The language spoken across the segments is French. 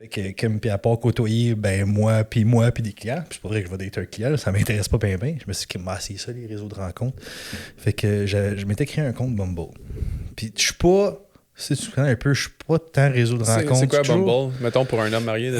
Fait puis à part côtoyer, ben moi, puis des clients, puis c'est pas vrai que je vais dater un client, là, ça m'intéresse pas bien. Je me suis dit, c'est ça les réseaux de rencontres. Fait que je m'étais créé un compte Bumble. Puis je suis pas, si tu connais un peu, je suis pas tant réseau de rencontres. C'est quoi toujours... Bumble? Mettons pour un homme marié de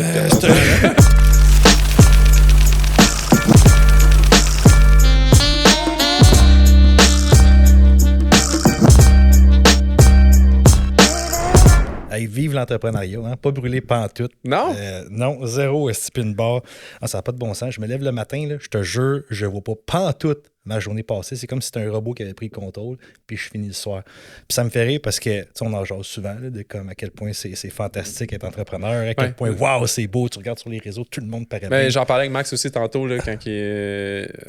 Hey, vive l'entrepreneuriat, hein? Pas brûler pantoute. Non? Non, zéro spin bar. Ah, ça n'a pas de bon sens. Je me lève le matin, là, je te jure, je vois pas pantoute ma journée passée. C'est comme si c'était un robot qui avait pris le contrôle, puis je finis le soir. Puis ça me fait rire parce que, tu sais, on en jase souvent, là, de comme à quel point c'est fantastique être entrepreneur, à quel point, waouh, c'est beau, tu regardes sur les réseaux, tout le monde paraît bien. J'en parlais avec Max aussi tantôt, là, quand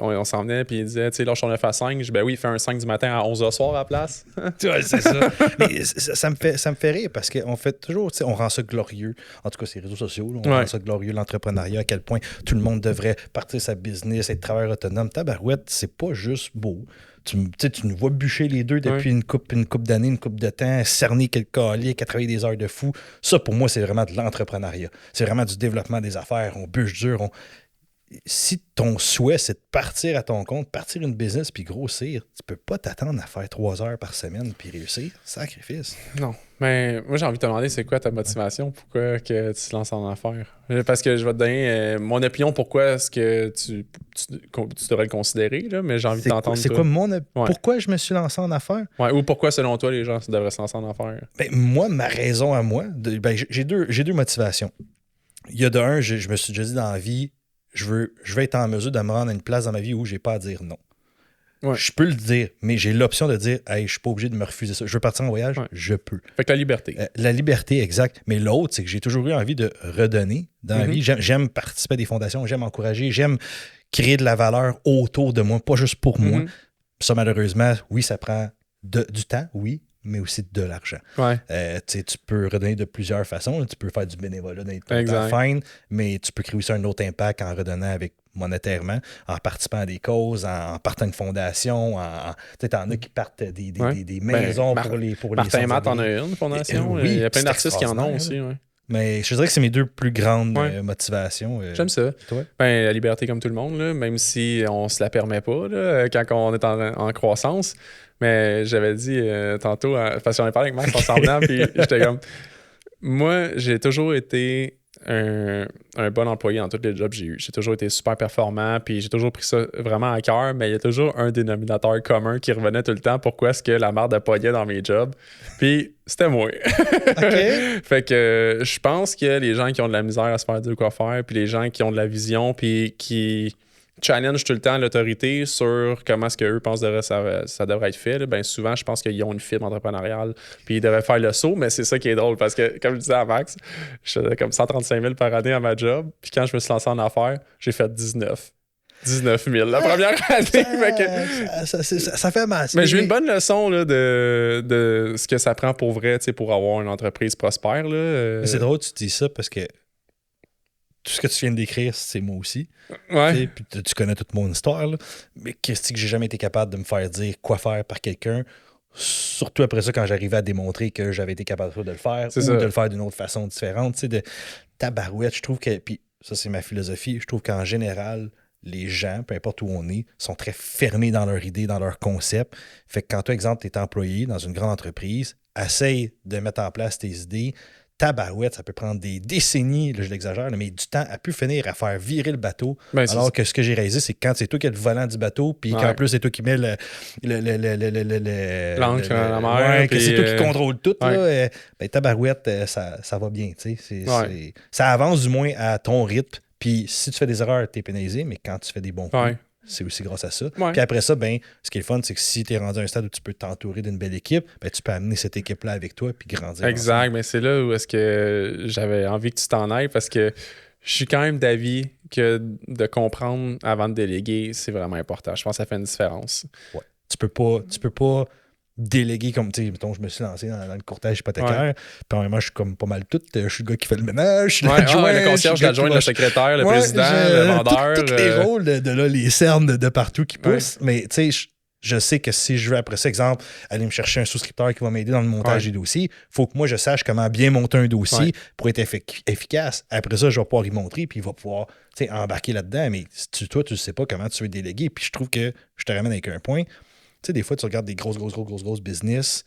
on s'en venait, puis il disait, tu sais, lâche ton 9 à 5. Je dis, ben oui, il fait un 5 du matin à 11h soir à la place. Ouais, c'est ça. Mais ça me fait rire parce qu'on fait toujours, tu sais, on rend ça glorieux. En tout cas, ces réseaux sociaux, là, on rend ça glorieux, l'entrepreneuriat, à quel point tout le monde devrait partir sa business, être travailleur autonome. Tabarouette, c'est pas juste beau. Tu nous vois bûcher les deux depuis une couple d'années, une couple de temps, cerner quelques caliques, à travailler des heures de fou. Ça, pour moi, c'est vraiment de l'entrepreneuriat. C'est vraiment du développement des affaires. On bûche dur. Si ton souhait, c'est de partir à ton compte, partir une business puis grossir, tu peux pas t'attendre à faire 3 heures par semaine puis réussir. Sacrifice. Non. Mais moi, j'ai envie de te demander, c'est quoi ta motivation? Pourquoi que tu te lances en affaires? Parce que je vais te donner mon opinion, pourquoi est-ce que tu devrais le considérer, là, mais j'ai envie d'entendre. C'est quoi pourquoi je me suis lancé en affaires? Ouais, ou pourquoi, selon toi, les gens devraient se lancer en affaires? Ben, moi, ma raison à moi, j'ai deux motivations. Il y a de un, je me suis déjà dit dans la vie, je vais être en mesure de me rendre à une place dans ma vie où j'ai pas à dire non. Ouais. Je peux le dire, mais j'ai l'option de dire hey, je suis pas obligé de me refuser ça. Je veux partir en voyage, je peux. Fait que la liberté. La liberté, exact. Mais l'autre, c'est que j'ai toujours eu envie de redonner dans la vie. J'aime participer à des fondations, j'aime encourager, j'aime créer de la valeur autour de moi, pas juste pour moi. Ça, malheureusement, oui, ça prend du temps, oui, mais aussi de l'argent. Ouais. Tu peux redonner de plusieurs façons. Là. Tu peux faire du bénévolat dans ton temps fine, mais tu peux créer aussi un autre impact en redonnant monétairement, en participant à des causes, en partant une fondation. T'en as qui partent des maisons pour les Martin et Matt en a une fondation. Oui, il y a plein d'artistes qui en ont aussi. Ouais. Mais je dirais que c'est mes deux plus grandes motivations. J'aime ça. Toi? La liberté comme tout le monde, là, même si on se la permet pas là, quand on est en croissance. Mais j'avais dit tantôt, parce que j'en ai parlé avec Max en s'en venant, puis j'étais comme... Moi, j'ai toujours été un bon employé dans tous les jobs que j'ai eu. J'ai toujours été super performant, puis j'ai toujours pris ça vraiment à cœur, mais il y a toujours un dénominateur commun qui revenait tout le temps. Pourquoi est-ce que la merde pognait dans mes jobs? Puis c'était moi. OK. Fait que je pense que les gens qui ont de la misère à se faire dire quoi faire, puis les gens qui ont de la vision, puis qui challenge tout le temps l'autorité sur comment est-ce qu'eux pensent que ça devrait être fait. Là. Ben souvent, je pense qu'ils ont une fibre entrepreneuriale puis ils devraient faire le saut, mais c'est ça qui est drôle parce que, comme je disais à Max, je faisais comme 135 000 par année à ma job, puis quand je me suis lancé en affaires, j'ai fait 19 000 la première année. Ça fait mal. Mais j'ai eu une bonne leçon là, de ce que ça prend pour vrai pour avoir une entreprise prospère. Là. C'est drôle que tu dis ça parce que tout ce que tu viens de décrire, c'est moi aussi. Ouais. Puis tu connais toute mon histoire. Là. Mais qu'est-ce que j'ai jamais été capable de me faire dire quoi faire par quelqu'un? Surtout après ça, quand j'arrivais à démontrer que j'avais été capable de le faire de le faire d'une autre façon différente. Tu sais, de tabarouette, je trouve que... Puis ça, c'est ma philosophie. Je trouve qu'en général, les gens, peu importe où on est, sont très fermés dans leur idée, dans leur concept. Fait que quand toi, exemple, tu es employé dans une grande entreprise, essaye de mettre en place tes idées. Tabarouette, ça peut prendre des décennies, là, je l'exagère, mais du temps a pu finir à faire virer le bateau. Alors que ce que j'ai réalisé, c'est que quand c'est toi qui as le volant du bateau, puis qu'en plus c'est toi qui mets l'encre dans la mer, que c'est toi qui contrôle tout, là, ben, tabarouette, ça va bien. Ça avance du moins à ton rythme. Puis si tu fais des erreurs, t'es pénalisé, mais quand tu fais des bons coups, c'est aussi grâce à ça. Ouais. Puis après ça, ben, ce qui est le fun, c'est que si tu es rendu à un stade où tu peux t'entourer d'une belle équipe, ben, tu peux amener cette équipe-là avec toi puis grandir. Exact, ensemble. mais c'est là où est-ce que j'avais envie que tu t'en ailles parce que je suis quand même d'avis que de comprendre avant de déléguer, c'est vraiment important. Je pense que ça fait une différence. Ouais. Tu peux pas déléguer comme, tu sais, mettons, je me suis lancé dans le courtage hypothécaire. Puis en même temps, je suis comme pas mal tout. Je suis le gars qui fait le ménage, je suis l'adjoint, le concierge, l'adjoint, le secrétaire, le président, le vendeur. Tous les rôles de là, les cernes de partout qui poussent. Mais tu sais, je sais que si je veux, après ça, exemple, aller me chercher un souscripteur qui va m'aider dans le montage des dossiers, il faut que moi, je sache comment bien monter un dossier pour être efficace. Après ça, je vais pouvoir y montrer, puis il va pouvoir embarquer là-dedans. Mais toi, tu ne sais pas comment tu veux déléguer. Puis je trouve que je te ramène avec un point. Tu sais, des fois, tu regardes des grosses business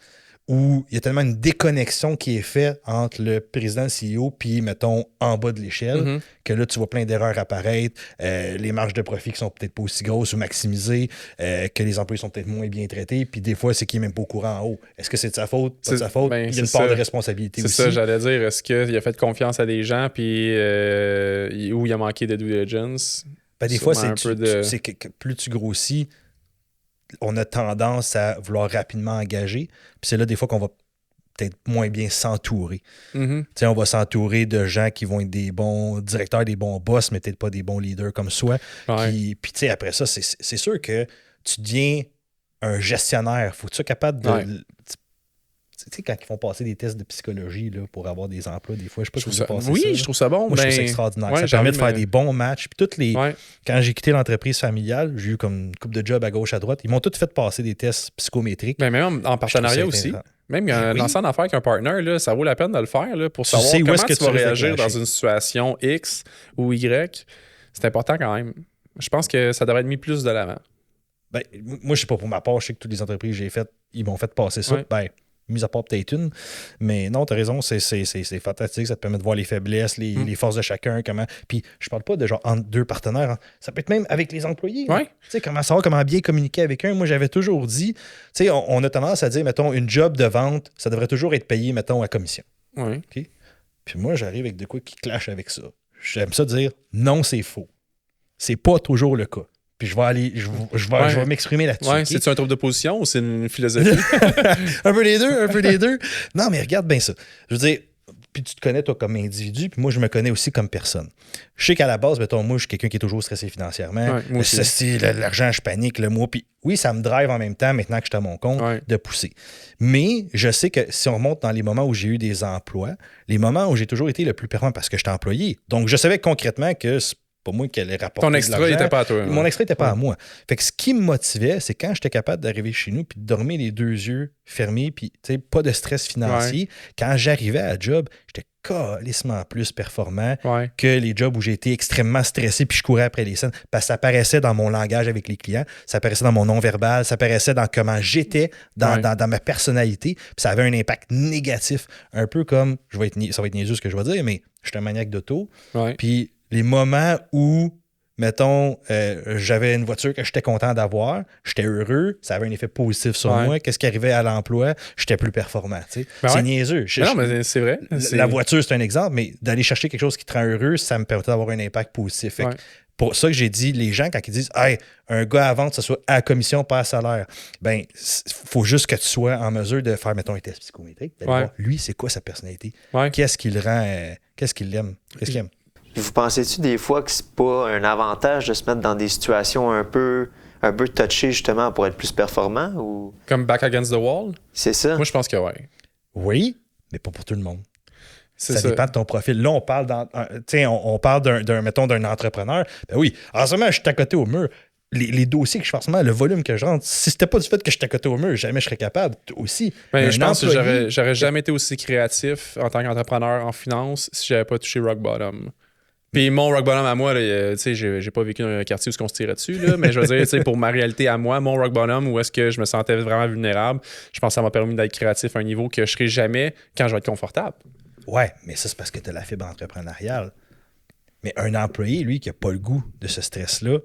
où il y a tellement une déconnexion qui est faite entre le président, le CEO, puis, mettons, en bas de l'échelle, que là, tu vois plein d'erreurs apparaître, les marges de profit qui sont peut-être pas aussi grosses ou maximisées, que les employés sont peut-être moins bien traités, puis des fois, c'est qu'il n'est même pas au courant en haut. Est-ce que c'est de sa faute? Pas de sa faute? Il y a une part de responsabilité aussi. C'est ça, j'allais dire. Est-ce qu'il a fait confiance à des gens, puis où il a manqué de due diligence? Ben, des fois, c'est que plus tu grossis, on a tendance à vouloir rapidement engager. Puis c'est là, des fois, qu'on va peut-être moins bien s'entourer. On va s'entourer de gens qui vont être des bons directeurs, des bons boss, mais peut-être pas des bons leaders comme soi. Puis après ça, c'est sûr que tu deviens un gestionnaire. Faut que tu sois capable de... Tu sais, quand ils font passer des tests de psychologie là, pour avoir des emplois, des fois, je sais pas si vous avez passé ça. Je trouve ça bon. Moi, je trouve ça extraordinaire. Ça permet de faire des bons matchs. Puis quand j'ai quitté l'entreprise familiale, j'ai eu comme une couple de jobs à gauche, à droite. Ils m'ont tous fait passer des tests psychométriques. Mais même en partenariat aussi. Même lancer en affaires avec un partner, là, ça vaut la peine de le faire là, pour savoir comment tu vas réagir dans une situation X ou Y. C'est important quand même. Je pense que ça devrait être mis plus de l'avant. Ben, moi, je sais pas, pour ma part, je sais que toutes les entreprises que j'ai faites, ils m'ont fait passer ça. Ben, mis à part peut-être une. Mais non, tu as raison, c'est fantastique. Ça te permet de voir les faiblesses, les forces de chacun. Comment. Puis je parle pas de genre entre deux partenaires. Hein. Ça peut être même avec les employés. Tu sais, comment savoir comment bien communiquer avec eux. Moi, j'avais toujours dit, tu sais, on a tendance à dire, mettons, une job de vente, ça devrait toujours être payé, mettons, à commission. Okay? Puis moi, j'arrive avec de quoi qui clash avec ça. J'aime ça dire, non, c'est faux. C'est pas toujours le cas. Puis je vais m'exprimer là-dessus. Okay? C'est-tu un trouble de position ou c'est une philosophie? un peu les deux. Non, mais regarde bien ça. Je veux dire, puis tu te connais toi comme individu, puis moi je me connais aussi comme personne. Je sais qu'à la base, mettons, moi je suis quelqu'un qui est toujours stressé financièrement. L'argent, je panique, le mois. Puis oui, ça me drive en même temps, maintenant que je suis à mon compte, de pousser. Mais je sais que si on remonte dans les moments où j'ai eu des emplois, les moments où j'ai toujours été le plus performant parce que j'étais employé. Donc je savais concrètement que pas moi qui allais rapporter. Ton extra n'était pas à toi. Mon extra n'était pas à moi. Fait que ce qui me motivait, c'est quand j'étais capable d'arriver chez nous puis de dormir les deux yeux fermés puis pas de stress financier. Quand j'arrivais à la job, j'étais calissement plus performant que les jobs où j'ai été extrêmement stressé puis je courais après les scènes. Parce que ça paraissait dans mon langage avec les clients, ça paraissait dans mon non-verbal, ça paraissait dans comment j'étais, dans ma personnalité. Puis ça avait un impact négatif. Un peu comme, ça va être niaiseux ce que je vais dire, mais je suis un maniaque d'auto. Puis les moments où, mettons, j'avais une voiture que j'étais content d'avoir, j'étais heureux, ça avait un effet positif sur moi. Qu'est-ce qui arrivait à l'emploi? J'étais plus performant. C'est niaiseux. Non, mais c'est vrai. La voiture, c'est un exemple, mais d'aller chercher quelque chose qui te rend heureux, ça me permettait d'avoir un impact positif. Fait pour ça que j'ai dit, les gens, quand ils disent « Hey, un gars à vendre, ça soit à commission, pas à salaire », ben, faut juste que tu sois en mesure de faire, mettons, un test psychométrique, d'aller voir, lui, c'est quoi sa personnalité? Qu'est-ce qui le rend, qu'est-ce qu'il aime? Qu'est-ce qu'il aime? Vous pensez-tu des fois que c'est pas un avantage de se mettre dans des situations un peu touchées justement pour être plus performant? Ou... Comme back against the wall? C'est ça? Moi, je pense que oui, mais pas pour tout le monde. Ça dépend de ton profil. Là, on parle on parle d'un entrepreneur. Ben oui, en ce moment, je suis à côté au mur. Les dossiers que je fais forcément, le volume que je rentre, si c'était pas du fait que je suis à côté au mur, jamais je serais capable aussi. Ben, je pense que j'aurais jamais été aussi créatif en tant qu'entrepreneur en finance si j'avais pas touché rock bottom. Puis mon rock bottom à moi, tu sais, j'ai pas vécu dans un quartier où on se tirait dessus, là, mais je veux dire, tu sais, pour ma réalité à moi, mon rock bottom, où est-ce que je me sentais vraiment vulnérable, je pense que ça m'a permis d'être créatif à un niveau que je serai jamais quand je vais être confortable. Ouais, mais ça, c'est parce que tu as la fibre entrepreneuriale. Mais un employé, lui, qui n'a pas le goût de ce stress-là,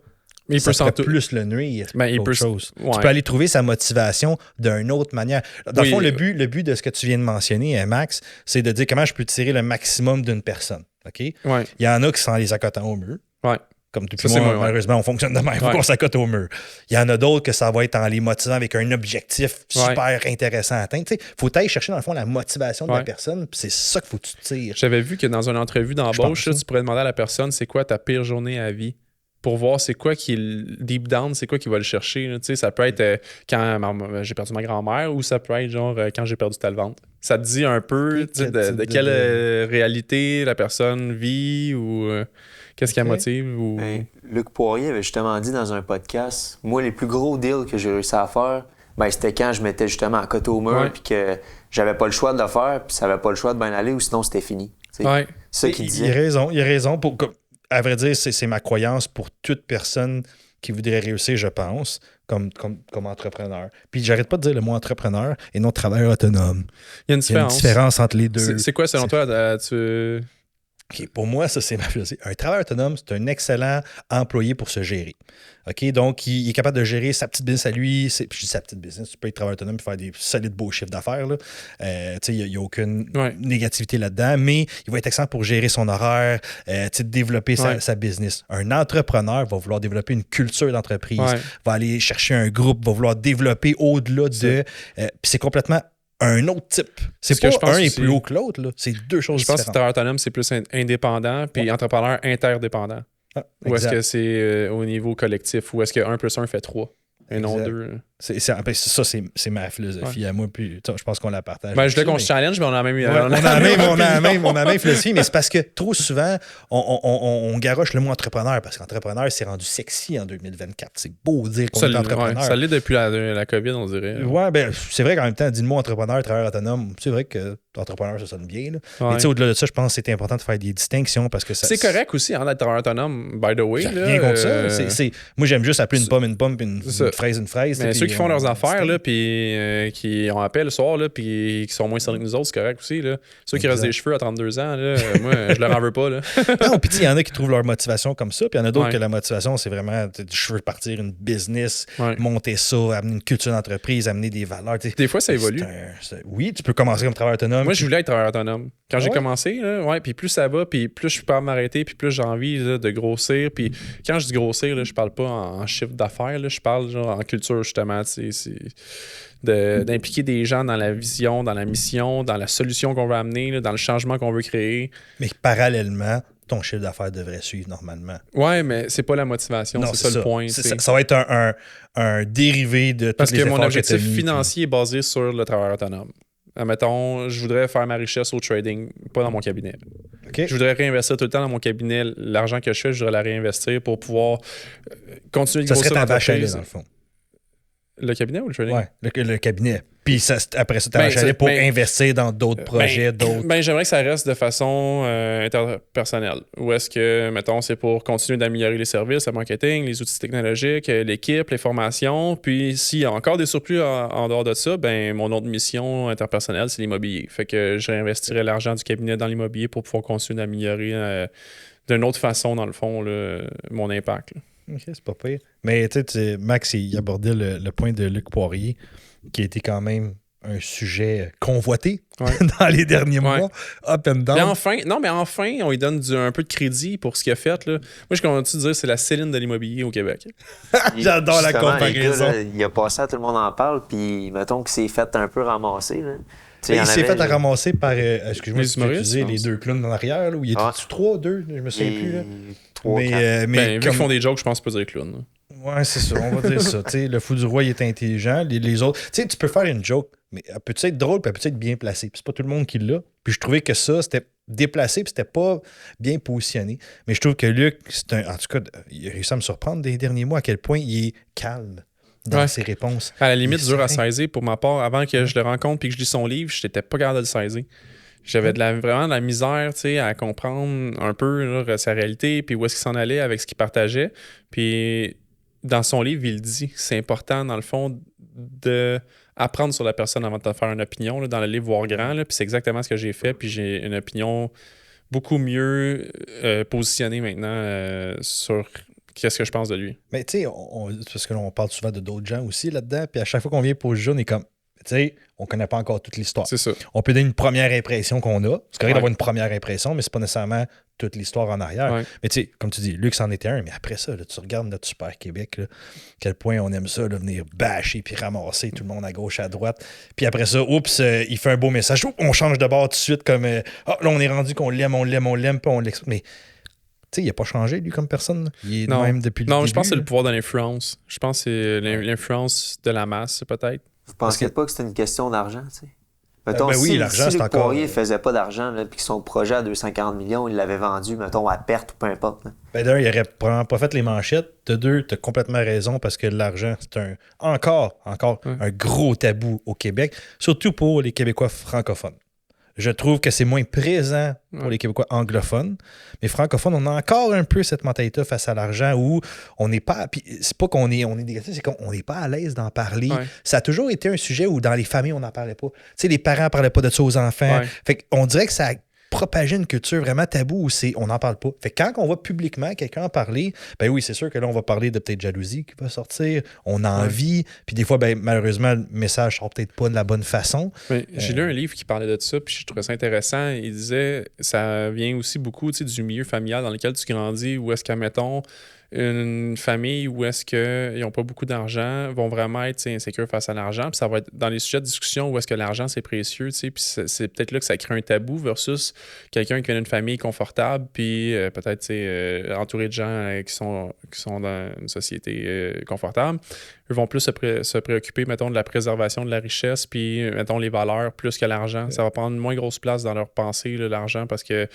il peut plus le nuire qu'autre chose. Tu peux aller trouver sa motivation d'une autre manière. Dans le fond, le but de ce que tu viens de mentionner, Max, c'est de dire comment je peux tirer le maximum d'une personne. Okay? Il y en a qui sont les accotant au mur. Comme depuis moi, malheureusement, on fonctionne de même. Il faut qu'on s'accote au mur. Il y en a d'autres que ça va être en les motivant avec un objectif super intéressant à atteindre. Il faut aller chercher, dans le fond, la motivation de la personne. Puis c'est ça qu'il faut que tu tires. J'avais vu que dans une entrevue d'embauche, tu pourrais demander à la personne, c'est quoi ta pire journée à vie? pour voir c'est quoi qui est le deep down, c'est quoi qui va le chercher. Là. Ça peut être quand j'ai perdu ma grand-mère ou ça peut être genre quand j'ai perdu telle vente. Ça te dit un peu de quelle réalité la personne vit ou qu'est-ce qui la motive. Ou... Ben, Luc Poirier avait justement dit dans un podcast, moi, les plus gros deals que j'ai réussi à faire, ben, c'était quand je mettais justement à côté au mur puis que j'avais pas le choix de le faire puis ça avait pas le choix de bien aller ou sinon c'était fini. Ouais. C'est ça qu'il disait. Il a raison. À vrai dire, c'est ma croyance pour toute personne qui voudrait réussir, je pense, comme entrepreneur. Puis j'arrête pas de dire le mot entrepreneur et non travailleur autonome. Il y a une différence entre les deux. C'est quoi selon toi? Okay, pour moi, ça, c'est ma philosophie. Un travailleur autonome, c'est un excellent employé pour se gérer. OK? Donc, il est capable de gérer sa petite business à lui. Je dis sa petite business. Tu peux être travailleur autonome et faire des solides beaux chiffres d'affaires. Il n'y a aucune négativité là-dedans, mais il va être excellent pour gérer son horaire, développer sa business. Un entrepreneur va vouloir développer une culture d'entreprise, va aller chercher un groupe, va vouloir développer au-delà de... Puis c'est complètement un autre type. C'est pas un est plus haut que l'autre. Là. C'est deux choses différentes. Je pense que travailleur autonome, c'est plus indépendant, puis entrepreneur interdépendant. Ou est-ce que c'est au niveau collectif, ou est-ce que 1 + 1 fait 3 et non 2? Ça, c'est ma philosophie à moi. Puis, je pense qu'on la partage. Je voulais qu'on se challenge, mais on a même... on a la même philosophie, mais c'est parce que trop souvent, on garoche le mot entrepreneur, parce qu'entrepreneur, c'est rendu sexy en 2024. C'est beau dire qu'on est entrepreneur. Ça l'est depuis la COVID, on dirait. Ouais, ben c'est vrai qu'en même temps, dis le mot entrepreneur, travailleur autonome, c'est vrai que entrepreneur, ça sonne bien. Là. Mais au-delà de ça, je pense que c'est important de faire des distinctions parce que ça... C'est correct aussi, d'être travailleur autonome, by the way. Rien contre ça. Moi, j'aime juste appeler une pomme, puis une fraise une fraise. Mais ceux qui font leurs affaires, là, puis qui ont appel le soir, là, puis qui sont moins sérieux que nous autres, c'est correct aussi. Là. Ceux qui restent des cheveux à 32 ans, là, moi, je leur en veux pas. Là. Non, puis il y en a qui trouvent leur motivation comme ça, puis il y en a d'autres que la motivation, c'est vraiment, je veux partir une business, monter ça, amener une culture d'entreprise, amener des valeurs. Des fois, ça évolue. Oui, tu peux commencer comme travailleur autonome. Moi, je voulais être travailleur autonome. Quand j'ai commencé, puis plus ça va, puis plus je peux pas m'arrêter, puis plus j'ai envie là, de grossir. Puis quand je dis grossir, là, je parle pas en chiffre d'affaires, là, je parle genre en culture, justement. D'impliquer des gens dans la vision, dans la mission, dans la solution qu'on veut amener, là, dans le changement qu'on veut créer. Mais parallèlement, ton chiffre d'affaires devrait suivre normalement. Ouais, mais c'est pas la motivation, c'est ça le point. Ça va être un dérivé de tous les efforts que tu as mis. Parce que mon objectif financier est basé sur le travail autonome. Admettons, je voudrais faire ma richesse au trading, pas dans mon cabinet. Okay. Je voudrais réinvestir tout le temps dans mon cabinet. L'argent que je fais, je voudrais la réinvestir pour pouvoir continuer de grossir l'entreprise. Ça serait ta vache à lait, dans le fond. Le cabinet ou le trading? Oui, le cabinet. Puis après ça, tu as pour investir dans d'autres projets, d'autres... J'aimerais que ça reste de façon interpersonnelle. Ou est-ce que, mettons, c'est pour continuer d'améliorer les services, le marketing, les outils technologiques, l'équipe, les formations. Puis s'il y a encore des surplus en dehors de ça, mon autre mission interpersonnelle, c'est l'immobilier. Fait que je réinvestirais l'argent du cabinet dans l'immobilier pour pouvoir continuer d'améliorer d'une autre façon, dans le fond, là, mon impact. Là. OK, c'est pas pire. Mais tu sais, Max, il abordait le point de Luc Poirier, qui a été quand même un sujet convoité dans les derniers mois. Up and down. Mais enfin, on lui donne un peu de crédit pour ce qu'il a fait. Là. Moi, je continue de dire que c'est la Céline de l'immobilier au Québec. J'adore la comparaison. Gars, là, il a passé à tout le monde en parle, puis mettons qu'il s'est fait un peu ramasser. Là. Il s'est fait ramasser par, excuse-moi, si tu utiliser les deux clowns en arrière. Là, où il était-tu 3, 2, je me souviens plus. Là. 3, mais vu qu'ils font des jokes, je pense pas dire clown. Là. Ouais, c'est ça, on va dire ça. Le fou du roi, il est intelligent. Les autres, tu peux faire une joke, mais elle peut être drôle, puis elle peut être bien placée. Puis c'est pas tout le monde qui l'a. Puis je trouvais que ça, c'était déplacé, puis c'était pas bien positionné. Mais je trouve que Luc, en tout cas, il a réussi à me surprendre des derniers mois à quel point il est calme dans ses réponses. À la limite, dur à saisir pour ma part. Avant que je le rencontre et que je lis son livre, je n'étais pas capable de le saisir. J'avais vraiment de la misère à comprendre un peu là, sa réalité, puis où est-ce qu'il s'en allait avec ce qu'il partageait. Puis dans son livre, il dit c'est important, dans le fond, d'apprendre sur la personne avant de te faire une opinion. Là, dans le livre Voir grand, là, puis c'est exactement ce que j'ai fait. Puis j'ai une opinion beaucoup mieux positionnée maintenant sur qu'est-ce que je pense de lui. Mais tu sais, parce que là, on parle souvent de d'autres gens aussi là-dedans, puis à chaque fois qu'on vient pour le jeu, on est comme... Tu sais, on connaît pas encore toute l'histoire. C'est ça. On peut donner une première impression qu'on a. C'est correct d'avoir une première impression, mais c'est pas nécessairement toute l'histoire en arrière. Ouais. Mais tu sais, comme tu dis, Luc c'en était un, mais après ça, là, tu regardes notre super Québec, là, quel point on aime ça, là, venir bâcher puis ramasser tout le monde à gauche, à droite. Puis après ça, oups, il fait un beau message. Oups, on change de bord tout de suite comme là, on est rendu qu'on l'aime, puis on l'explique. Mais sais, il n'a pas changé, lui, comme personne. Il est non. même depuis le Non, début. Je pense que c'est le pouvoir de l'influence. Je pense que c'est l'influence de la masse, peut-être. Vous pensez pas que c'est une question d'argent, tu sais? Mettons, ben oui, si l'argent, Luc c'est encore... Poirier faisait pas d'argent, puis que son projet à 240 millions, il l'avait vendu, mettons, à perte ou peu importe. Là. Ben d'un, il aurait probablement pas fait les manchettes. De deux, t'as complètement raison parce que l'argent, c'est encore un gros tabou au Québec, surtout pour les Québécois francophones. Je trouve que c'est moins présent pour les Québécois anglophones. Mais francophones, on a encore un peu cette mentalité face à l'argent où on n'est pas... Puis c'est pas qu'on est négatif, c'est qu'on n'est pas à l'aise d'en parler. Ouais. Ça a toujours été un sujet où dans les familles, on n'en parlait pas. Tu sais, les parents ne parlaient pas de ça aux enfants. Ouais. Fait qu'on dirait que ça a propagé une culture vraiment taboue où on n'en parle pas. Fait que quand on voit publiquement quelqu'un en parler, ben oui, c'est sûr que là, on va parler de peut-être jalousie qui va sortir. On a envie. Puis des fois, ben malheureusement, le message sort peut-être pas de la bonne façon. J'ai lu un livre qui parlait de ça, puis je trouvais ça intéressant. Il disait, ça vient aussi beaucoup du milieu familial dans lequel tu grandis, où est-ce qu'à, mettons, une famille où est-ce qu'ils n'ont pas beaucoup d'argent vont vraiment être insécures face à l'argent. Puis ça va être dans les sujets de discussion où est-ce que l'argent, c'est précieux. Puis c'est peut-être là que ça crée un tabou versus quelqu'un qui vient d'une famille confortable puis peut-être entouré de gens qui sont dans une société confortable. Eux vont plus se préoccuper, mettons, de la préservation de la richesse puis, mettons, les valeurs plus que l'argent. Ça va prendre une moins grosse place dans leur pensée, là, l'argent, parce que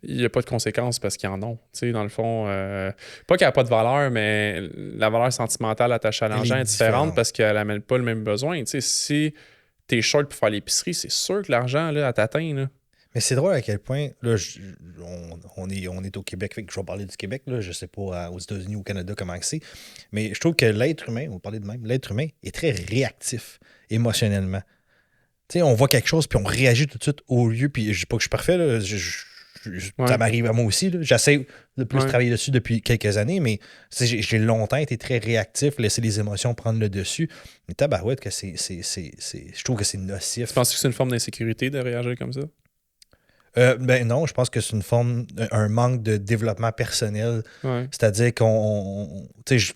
il n'y a pas de conséquences parce qu'ils en ont. Tu sais, dans le fond, pas qu'il n'y a pas de valeur, mais la valeur sentimentale attachée à l'argent est différente parce qu'elle n'amène pas le même besoin. Tu sais, si tu es short pour faire l'épicerie, c'est sûr que l'argent, là, elle t'atteint. Là. Mais c'est drôle à quel point, là, on est au Québec, fait que je vais parler du Québec, là, je ne sais pas aux États-Unis ou au Canada comment c'est, mais je trouve que l'être humain, on va parler de même, l'être humain est très réactif émotionnellement. Tu sais, on voit quelque chose puis on réagit tout de suite au lieu, puis je dis pas que je suis parfait, là, ça m'arrive à moi aussi. Là. J'essaie de plus travailler dessus depuis quelques années, mais j'ai longtemps été très réactif, laisser les émotions prendre le dessus. Mais tabarouette, que je trouve que c'est nocif. Tu penses que c'est une forme d'insécurité de réagir comme ça? Ben non, je pense que c'est un manque de développement personnel. Ouais. C'est-à-dire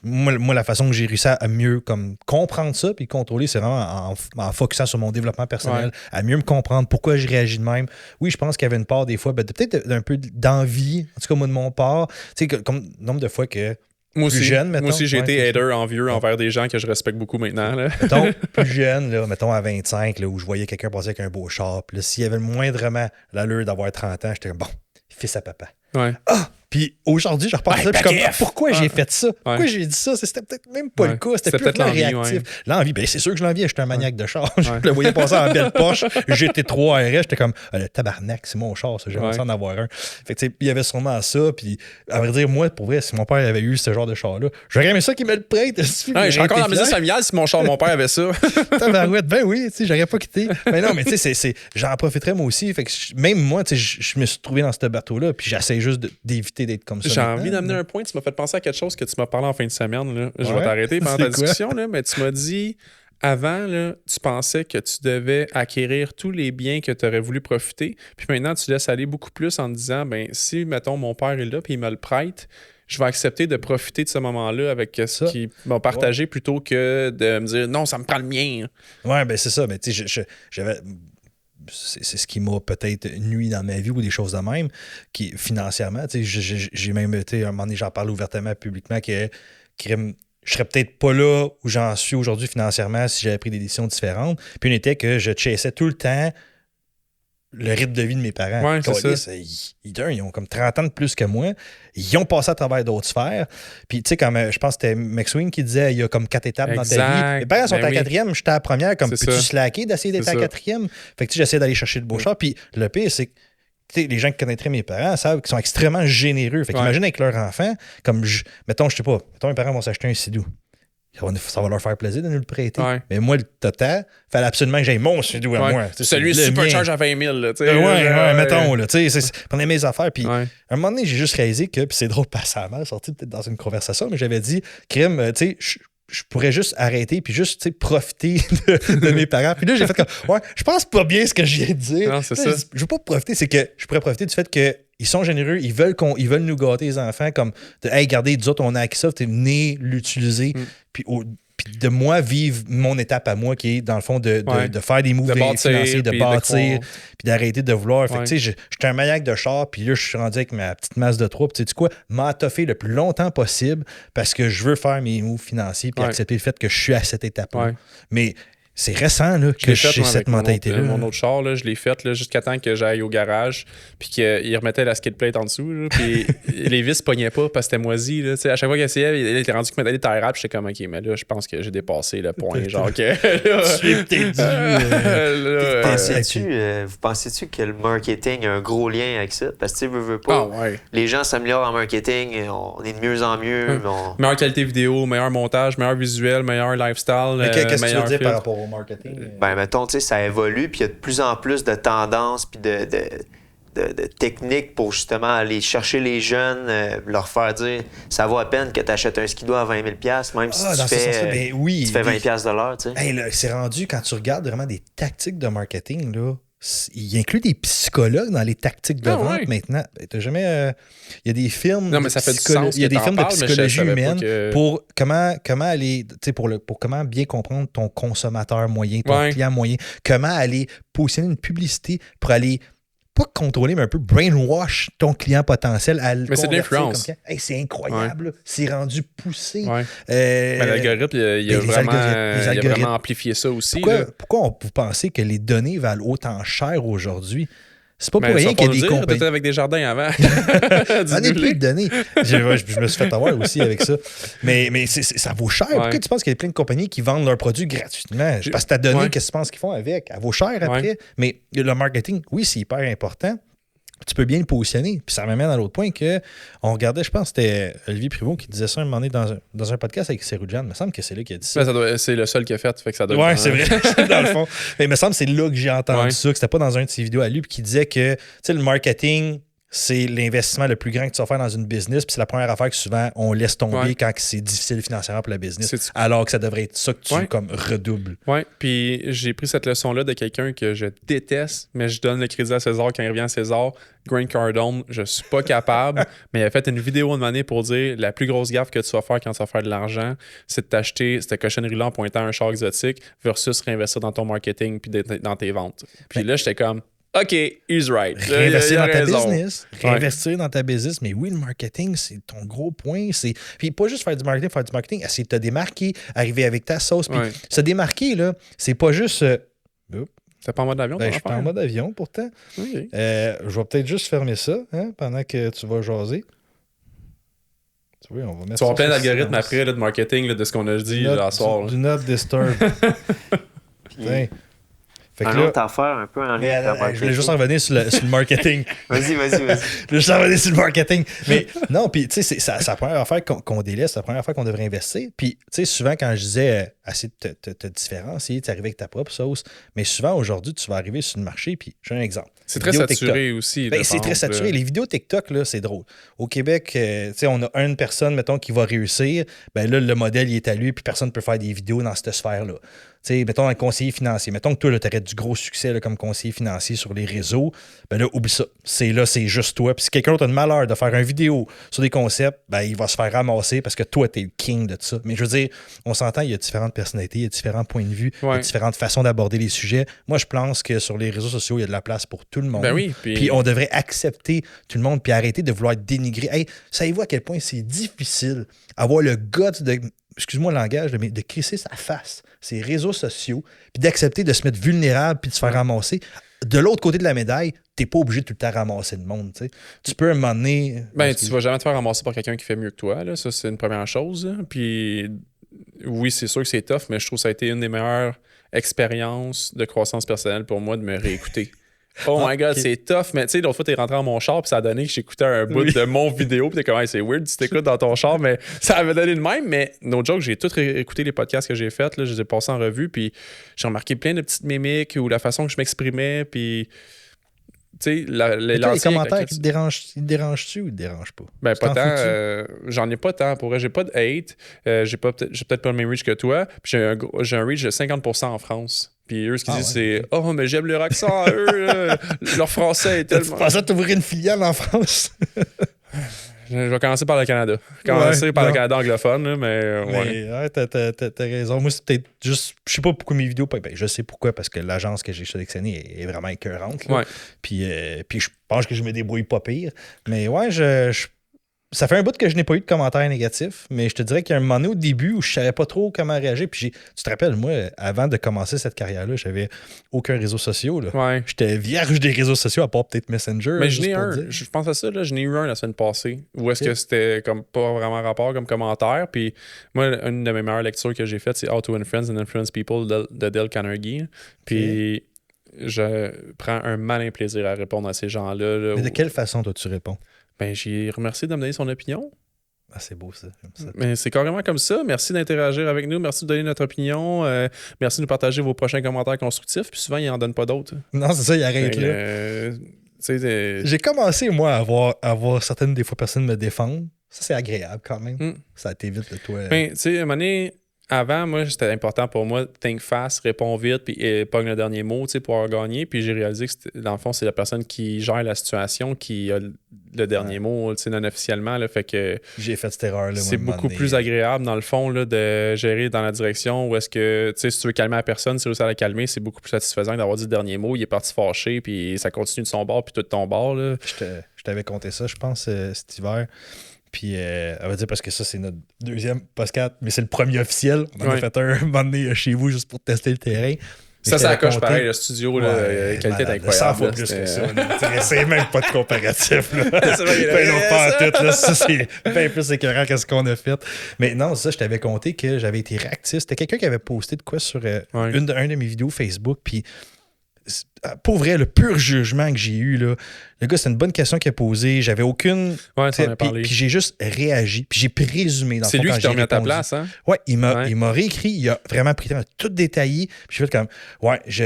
moi, la façon que j'ai réussi à mieux comme comprendre ça puis contrôler, c'est vraiment en focusant sur mon développement personnel, à mieux me comprendre pourquoi je réagis de même. Oui, je pense qu'il y avait une part des fois, peut-être d'un peu d'envie, en tout cas moi de mon part. Tu sais, comme nombre de fois que moi plus jeune, mettons. Moi aussi, j'ai été hater envieux envers des gens que je respecte beaucoup maintenant. Là. Mettons, plus jeune, là, mettons à 25, là, où je voyais quelqu'un passer avec un beau char. Puis là, s'il y avait moindrement l'allure d'avoir 30 ans, j'étais comme, bon, fils à papa. Ouais. Ah! Puis aujourd'hui, je repense ça, puis comme, pourquoi j'ai fait ça? Pourquoi j'ai dit ça? C'était peut-être même pas le cas. C'était plus réactif. Ouais. L'envie, ben c'est sûr que je l'envie. J'étais un maniaque de char. Je le voyais passer en belle Porsche. J'étais 3 RS. J'étais comme, le tabarnak, c'est mon char. J'aimerais ça en avoir un. Fait que, il y avait sûrement ça. Puis, à vrai dire, moi, pour vrai, si mon père avait eu ce genre de char-là, j'aurais aimé ça qu'il me le prête. Je suis encore dans la maison familiale si mon char, avait ça. Tabarouette, ben oui, j'aurais pas quitté. Mais non, mais tu sais, j'en profiterais moi aussi. Fait que même moi, je me suis trouvé dans ce bateau-là. Puis j'essaie juste d'éviter d'être comme ça. J'ai envie d'amener un point. Tu m'as fait penser à quelque chose que tu m'as parlé en fin de semaine. Là. Je vais t'arrêter pendant ta discussion, là, mais tu m'as dit, avant, là, tu pensais que tu devais acquérir tous les biens que tu aurais voulu profiter. Puis maintenant, tu laisses aller beaucoup plus en te disant, ben si, mettons, mon père est là et il me le prête, je vais accepter de profiter de ce moment-là avec ce qu'ils m'ont partagé plutôt que de me dire, non, ça me prend le mien. Ouais, ben c'est ça. Mais tu sais, j'avais... C'est ce qui m'a peut-être nuit dans ma vie ou des choses de même, qui financièrement, j'ai même été, à un moment donné, j'en parle ouvertement, publiquement, que je serais peut-être pas là où j'en suis aujourd'hui financièrement si j'avais pris des décisions différentes. Puis une était que je chassais tout le temps le rythme de vie de mes parents. Ouais, c'est ça. Ils ont comme 30 ans de plus que moi. Ils ont passé à travers d'autres sphères. Puis, tu sais, comme je pense que c'était McSween qui disait il y a comme 4 étapes dans ta vie. Mes parents sont à la 4e, j'étais à la première. Comme, peux-tu slacker d'essayer d'être à la 4e? Fait que j'essaie d'aller chercher le beau char. Puis, le pire, c'est que les gens qui connaîtraient mes parents savent qu'ils sont extrêmement généreux. Fait qu'imagine avec leur enfant, comme, mettons, je sais pas, mes parents vont s'acheter un Sidou. Ça va leur faire plaisir de nous le prêter. Ouais. Mais moi, le total, il fallait absolument que j'aille mon Sidou à moi. Celui supercharge à 20 000. Mettons. Prenez mes affaires. Puis, à un moment donné, j'ai juste réalisé que, puis c'est drôle, pas ça m'a sorti peut-être dans une conversation, mais j'avais dit, Crème, tu sais, je pourrais juste arrêter puis juste profiter de mes parents. Puis là, j'ai fait comme, je pense pas bien ce que je viens de dire. Non, c'est ça. Je veux pas profiter, c'est que je pourrais profiter du fait qu'ils sont généreux, ils veulent nous gâter les enfants comme, hey, regardez, nous autres, on a acquis ça, venez l'utiliser. Puis puis de moi vivre mon étape à moi qui est, dans le fond, de faire des moves financiers, de bâtir, puis d'arrêter de vouloir. Fait que, tu sais, j'étais un maniaque de char, puis là, je suis rendu avec ma petite masse de troupe. Tu sais quoi? M'entoffer le plus longtemps possible parce que je veux faire mes moves financiers puis accepter le fait que je suis à cette étape-là. Mais c'est récent là, que j'ai cette mentalité-là. Mon autre char, là, je l'ai fait là, jusqu'à temps que j'aille au garage puis qu'il remettait la skid plate en dessous. Là, puis les vis pognaient pas parce que c'était moisi. Là, à chaque fois qu'il essayait, il était rendu qu'il mettait des tire wraps. J'étais comme, OK, mais là, je pense que j'ai dépassé le point. Genre que... Vous pensez-tu que le marketing a un gros lien avec ça? Parce que tu veux pas. Les gens s'améliorent en marketing, on est de mieux en mieux. Meilleure qualité vidéo, meilleur montage, meilleur visuel, meilleur lifestyle. Mais qu'est-ce que tu veux dire par rapport au marketing? Ben, mettons, tu sais, ça évolue, puis il y a de plus en plus de tendances, puis de techniques pour justement aller chercher les jeunes, leur faire dire ça vaut à peine que tu achètes un skido à 20 000 $, même si tu fais 20 $ de l'heure. Tu sais. Hey, là, c'est rendu, quand tu regardes vraiment des tactiques de marketing, là, il inclut des psychologues dans les tactiques de vente maintenant. T'as jamais. Il y a des films. Non, mais ça fait du sens. Il y a des films de psychologie humaine pour comment aller. Pour comment bien comprendre ton consommateur moyen, ton client moyen. Comment aller positionner une publicité pour aller. Pas contrôler, mais un peu brainwash ton client potentiel. Mais c'est de l'influence. Hey, c'est incroyable. C'est rendu poussé. Mais l'algorithme, il a vraiment amplifié ça aussi. Pourquoi vous pensez que les données valent autant cher aujourd'hui? C'est pas pour rien qu'il y a des compagnies. T'étais avec des jardins avant. J'en ai plus de données. Je me suis fait avoir aussi avec ça. Mais ça vaut cher. Pourquoi tu penses qu'il y a plein de compagnies qui vendent leurs produits gratuitement? Parce que ta donnée, qu'est-ce que tu penses qu'ils font avec? Elle vaut cher après. Mais le marketing, oui, c'est hyper important. Tu peux bien le positionner. Puis ça m'amène à l'autre point que on regardait, je pense que c'était Olivier Privot qui disait ça un moment donné dans un podcast avec Seroudjan. Il me semble que c'est là qu'il a dit ça. C'est le seul qu'il a fait que ça doit ouais, c'est vrai, dans le fond. Mais il me semble que c'est là que j'ai entendu ça, que c'était pas dans un de ses vidéos à lui, puis qui disait que le marketing, c'est l'investissement le plus grand que tu vas faire dans une business, puis c'est la première affaire que souvent on laisse tomber quand c'est difficile financièrement pour la business, alors que ça devrait être ça que tu comme redoubles. Oui, puis j'ai pris cette leçon-là de quelqu'un que je déteste, mais je donne le crédit à César quand il revient à César. Grant Cardone, je suis pas capable, mais il a fait une vidéo de année pour dire la plus grosse gaffe que tu vas faire quand tu vas faire de l'argent, c'est de t'acheter cette cochonnerie-là en pointant un char exotique versus réinvestir dans ton marketing puis dans tes ventes. Puis là, j'étais comme OK, he's right. Réinvestir dans ta business. Réinvestir dans ta business. Mais oui, le marketing, c'est ton gros point. Puis pas juste faire du marketing, essayer de te démarquer, arriver avec ta sauce. Puis se démarquer, là, c'est pas juste. T'es pas en mode avion? Je suis pas en mode avion, pourtant. Okay. Je vais peut-être juste fermer ça pendant que tu vas jaser. Tu vas avoir plein d'algorithmes après de marketing de ce qu'on a dit la soir. Do not disturb. Putain. Un autre affaire un peu en lien avec le marketing. Je voulais juste en revenir sur le marketing. Vas-y. Je voulais juste en revenir sur le marketing. Mais non, puis tu sais, c'est la première affaire qu'on délaisse, c'est la première affaire qu'on devrait investir. Puis tu sais, souvent quand je disais essayer de te différencier, tu arrives avec ta propre sauce, mais souvent aujourd'hui, tu vas arriver sur le marché, puis j'ai un exemple. C'est très saturé aussi. C'est très saturé. Les vidéos TikTok, là, c'est drôle. Au Québec, on a une personne, mettons, qui va réussir. Ben là, le modèle, il est à lui, puis personne ne peut faire des vidéos dans cette sphère-là. Mettons un conseiller financier. Mettons que toi, tu aurais du gros succès là, comme conseiller financier sur les réseaux. Ben là, oublie ça. C'est juste toi. Puis si quelqu'un d'autre a le malheur de faire une vidéo sur des concepts, ben il va se faire ramasser parce que toi, tu es le king de ça. Mais je veux dire, on s'entend, il y a différentes personnalités, il y a différents points de vue, il y a différentes façons d'aborder les sujets. Moi, je pense que sur les réseaux sociaux, il y a de la place pour tout le monde. Ben oui, puis on devrait accepter tout le monde puis arrêter de vouloir dénigrer. Hey, savez-vous à quel point c'est difficile avoir le guts de... Excuse-moi le langage, mais de crisser sa face, ses réseaux sociaux, puis d'accepter de se mettre vulnérable puis de se faire ramasser. De l'autre côté de la médaille, t'es pas obligé de tout le temps ramasser le monde. T'sais. Tu peux à un moment donné... tu vas jamais te faire ramasser par quelqu'un qui fait mieux que toi. Là. Ça, c'est une première chose. Là. Puis oui, c'est sûr que c'est tough, mais je trouve que ça a été une des meilleures expériences de croissance personnelle pour moi de me réécouter. Oh my god, c'est tough, mais tu sais, l'autre fois, t'es rentré dans mon char, puis ça a donné que j'éctais un bout de mon vidéo, puis t'es comme, hey, c'est weird, tu t'écoutes dans ton char, mais ça avait donné le même. Mais no joke, j'ai tout écouté les podcasts que j'ai faits, là, je les ai passés en revue, puis j'ai remarqué plein de petites mimiques ou la façon que je m'exprimais, puis tu sais, les commentaires, ils te dérangent-tu ou ils te dérangent pas? Ben, pas tant. J'en ai pas tant. Pour vrai, j'ai pas de hate. J'ai peut-être pas le même reach que toi. Puis j'ai un reach de 50% en France. Puis eux, ce qu'ils disent, c'est « Oh, mais j'aime leur accent, eux. Leur français est tellement... » Tu pensais t'ouvrir une filiale en France? Je vais commencer par le Canada. Le Canada anglophone, là, mais ouais, t'as raison. Moi, c'est peut-être juste... Je sais pas pourquoi mes vidéos... Ben, je sais pourquoi, parce que l'agence que j'ai sélectionnée est vraiment écœurante. Là. Ouais. Puis je pense que je me débrouille pas pire. Mais ouais, ça fait un bout que je n'ai pas eu de commentaires négatifs, mais je te dirais qu'il y a un moment donné au début où je savais pas trop comment réagir. Puis tu te rappelles, moi, avant de commencer cette carrière-là, j'avais aucun réseau social. Là. Ouais. J'étais vierge des réseaux sociaux, à part peut-être Messenger. Mais je n'ai un. Je pense à ça, là, je n'ai eu un la semaine passée. Où est-ce que c'était comme pas vraiment rapport comme commentaire. Puis moi, une de mes meilleures lectures que j'ai faites, c'est How to Influence and Influence People de Dale Carnegie. Puis je prends un malin plaisir à répondre à ces gens-là. Là, mais de quelle façon toi tu réponds? Ben, j'ai remercié de me donner son opinion. Ah, c'est beau ça. Mais c'est carrément comme ça. Merci d'interagir avec nous. Merci de donner notre opinion. Merci de nous partager vos prochains commentaires constructifs. Puis souvent, il n'en donne pas d'autres. Non, c'est ça, il arrête là. J'ai commencé, moi, à avoir certaines des fois personnes me défendre. Ça, c'est agréable quand même. Ça t'évite de toi. Ben, tu sais, à un moment donné, avant, moi, c'était important pour moi, think fast, réponds vite, puis pogne le dernier mot, tu sais, pour avoir gagné. Puis j'ai réalisé que, dans le fond, c'est la personne qui gère la situation qui a le dernier mot, tu sais, non officiellement. Là, fait que j'ai fait cette erreur-là. C'est beaucoup plus agréable, dans le fond, là, de gérer dans la direction où est-ce que, tu sais, si tu veux calmer la personne, si tu réussis à la calmer, c'est beaucoup plus satisfaisant que d'avoir dit le dernier mot. Il est parti fâché, puis ça continue de son bord, puis tout de ton bord. Là. Je t'avais compté ça, je pense, cet hiver. Puis, elle va dire, parce que ça, c'est notre deuxième podcast, mais c'est le premier officiel. On en a fait un moment donné chez vous juste pour tester le terrain. Ça coche pareil, le studio, la qualité est incroyable. 100 fois plus que ça. C'est même pas de comparatif. Là. C'est vrai, non, pas en tout. Là. Ça, c'est bien plus écœurant que ce qu'on a fait. Mais non, ça, je t'avais compté que j'avais été réactif. C'était quelqu'un qui avait posté de quoi sur un de mes vidéos Facebook. Puis, pour vrai, le pur jugement que j'ai eu, là, le gars, c'est une bonne question qu'il a posée. J'avais aucune. Puis j'ai juste réagi. Puis j'ai présumé. C'est lui qui t'a remis à ta place, hein? Ouais, il m'a réécrit. Il a vraiment pris le temps de tout détailler. Puis j'ai fait comme. Ouais, tu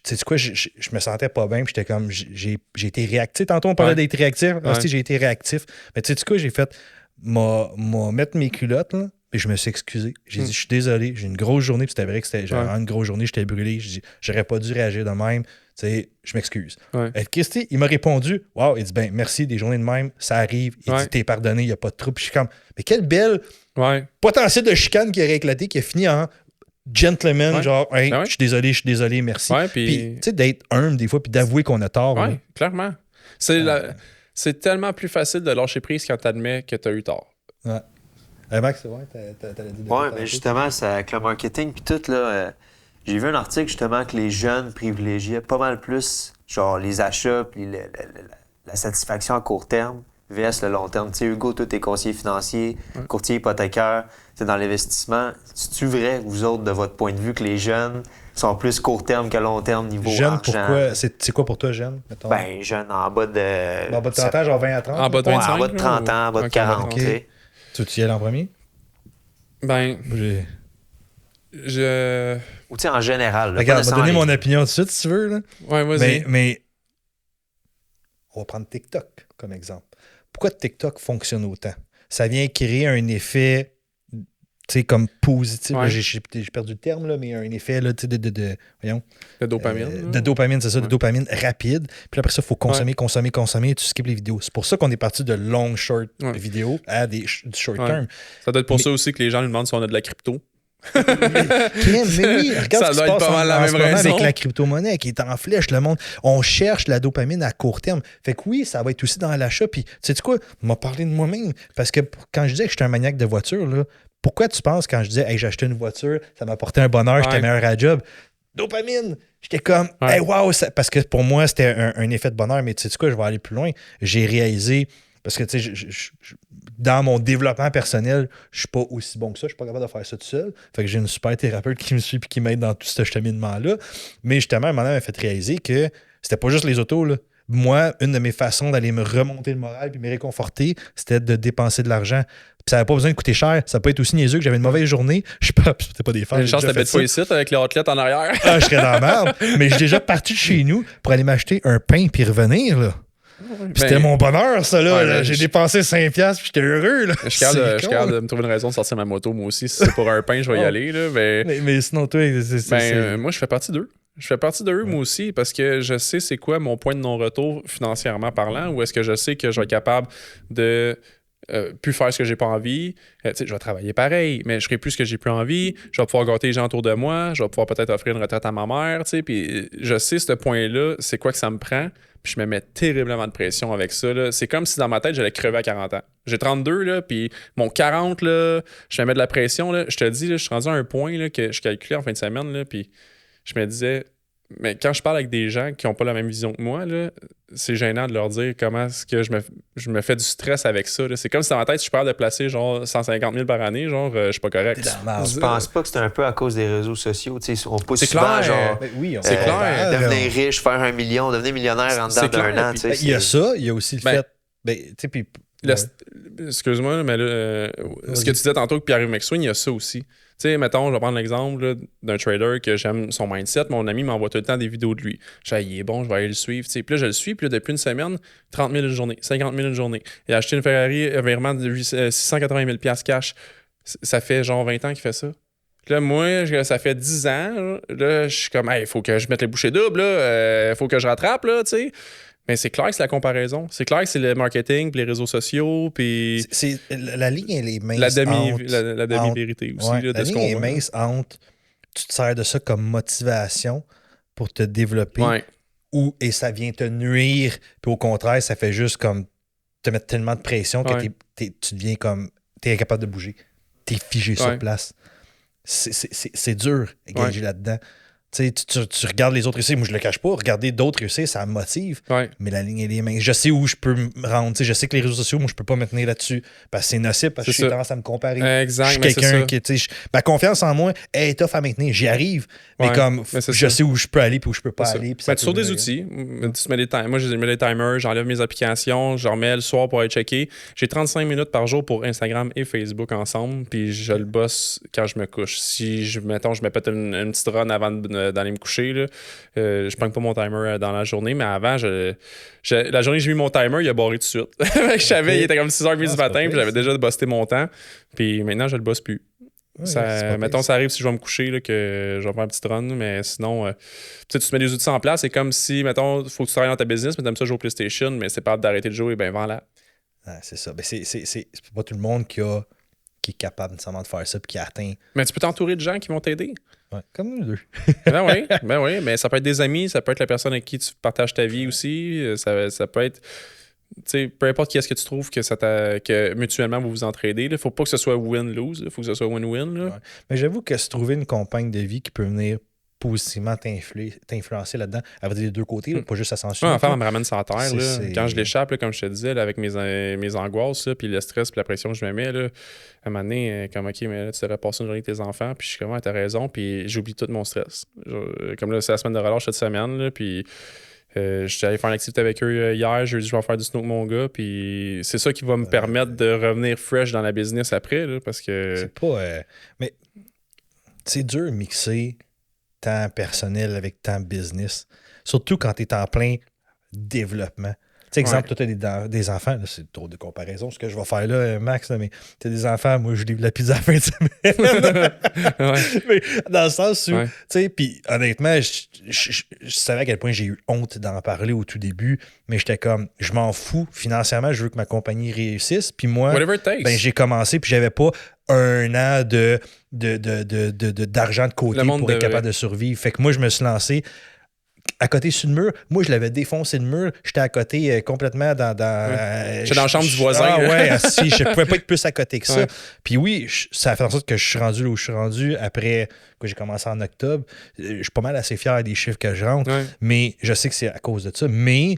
sais quoi, je me sentais pas bien. Puis j'étais comme. J'ai été réactif. Tantôt, on parlait d'être réactif. Aussi, j'ai été réactif. Mais tu sais quoi, j'ai fait. Mettre mes culottes, là. Et je me suis excusé. J'ai dit, je suis désolé, j'ai une grosse journée. Puis c'était vrai que j'avais vraiment une grosse journée, j'étais brûlé. J'ai dit, j'aurais pas dû réagir de même. Tu sais, je m'excuse. Et Christy, il m'a répondu, wow, il dit, ben merci, des journées de même, ça arrive. Il dit, t'es pardonné, il n'y a pas de trouble. Puis je suis comme, mais quelle belle potentiel de chicane qui aurait éclaté, qui a fini en gentleman, genre, hey, je suis désolé, merci. Puis, tu sais, d'être humble des fois, puis d'avouer qu'on a tort. Oui, clairement. C'est tellement plus facile de lâcher prise quand tu admets que tu as eu tort. Ouais. Max, c'est vrai, t'allais dire. Oui, mais justement, c'est avec le marketing puis tout, là, j'ai vu un article justement que les jeunes privilégiaient pas mal plus genre les achats puis la satisfaction à court terme vs le long terme. Tu sais, Hugo, toi, t'es conseiller financier, courtier hypothécaire, t'es dans l'investissement. C'est-tu vrai, vous autres, de votre point de vue, que les jeunes sont plus court terme que long terme niveau jeune, argent? Pourquoi? C'est quoi pour toi, jeune? Mettons? Ben, jeune, en bas de... En bas de 30 ans, genre 20 à 30? En bas de 25? En bas de 30 ans, en bas de 40, tu sais. Tu y allais en premier? Ben... Ou tu sais, en général. Là, regarde, je vais donner mon opinion tout de suite, si tu veux. Là. Ouais, vas-y. Mais on va prendre TikTok comme exemple. Pourquoi TikTok fonctionne autant? Ça vient créer un effet, tu sais, comme positif. Ouais. J'ai perdu le terme, là, mais un effet là, voyons. De dopamine. De dopamine, c'est ça, de dopamine rapide. Puis après ça, il faut consommer, et tu skippes les vidéos. C'est pour ça qu'on est parti de long, short vidéos à du short term. Ça doit être pour ça aussi que les gens nous demandent si on a de la crypto. mais oui, regarde ça doit être pas mal la même raison. Avec la crypto-monnaie qui est en flèche, le monde, on cherche la dopamine à court terme. Fait que oui, ça va être aussi dans l'achat. Puis, tu sais quoi, on m'a parlé de moi-même. Parce que quand je disais que j'étais un maniaque de voiture, là, pourquoi tu penses quand je disais, hey, j'ai acheté une voiture, ça m'a apporté un bonheur, j'étais meilleur à la job? Dopamine! J'étais comme, hey, wow! Parce que pour moi, c'était un effet de bonheur. Mais tu sais quoi, je vais aller plus loin. J'ai réalisé. Parce que, tu sais, dans mon développement personnel, je suis pas aussi bon que ça. Je suis pas capable de faire ça tout seul. Fait que j'ai une super thérapeute qui me suit et qui m'aide dans tout ce cheminement-là. Mais justement, un moment m'a fait réaliser que c'était pas juste les autos, là. Moi, une de mes façons d'aller me remonter le moral et me réconforter, c'était de dépenser de l'argent. Puis ça n'avait pas besoin de coûter cher. Ça peut être aussi niaiseux que j'avais une mauvaise journée. Je sais pas, c'était pas des fans. Une chance que t'avais pas ici avec les athlètes en arrière. Ah, je serais dans la merde. Mais je suis déjà parti de chez nous pour aller m'acheter un pain puis revenir, là. Puis c'était mon bonheur, ça, là. Ouais, j'ai dépensé 5$ puis j'étais heureux, là. Je suis capable de me trouver une raison de sortir ma moto, moi aussi. Si c'est pour un pain, je vais y aller, là. Mais sinon, toi, moi, je fais partie d'eux. Je fais partie de eux, moi aussi, parce que je sais c'est quoi mon point de non-retour financièrement parlant, ou est-ce que je sais que je vais être capable de plus faire ce que j'ai pas envie. Je vais travailler pareil, mais je ferai plus ce que j'ai plus envie. Je vais pouvoir gâter les gens autour de moi. Je vais pouvoir peut-être offrir une retraite à ma mère. Puis je sais ce point-là, c'est quoi que ça me prend. Puis je me mets terriblement de pression avec ça. Là. C'est comme si dans ma tête, j'allais crever à 40 ans. J'ai 32, là, puis mon 40, là, je me mets de la pression. Là. Je te dis, là, je suis rendu à un point là, que je calculais en fin de semaine, là, puis je me disais... Mais quand je parle avec des gens qui n'ont pas la même vision que moi, là, c'est gênant de leur dire comment est-ce que je me fais du stress avec ça. Là. C'est comme si dans ma tête, je parle de placer genre 150 000 par année, genre je suis pas correct. Je pense pas que c'est un peu à cause des réseaux sociaux. On pousse c'est souvent clair. Genre, oui, c'est clair. Devenir riche, faire 1 million, devenir millionnaire en dedans d'un an. Il y a ça, il y a aussi le fait... Puis, excuse-moi, mais là, ce que tu disais tantôt que Pierre-Yves McSween, il y a ça aussi. Tu sais, mettons, je vais prendre l'exemple là, d'un trader que j'aime son mindset. Mon ami m'envoie tout le temps des vidéos de lui. Je dis, il est bon, je vais aller le suivre. Puis là, je le suis. Puis là, depuis une semaine, 30 000 une journée, 50 000 une journée. Il a acheté une Ferrari, un virement de 680 000 cash. Ça fait genre 20 ans qu'il fait ça. Puis là, moi, ça fait 10 ans. Là, je suis comme, il faut que je mette les bouchées doubles. Il faut que je rattrape, là, tu sais. Mais c'est clair que c'est la comparaison. C'est clair que c'est le marketing, puis les réseaux sociaux, puis... La ligne, elle est mince. La demi-vérité aussi. Ouais, là, de la ce ligne qu'on est voit. mince entre... Tu te sers de ça comme motivation pour te développer, et ça vient te nuire, puis au contraire, ça fait juste comme te mettre tellement de pression que tu deviens comme... T'es incapable de bouger. T'es figé sur place. C'est dur à gager là-dedans. Tu regardes les autres réussir, moi je le cache pas, regarder d'autres réussir, ça me motive, mais la ligne elle est mince. Je sais où je peux me rendre, je sais que les réseaux sociaux, moi je peux pas me tenir là-dessus, parce que c'est nocif, parce que j'ai tendance à me comparer. Exact, je suis quelqu'un qui, ma confiance en moi est tough à maintenir, j'y arrive, mais comme je sais où je peux aller puis où je peux pas aller. Tu trouves des outils, tu mets des timers, moi je mets des timers, j'enlève mes applications, je remets le soir pour aller checker. J'ai 35 minutes par jour pour Instagram et Facebook ensemble, puis je le bosse quand je me couche. Si je mets peut-être une petite run avant d'aller me coucher, là, je prends pas mon timer dans la journée, mais avant, la journée que j'ai mis mon timer, il a barré tout de suite. Je savais, il était comme 6h30 du matin, puis j'avais déjà bossé mon temps, puis maintenant, je le bosse plus. Mettons, ça arrive si je vais me coucher, là, que je vais faire une petite run, mais sinon, tu te mets des outils en place, c'est comme si, mettons, il faut que tu travailles dans ta business, mais t'aimes ça jouer au PlayStation, mais c'est pas d'arrêter de jouer, ben vends-la. C'est ça. Ben, c'est pas tout le monde qui est capable nécessairement de faire ça puis qui atteint. Mais tu peux t'entourer de gens qui vont t'aider. Ouais, comme nous deux. ben oui, mais ça peut être des amis, ça peut être la personne avec qui tu partages ta vie aussi, ça peut être... T'sais, peu importe qui est-ce que tu trouves que mutuellement vous vous entraidez, il faut pas que ce soit win-lose, il faut que ce soit win-win. Là. Ouais. Mais j'avoue que se trouver une compagne de vie qui peut venir positivement t'influencer là-dedans, avec les deux côtés, là, pas juste à sens unique. En fait, elle me ramène sur la terre. Là. Quand je l'échappe, là, comme je te disais, là, avec mes angoisses, puis le stress, puis la pression que je me mets, là, à un moment donné, comme OK, mais là, tu devrais passer une journée avec tes enfants, puis je suis comme, t'as raison, puis j'oublie tout mon stress. Comme là, c'est la semaine de relâche cette semaine, là, puis je suis allé faire une activité avec eux hier, je vais faire du snow avec mon gars, puis c'est ça qui va me permettre de revenir fresh dans la business après, là, parce que... C'est pas... mais c'est dur de mixer temps personnel avec temps business. Surtout quand tu es en plein développement. Tu sais, exemple, toi, tu as des enfants. Là, c'est trop de comparaison ce que je vais faire là, Max, là, mais tu as des enfants, moi, je livre la pizza à la fin de semaine. Mais dans le sens où, tu sais, puis honnêtement, je savais à quel point j'ai eu honte d'en parler au tout début, mais j'étais comme, je m'en fous. Financièrement, je veux que ma compagnie réussisse. Puis moi, ben, j'ai commencé, puis j'avais pas un an d'argent de côté pour être capable de survivre. Fait que moi, je me suis lancé à côté sur le mur. Moi, je l'avais défoncé le mur. J'étais à côté complètement dans... J'étais dans la chambre du voisin. Ah ouais, si, je pouvais pas être plus à côté que ça. Puis oui, ça a fait en sorte que je suis rendu là où je suis rendu après que j'ai commencé en octobre. Je suis pas mal assez fier des chiffres que je rentre, mais je sais que c'est à cause de ça. Mais...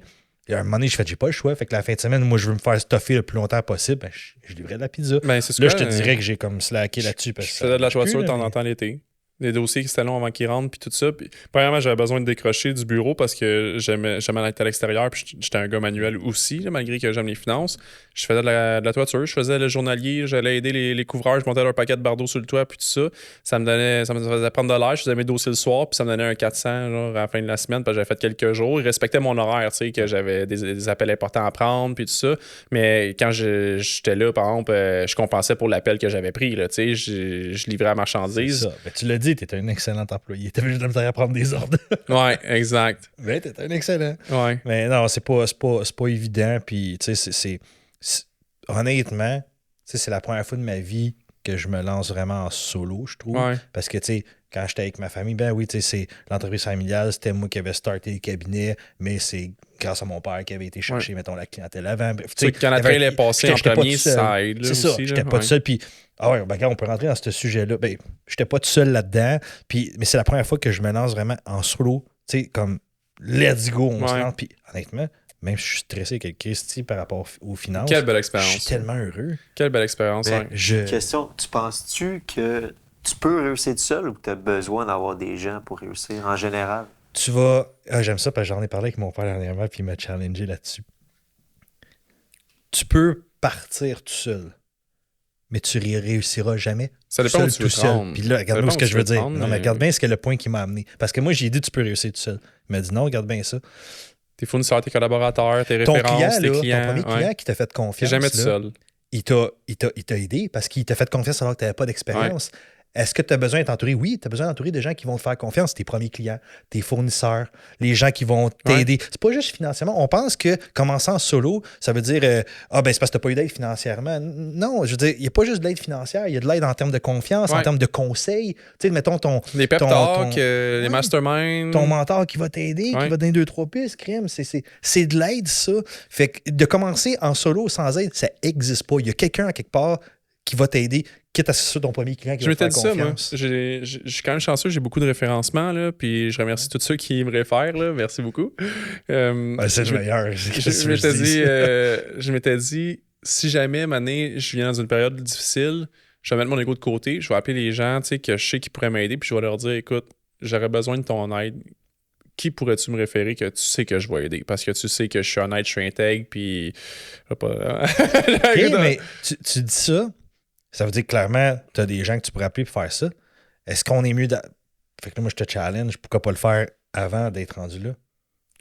à un moment donné, j'ai pas le choix. Fait que la fin de semaine, moi, je veux me faire stuffer le plus longtemps possible. Ben, je livrais de la pizza. Ben, là, je te dirais que j'ai comme slacké là-dessus. Je faisais de la toiture de temps en temps l'été. Des dossiers qui étaient longs avant qu'ils rentrent, puis tout ça. Puis, premièrement, j'avais besoin de décrocher du bureau parce que j'aimais être à l'extérieur, puis j'étais un gars manuel aussi, là, malgré que j'aime les finances. Je faisais de la toiture, je faisais le journalier, j'allais aider les couvreurs, je montais leur paquet de bardeaux sur le toit, puis tout ça. Ça me faisait prendre de l'air, je faisais mes dossiers le soir, puis ça me donnait un 400 genre, à la fin de la semaine, parce que j'avais fait quelques jours. Ils respectaient mon horaire, tu sais, que j'avais des appels importants à prendre, puis tout ça. Mais quand j'étais là, par exemple, je compensais pour l'appel que j'avais pris, là, tu sais, je livrais la marchandise. Ben, tu l'as dit, dit, tu es un excellent employé. Tu avais juste à prendre des ordres. Ouais, exact. Mais tu es un excellent. Ouais. Mais non, c'est pas évident. Puis, tu sais, honnêtement, c'est la première fois de ma vie que je me lance vraiment en solo, je trouve. Ouais. Parce que, tu sais, quand j'étais avec ma famille, ben oui, tu sais, c'est l'entreprise familiale, c'était moi qui avais starté le cabinet, mais c'est grâce à mon père qui avait été chercher, mettons, la clientèle avant. Bref, tu sais, quand la trail est passée en premier, ça aide. C'est ça, j'étais pas tout seul. Puis, ben, regarde, on peut rentrer dans ce sujet-là. Ben, j'étais pas tout seul là-dedans. Puis, mais c'est la première fois que je me lance vraiment en solo. Tu sais, comme, let's go, on se lance. Puis, honnêtement, même si je suis stressé avec Christy par rapport aux finances. Quelle belle expérience. Je suis tellement heureux. Quelle belle expérience. Question, tu penses-tu que tu peux réussir tout seul ou que tu as besoin d'avoir des gens pour réussir en général? Tu vas... j'aime ça parce que j'en ai parlé avec mon père dernièrement puis il m'a challengé là-dessus. Tu peux partir tout seul, mais tu réussiras jamais. Ça dépend où tu veux te rendre. Puis là, regarde-moi ce que je veux dire. Non, mais regarde bien ce que le point qui m'a amené. Parce que moi, j'ai dit tu peux réussir tout seul. Il m'a dit non, regarde bien ça. Tes fournisseurs, tes collaborateurs, tes références, tes clients. Ton premier client qui t'a fait confiance. T'es jamais tout seul. Il t'a aidé parce qu'il t'a fait confiance alors que tu n'avais pas d'expérience. Ouais. Est-ce que tu as besoin d'être entouré? Oui, tu as besoin d'entourer des gens qui vont te faire confiance, tes premiers clients, tes fournisseurs, les gens qui vont t'aider. Ouais. C'est pas juste financièrement. On pense que commencer en solo, ça veut dire c'est parce que tu n'as pas eu d'aide financièrement. Non, je veux dire, il n'y a pas juste de l'aide financière, il y a de l'aide en termes de confiance, en termes de conseils. Tu sais, mettons les pep talks, les masterminds. Ton mentor qui va t'aider, qui va te donner 2-3 pistes, crème. C'est de l'aide, ça. Fait que de commencer en solo sans aide, ça n'existe pas. Il y a quelqu'un à quelque part qui va t'aider, quitte à ce soit ton premier client qui va te faire confiance. Je suis quand même chanceux, j'ai beaucoup de référencements, là, puis je remercie tous ceux qui me réfèrent, là, merci beaucoup. C'est le meilleur. Je m'étais dit, si jamais, Mané, je viens dans une période difficile, je vais mettre mon ego de côté, je vais appeler les gens que je sais qui pourraient m'aider, puis je vais leur dire, écoute, j'aurais besoin de ton aide. Qui pourrais-tu me référer que tu sais que je vais aider? Parce que tu sais que je suis honnête, je suis intègre, puis... mais tu dis ça, ça veut dire que clairement, tu as des gens que tu pourrais appeler pour faire ça. Est-ce qu'on est mieux... Fait que là, moi, je te challenge. Pourquoi pas le faire avant d'être rendu là?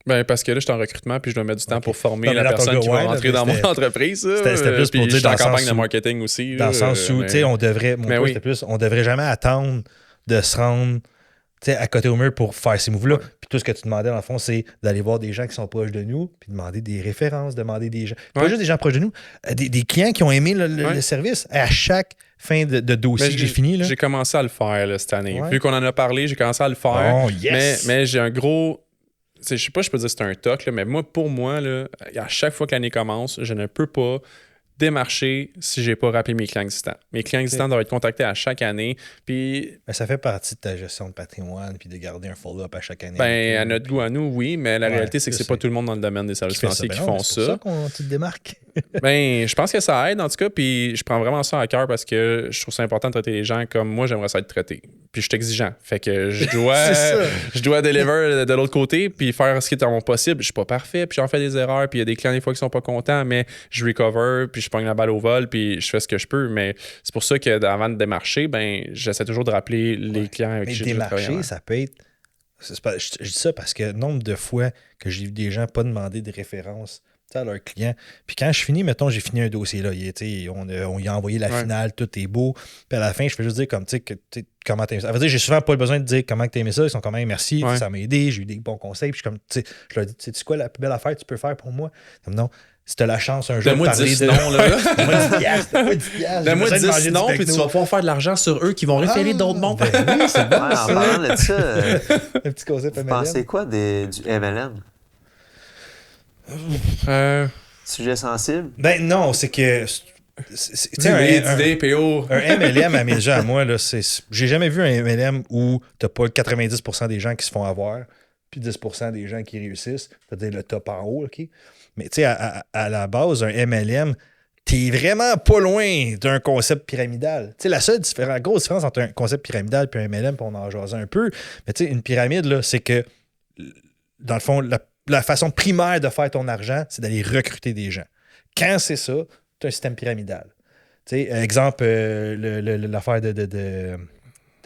Ben, parce que là, je suis en recrutement puis je dois mettre du temps pour former la personne qui va rentrer dans mon entreprise. C'était plus pour dire je suis en campagne de marketing aussi. Dans le sens où, tu sais, on devrait... Mon point, c'était plus, on devrait jamais attendre de se rendre à côté au mur pour faire ces moves-là. Puis tout ce que tu demandais, dans le fond, c'est d'aller voir des gens qui sont proches de nous, puis demander des références, demander des gens. Pas juste des gens proches de nous, des clients qui ont aimé le service. À chaque fin de dossier que j'ai fini. J'ai commencé à le faire là, cette année. Vu qu'on en a parlé, j'ai commencé à le faire. Oh, yes. Mais j'ai un gros... Je sais pas, je peux dire que c'est un toc, là, mais pour moi, là, à chaque fois que l'année commence, je ne peux pas démarcher si j'ai pas rappelé mes clients existants. Mes clients existants doivent être contactés à chaque année. Puis, ça fait partie de ta gestion de patrimoine puis de garder un follow-up à chaque année. À notre goût à nous, oui, mais la réalité, c'est que c'est pas tout le monde dans le domaine des services financiers qui font ça. C'est pour ça tu te démarques. Je pense que ça aide en tout cas, puis je prends vraiment ça à cœur parce que je trouve ça important de traiter les gens comme moi, j'aimerais ça être traité. Puis je suis exigeant. Fait que je dois deliver de l'autre côté puis faire ce qui est en mon possible. Je suis pas parfait, puis j'en fais des erreurs, puis il y a des clients des fois qui sont pas contents, mais je recover, puis je pogne la balle au vol, puis je fais ce que je peux. Mais c'est pour ça qu'avant de démarcher, j'essaie toujours de rappeler les clients avec qui j'ai travaillé. Démarcher, ça peut être... Je dis ça parce que nombre de fois que j'ai vu des gens pas demander des références à leurs clients. Puis quand je finis, mettons, j'ai fini un dossier là. On y a envoyé la finale, tout est beau. Puis à la fin, je fais juste dire comme comment t'as aimé ça. Ça veut dire j'ai souvent pas le besoin de dire comment t'as aimé ça. Ils sont quand même merci, ça m'a aidé, j'ai eu des bons conseils. Puis je leur dis, sais-tu quoi la plus belle affaire que tu peux faire pour moi? Comme non. Si t'as la chance un jour de parler de... Donne-moi 10 noms, puis tu vas pouvoir faire de l'argent sur eux qui vont référer d'autres mondes. Oui, c'est bon. En parlant de ça, un petit concept MLM. Vous pensez quoi du MLM? Sujet sensible? Ben non, c'est que... Un MLM à mes yeux, à moi, là, j'ai jamais vu un MLM où t'as pas 90% des gens qui se font avoir, puis 10% des gens qui réussissent. C'est-à-dire le top en haut, OK? Mais tu sais, à la base, un MLM, t'es vraiment pas loin d'un concept pyramidal. Tu sais, la seule grosse différence entre un concept pyramidal et un MLM, puis on en jase un peu, mais tu sais, une pyramide, là, c'est que, dans le fond, la façon primaire de faire ton argent, c'est d'aller recruter des gens. Quand c'est ça, tu as un système pyramidal. Tu sais, exemple, l'affaire de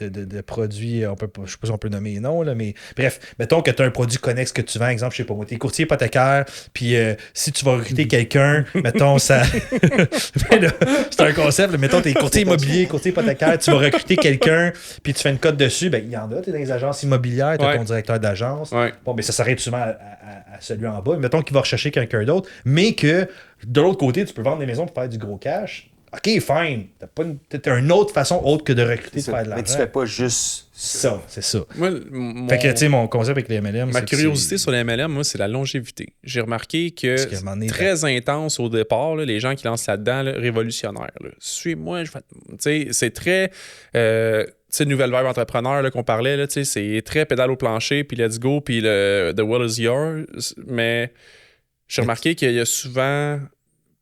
de produits, je ne sais pas si on peut nommer les noms, là, mais bref, mettons que tu as un produit connexe que tu vends, exemple, je sais pas moi, tu es courtier hypothécaire, puis si tu vas recruter quelqu'un, mettons ça. C'est un concept, là, mettons, tu es courtier immobilier, courtier hypothécaire, tu vas recruter quelqu'un, puis tu fais une cote dessus, ben il y en a, tu es dans les agences immobilières, tu as ton directeur d'agence. Ouais. Bon, ben ça s'arrête souvent à celui en bas. Mettons qu'il va rechercher quelqu'un d'autre, mais que de l'autre côté, tu peux vendre des maisons pour faire du gros cash. OK, fine. T'as une autre façon autre que de recruter, de faire de l'argent. Mais tu fais pas juste ça. C'est ça. Moi, fait que, tu sais, mon concept avec les MLM, ma curiosité sur les MLM, moi, c'est la longévité. J'ai remarqué que c'est très intense au départ, là, les gens qui lancent là-dedans, là, révolutionnaire. Là. Suis-moi, je fais... Tu sais, c'est très... tu sais, nouvelle vibe entrepreneur là, qu'on parlait, là, c'est très pédale au plancher, puis let's go, puis the world is yours. Mais j'ai remarqué qu'il y a souvent...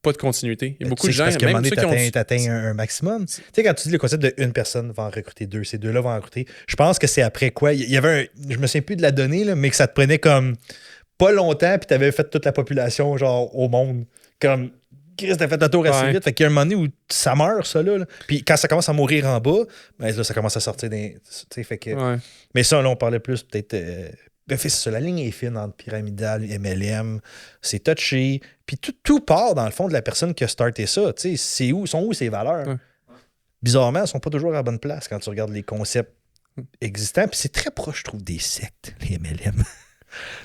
pas de continuité. Il y a beaucoup de gens, parce qu'à un moment même donné, t'atteins un maximum. Tu sais, quand tu dis le concept de une personne va en recruter deux, ces deux-là vont en recruter, je pense que c'est après quoi? Il y avait je me souviens plus de la donnée, là, mais que ça te prenait comme pas longtemps, puis t'avais fait toute la population, genre, au monde. Comme, Chris, t'as fait le tour assez vite. Fait qu'il y a un moment donné où ça meurt, ça, là. Puis quand ça commence à mourir en bas, ben là, ça commence à sortir des... Tu sais, fait que... Ouais. Mais ça, là, on parlait plus peut-être... c'est ça, la ligne est fine entre pyramidal et MLM. C'est touché. Puis tout part, dans le fond, de la personne qui a starté ça. Tu sais, sont où ses valeurs? Ouais. Bizarrement, elles sont pas toujours à la bonne place quand tu regardes les concepts existants. Puis c'est très proche, je trouve, des sectes, les MLM.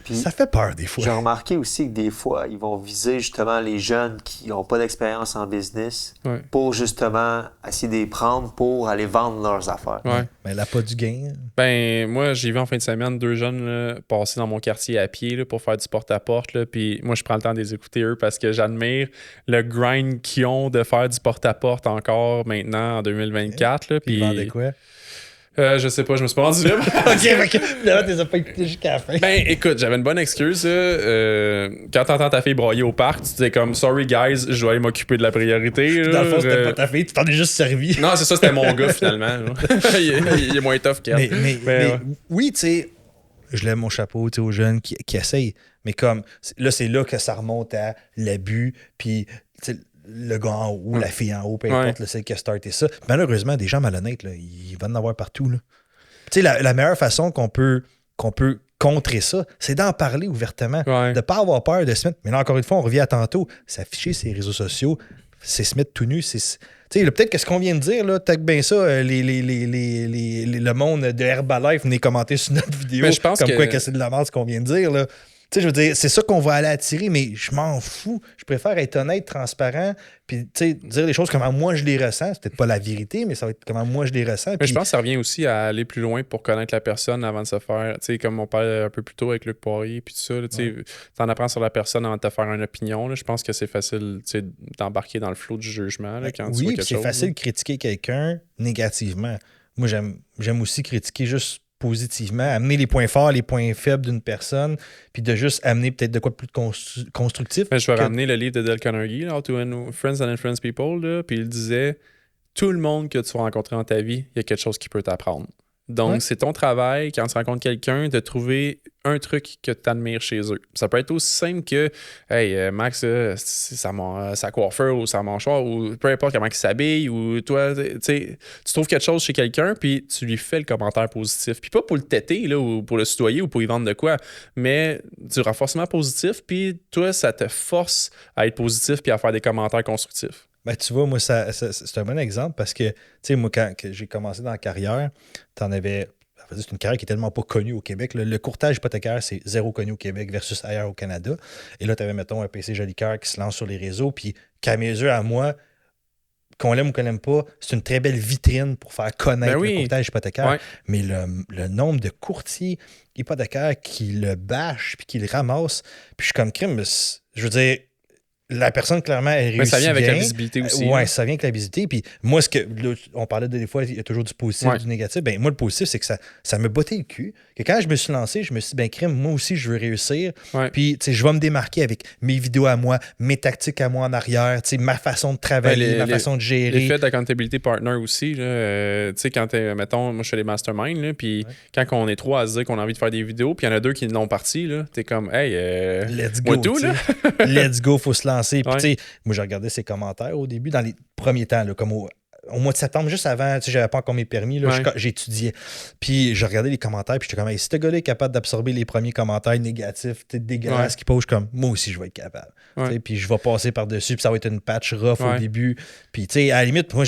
Puis, ça fait peur des fois. J'ai remarqué aussi que des fois, ils vont viser justement les jeunes qui n'ont pas d'expérience en business pour justement essayer de les prendre pour aller vendre leurs affaires. Ouais. Mais là, pas du gain. Ben, moi, j'ai vu en fin de semaine 2 jeunes là, passer dans mon quartier à pied là, pour faire du porte-à-porte. Puis moi, je prends le temps de les écouter, eux, parce que j'admire le grind qu'ils ont de faire du porte-à-porte encore maintenant en 2024. Là, puis ils vendaient quoi? Je sais pas, je me suis pas rendu là. OK, là, tu les as pas écoutés jusqu'à la fin. Ben, écoute, j'avais une bonne excuse. Quand t'entends ta fille broyer au parc, tu disais comme « Sorry, guys, je vais aller m'occuper de la priorité. » Dans le fond, c'était pas ta fille, tu t'en es juste servi. Non, c'est ça, c'était mon gars, finalement. il est moins tough qu'elle. Mais oui, tu sais, je lève mon chapeau aux jeunes qui essayent. Mais comme, là, c'est là que ça remonte à l'abus, puis le gars en haut, la fille en haut, peu importe, celle qui a starté ça. Malheureusement, des gens malhonnêtes, là, ils vont en avoir partout. Tu sais, la meilleure façon qu'on peut contrer ça, c'est d'en parler ouvertement. De ne pas avoir peur de se mettre. Mais là, encore une fois, on revient à tantôt. S'afficher ses réseaux sociaux, c'est se mettre tout nu. Tu sais, peut-être que ce qu'on vient de dire, là, t'as bien ça, le monde de Herbalife venez commenter sur notre vidéo. Mais je pense comme quoi que c'est de la merde ce qu'on vient de dire, là. Tu sais, je veux dire, c'est ça qu'on va aller attirer, mais je m'en fous. Je préfère être honnête, transparent, puis dire les choses comment moi je les ressens. C'est peut-être pas la vérité, mais ça va être comment moi je les ressens. Mais je pense que ça revient aussi à aller plus loin pour connaître la personne avant de se faire. Tu sais, comme on parlait un peu plus tôt avec Luc Poirier, puis tout ça, tu sais, t'en apprends sur la personne avant de te faire une opinion. Là. Je pense que c'est facile d'embarquer dans le flot du jugement là, quand tu vois quelque chose. Oui, c'est facile de critiquer quelqu'un négativement. Moi, j'aime aussi critiquer juste positivement, amener les points forts, les points faibles d'une personne, puis de juste amener peut-être de quoi de plus constructif. Mais je vais ramener le livre de Dale Carnegie, How to Friends and Influence People, là, puis il disait tout le monde que tu vas rencontrer dans ta vie, il y a quelque chose qui peut t'apprendre. Donc, c'est ton travail, quand tu rencontres quelqu'un, de trouver un truc que tu admires chez eux. Ça peut être aussi simple que hey, Max, sa coiffeur ou sa mâchoire, ou peu importe comment il s'habille, ou toi, tu trouves quelque chose chez quelqu'un, puis tu lui fais le commentaire positif. Puis pas pour le têter, là, ou pour le soudoyer, ou pour y vendre de quoi, mais du renforcement positif, puis toi, ça te force à être positif puis à faire des commentaires constructifs. Ben, tu vois, moi, c'est un bon exemple parce que, tu sais, moi, quand j'ai commencé dans la carrière, c'est une carrière qui est tellement pas connue au Québec. Le courtage hypothécaire, c'est zéro connu au Québec versus ailleurs au Canada. Et là, tu avais, mettons, un PC Jolicoeur qui se lance sur les réseaux, puis qu'à mes yeux, à moi, qu'on l'aime ou qu'on l'aime pas, c'est une très belle vitrine pour faire connaître le courtage hypothécaire. Ouais. Mais le nombre de courtiers hypothécaires qui le bâchent puis qui le ramassent, puis je suis comme crime, je veux dire, la personne, clairement, elle réussit. Mais ça vient avec bien. La visibilité aussi. Oui, ça vient avec la visibilité. Puis moi, on parlait des fois, il y a toujours du positif et du négatif. Ben, moi, le positif, c'est que ça me bottait le cul. Que quand je me suis lancé, je me suis dit, ben, crème, moi aussi, je veux réussir. Ouais. Puis, tu sais, je vais me démarquer avec mes vidéos à moi, mes tactiques à moi en arrière, tu sais, ma façon de travailler, ma façon de gérer. L'effet d'accountability partner aussi. Tu sais, quand mettons, moi, je fais les masterminds, puis quand on est 3 à se dire qu'on a envie de faire des vidéos, puis il y en a 2 qui l'ont parti, t'es comme, hey, let's go. Tout, là. Let's go, faut se lancer. Puis, tu sais, moi, j'ai regardé ses commentaires au début, dans les premiers temps, là, comme au mois de septembre, juste avant, tu sais, j'avais pas encore mes permis, là, Ouais. j'étudiais. Puis je regardais les commentaires, puis j'étais comme, hey, si ce gars-là est capable d'absorber les premiers commentaires négatifs, dégueulasses qu'il pose, comme, moi aussi, je vais être capable. Ouais. Tu sais, puis je vais passer par-dessus, puis ça va être une patch rough au Ouais. début. Puis, tu sais, à la limite, moi,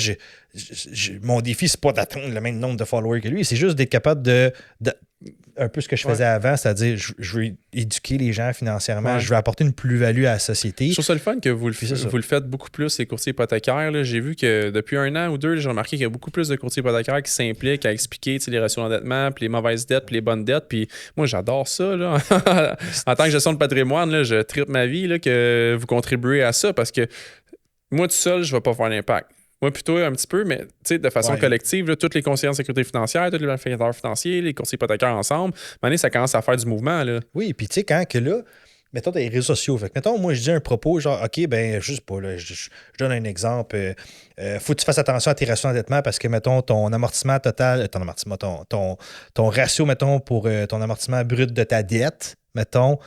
mon défi, c'est pas d'atteindre le même nombre de followers que lui, c'est juste d'être capable de un peu ce que je faisais avant, c'est-à-dire je veux éduquer les gens financièrement, je veux apporter une plus-value à la société. Je trouve ça le fun que vous le faites beaucoup plus, les courtiers hypothécaires. Là. J'ai vu que depuis 1 an ou 2, j'ai remarqué qu'il y a beaucoup plus de courtiers hypothécaires qui s'impliquent à expliquer les ratios d'endettement, puis les mauvaises dettes, puis les bonnes dettes. Puis moi, j'adore ça. Là. En tant que gestion de patrimoine, là, je tripe ma vie là, que vous contribuez à ça parce que moi, tout seul, je ne vais pas faire l'impact. Moi, plutôt un petit peu, mais de façon collective, là, tous les conseillers en sécurité financière, tous les planificateurs financiers, les courtiers hypothécaires ensemble, à un moment donné, ça commence à faire du mouvement. Là. Oui, puis tu sais, quand que là, mettons, t'as les réseaux sociaux. Fait que, mettons, moi, je dis un propos, genre, OK, ben, juste pas, là, je donne un exemple. Faut que tu fasses attention à tes ratios d'endettement parce que, mettons, ton amortissement total, ton ratio, mettons, pour ton amortissement brut de ta dette, mettons,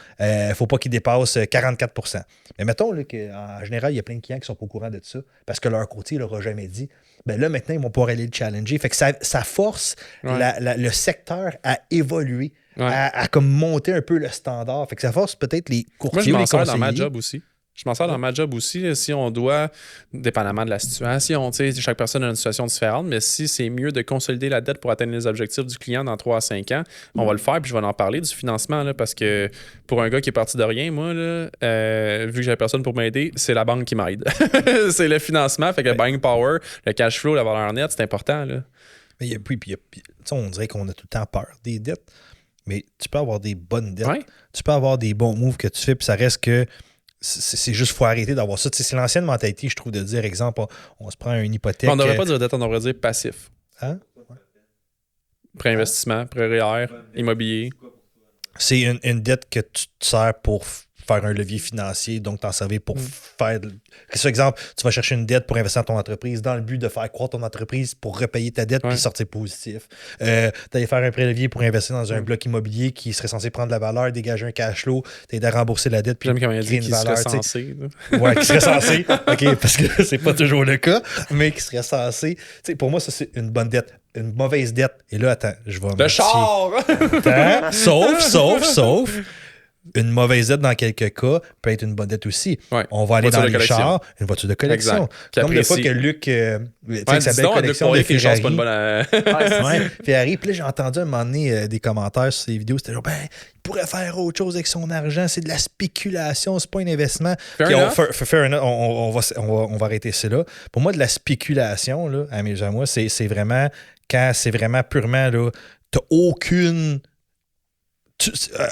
faut pas qu'il dépasse 44%. Mais mettons qu'en général, il y a plein de clients qui sont pas au courant de ça parce que leur courtier ne leur a jamais dit. Ben là, maintenant, ils vont pouvoir aller le challenger. Fait que ça force le secteur à évoluer, à comme monter un peu le standard. Fait que ça force peut-être les courtiers. Moi, je m'en les sers dans ma job aussi. Je m'en sers dans ma job aussi. Là, si on doit, dépendamment de la situation, chaque personne a une situation différente, mais si c'est mieux de consolider la dette pour atteindre les objectifs du client dans 3 à 5 ans, on va le faire, puis je vais en parler du financement, là, parce que pour un gars qui est parti de rien, moi, là, vu que j'avais personne pour m'aider, c'est la banque qui m'aide. C'est le financement, fait que le buying power, le cash flow, la valeur nette, c'est important. Là. Mais on dirait qu'on a tout le temps peur des dettes, mais tu peux avoir des bonnes dettes, tu peux avoir des bons moves que tu fais, puis ça reste que c'est juste, faut arrêter d'avoir ça. C'est l'ancienne mentalité, je trouve, de dire, exemple, on se prend une hypothèque. On ne devrait pas dire dette, on devrait dire passif. Hein? Pré-investissement, pré-REER, immobilier. C'est une dette que tu te sers pour faire un levier financier, donc t'en servir pour faire... Par exemple, tu vas chercher une dette pour investir dans ton entreprise dans le but de faire croître ton entreprise pour repayer ta dette puis sortir positif. T'allais faire un pré-levier pour investir dans un bloc immobilier qui serait censé prendre de la valeur, dégager un cash flow, t'aider à rembourser la dette puis créer une valeur. Serait censé. Ouais, qui serait censé. OK, parce que c'est pas toujours le cas, mais qui serait censé. T'sais, pour moi, ça, c'est une bonne dette. Une mauvaise dette. Et là, attends, je vais... Le char! Attends, sauf... Une mauvaise dette, dans quelques cas, peut être une bonne dette aussi. Ouais. On va aller dans les chars, une voiture de collection. Comme des fois que Luc, sa belle collection de Ferrari. Ferrari. Puis là, j'ai entendu à un moment donné des commentaires sur ces vidéos. C'était genre, il pourrait faire autre chose avec son argent. C'est de la spéculation, c'est pas un investissement. On va arrêter ça là. Pour moi, de la spéculation, là, à moi, c'est vraiment quand c'est vraiment purement, là, t'as aucune...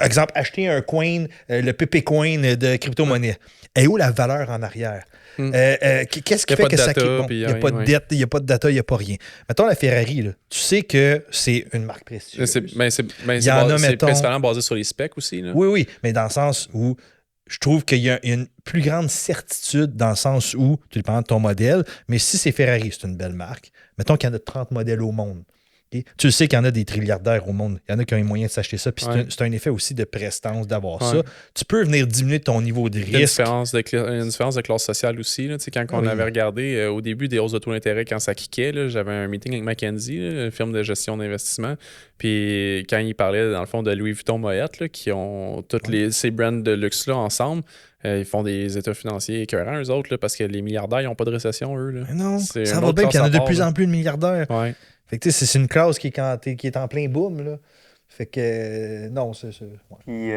exemple, acheter un coin, le PP coin de crypto-monnaie. Et où la valeur en arrière? Qu'est-ce qui fait que ça... Il n'y a pas de dette, il n'y a pas de data, il n'y a pas rien. Mettons la Ferrari, là, tu sais que c'est une marque précieuse. C'est principalement basé sur les specs aussi. Là. Oui, mais dans le sens où je trouve qu'il y a une plus grande certitude dans le sens où, tout dépend de ton modèle, mais si c'est Ferrari, c'est une belle marque. Mettons qu'il y en a 30 modèles au monde. Okay? Tu sais qu'il y en a des trilliardaires au monde. Il y en a qui ont les moyens de s'acheter ça. Puis c'est un effet aussi de prestance d'avoir ça. Tu peux venir diminuer ton niveau de risque. Il y a une différence de classe sociale aussi. Là. Quand on avait regardé au début des hausses de taux d'intérêt, quand ça kickait, là, j'avais un meeting avec McKinsey, une firme de gestion d'investissement. Puis quand ils parlaient, dans le fond, de Louis Vuitton Moët, là, qui ont tous ces brands de luxe-là ensemble, ils font des états financiers écœurants, eux autres, là, parce que les milliardaires, ils n'ont pas de récession, eux. Là. Non, ça va bien, puis il y en a de plus en plus de milliardaires. Ouais. Fait que c'est une classe qui est en plein boom, là. Fait que non, c'est ça. Ouais. Puis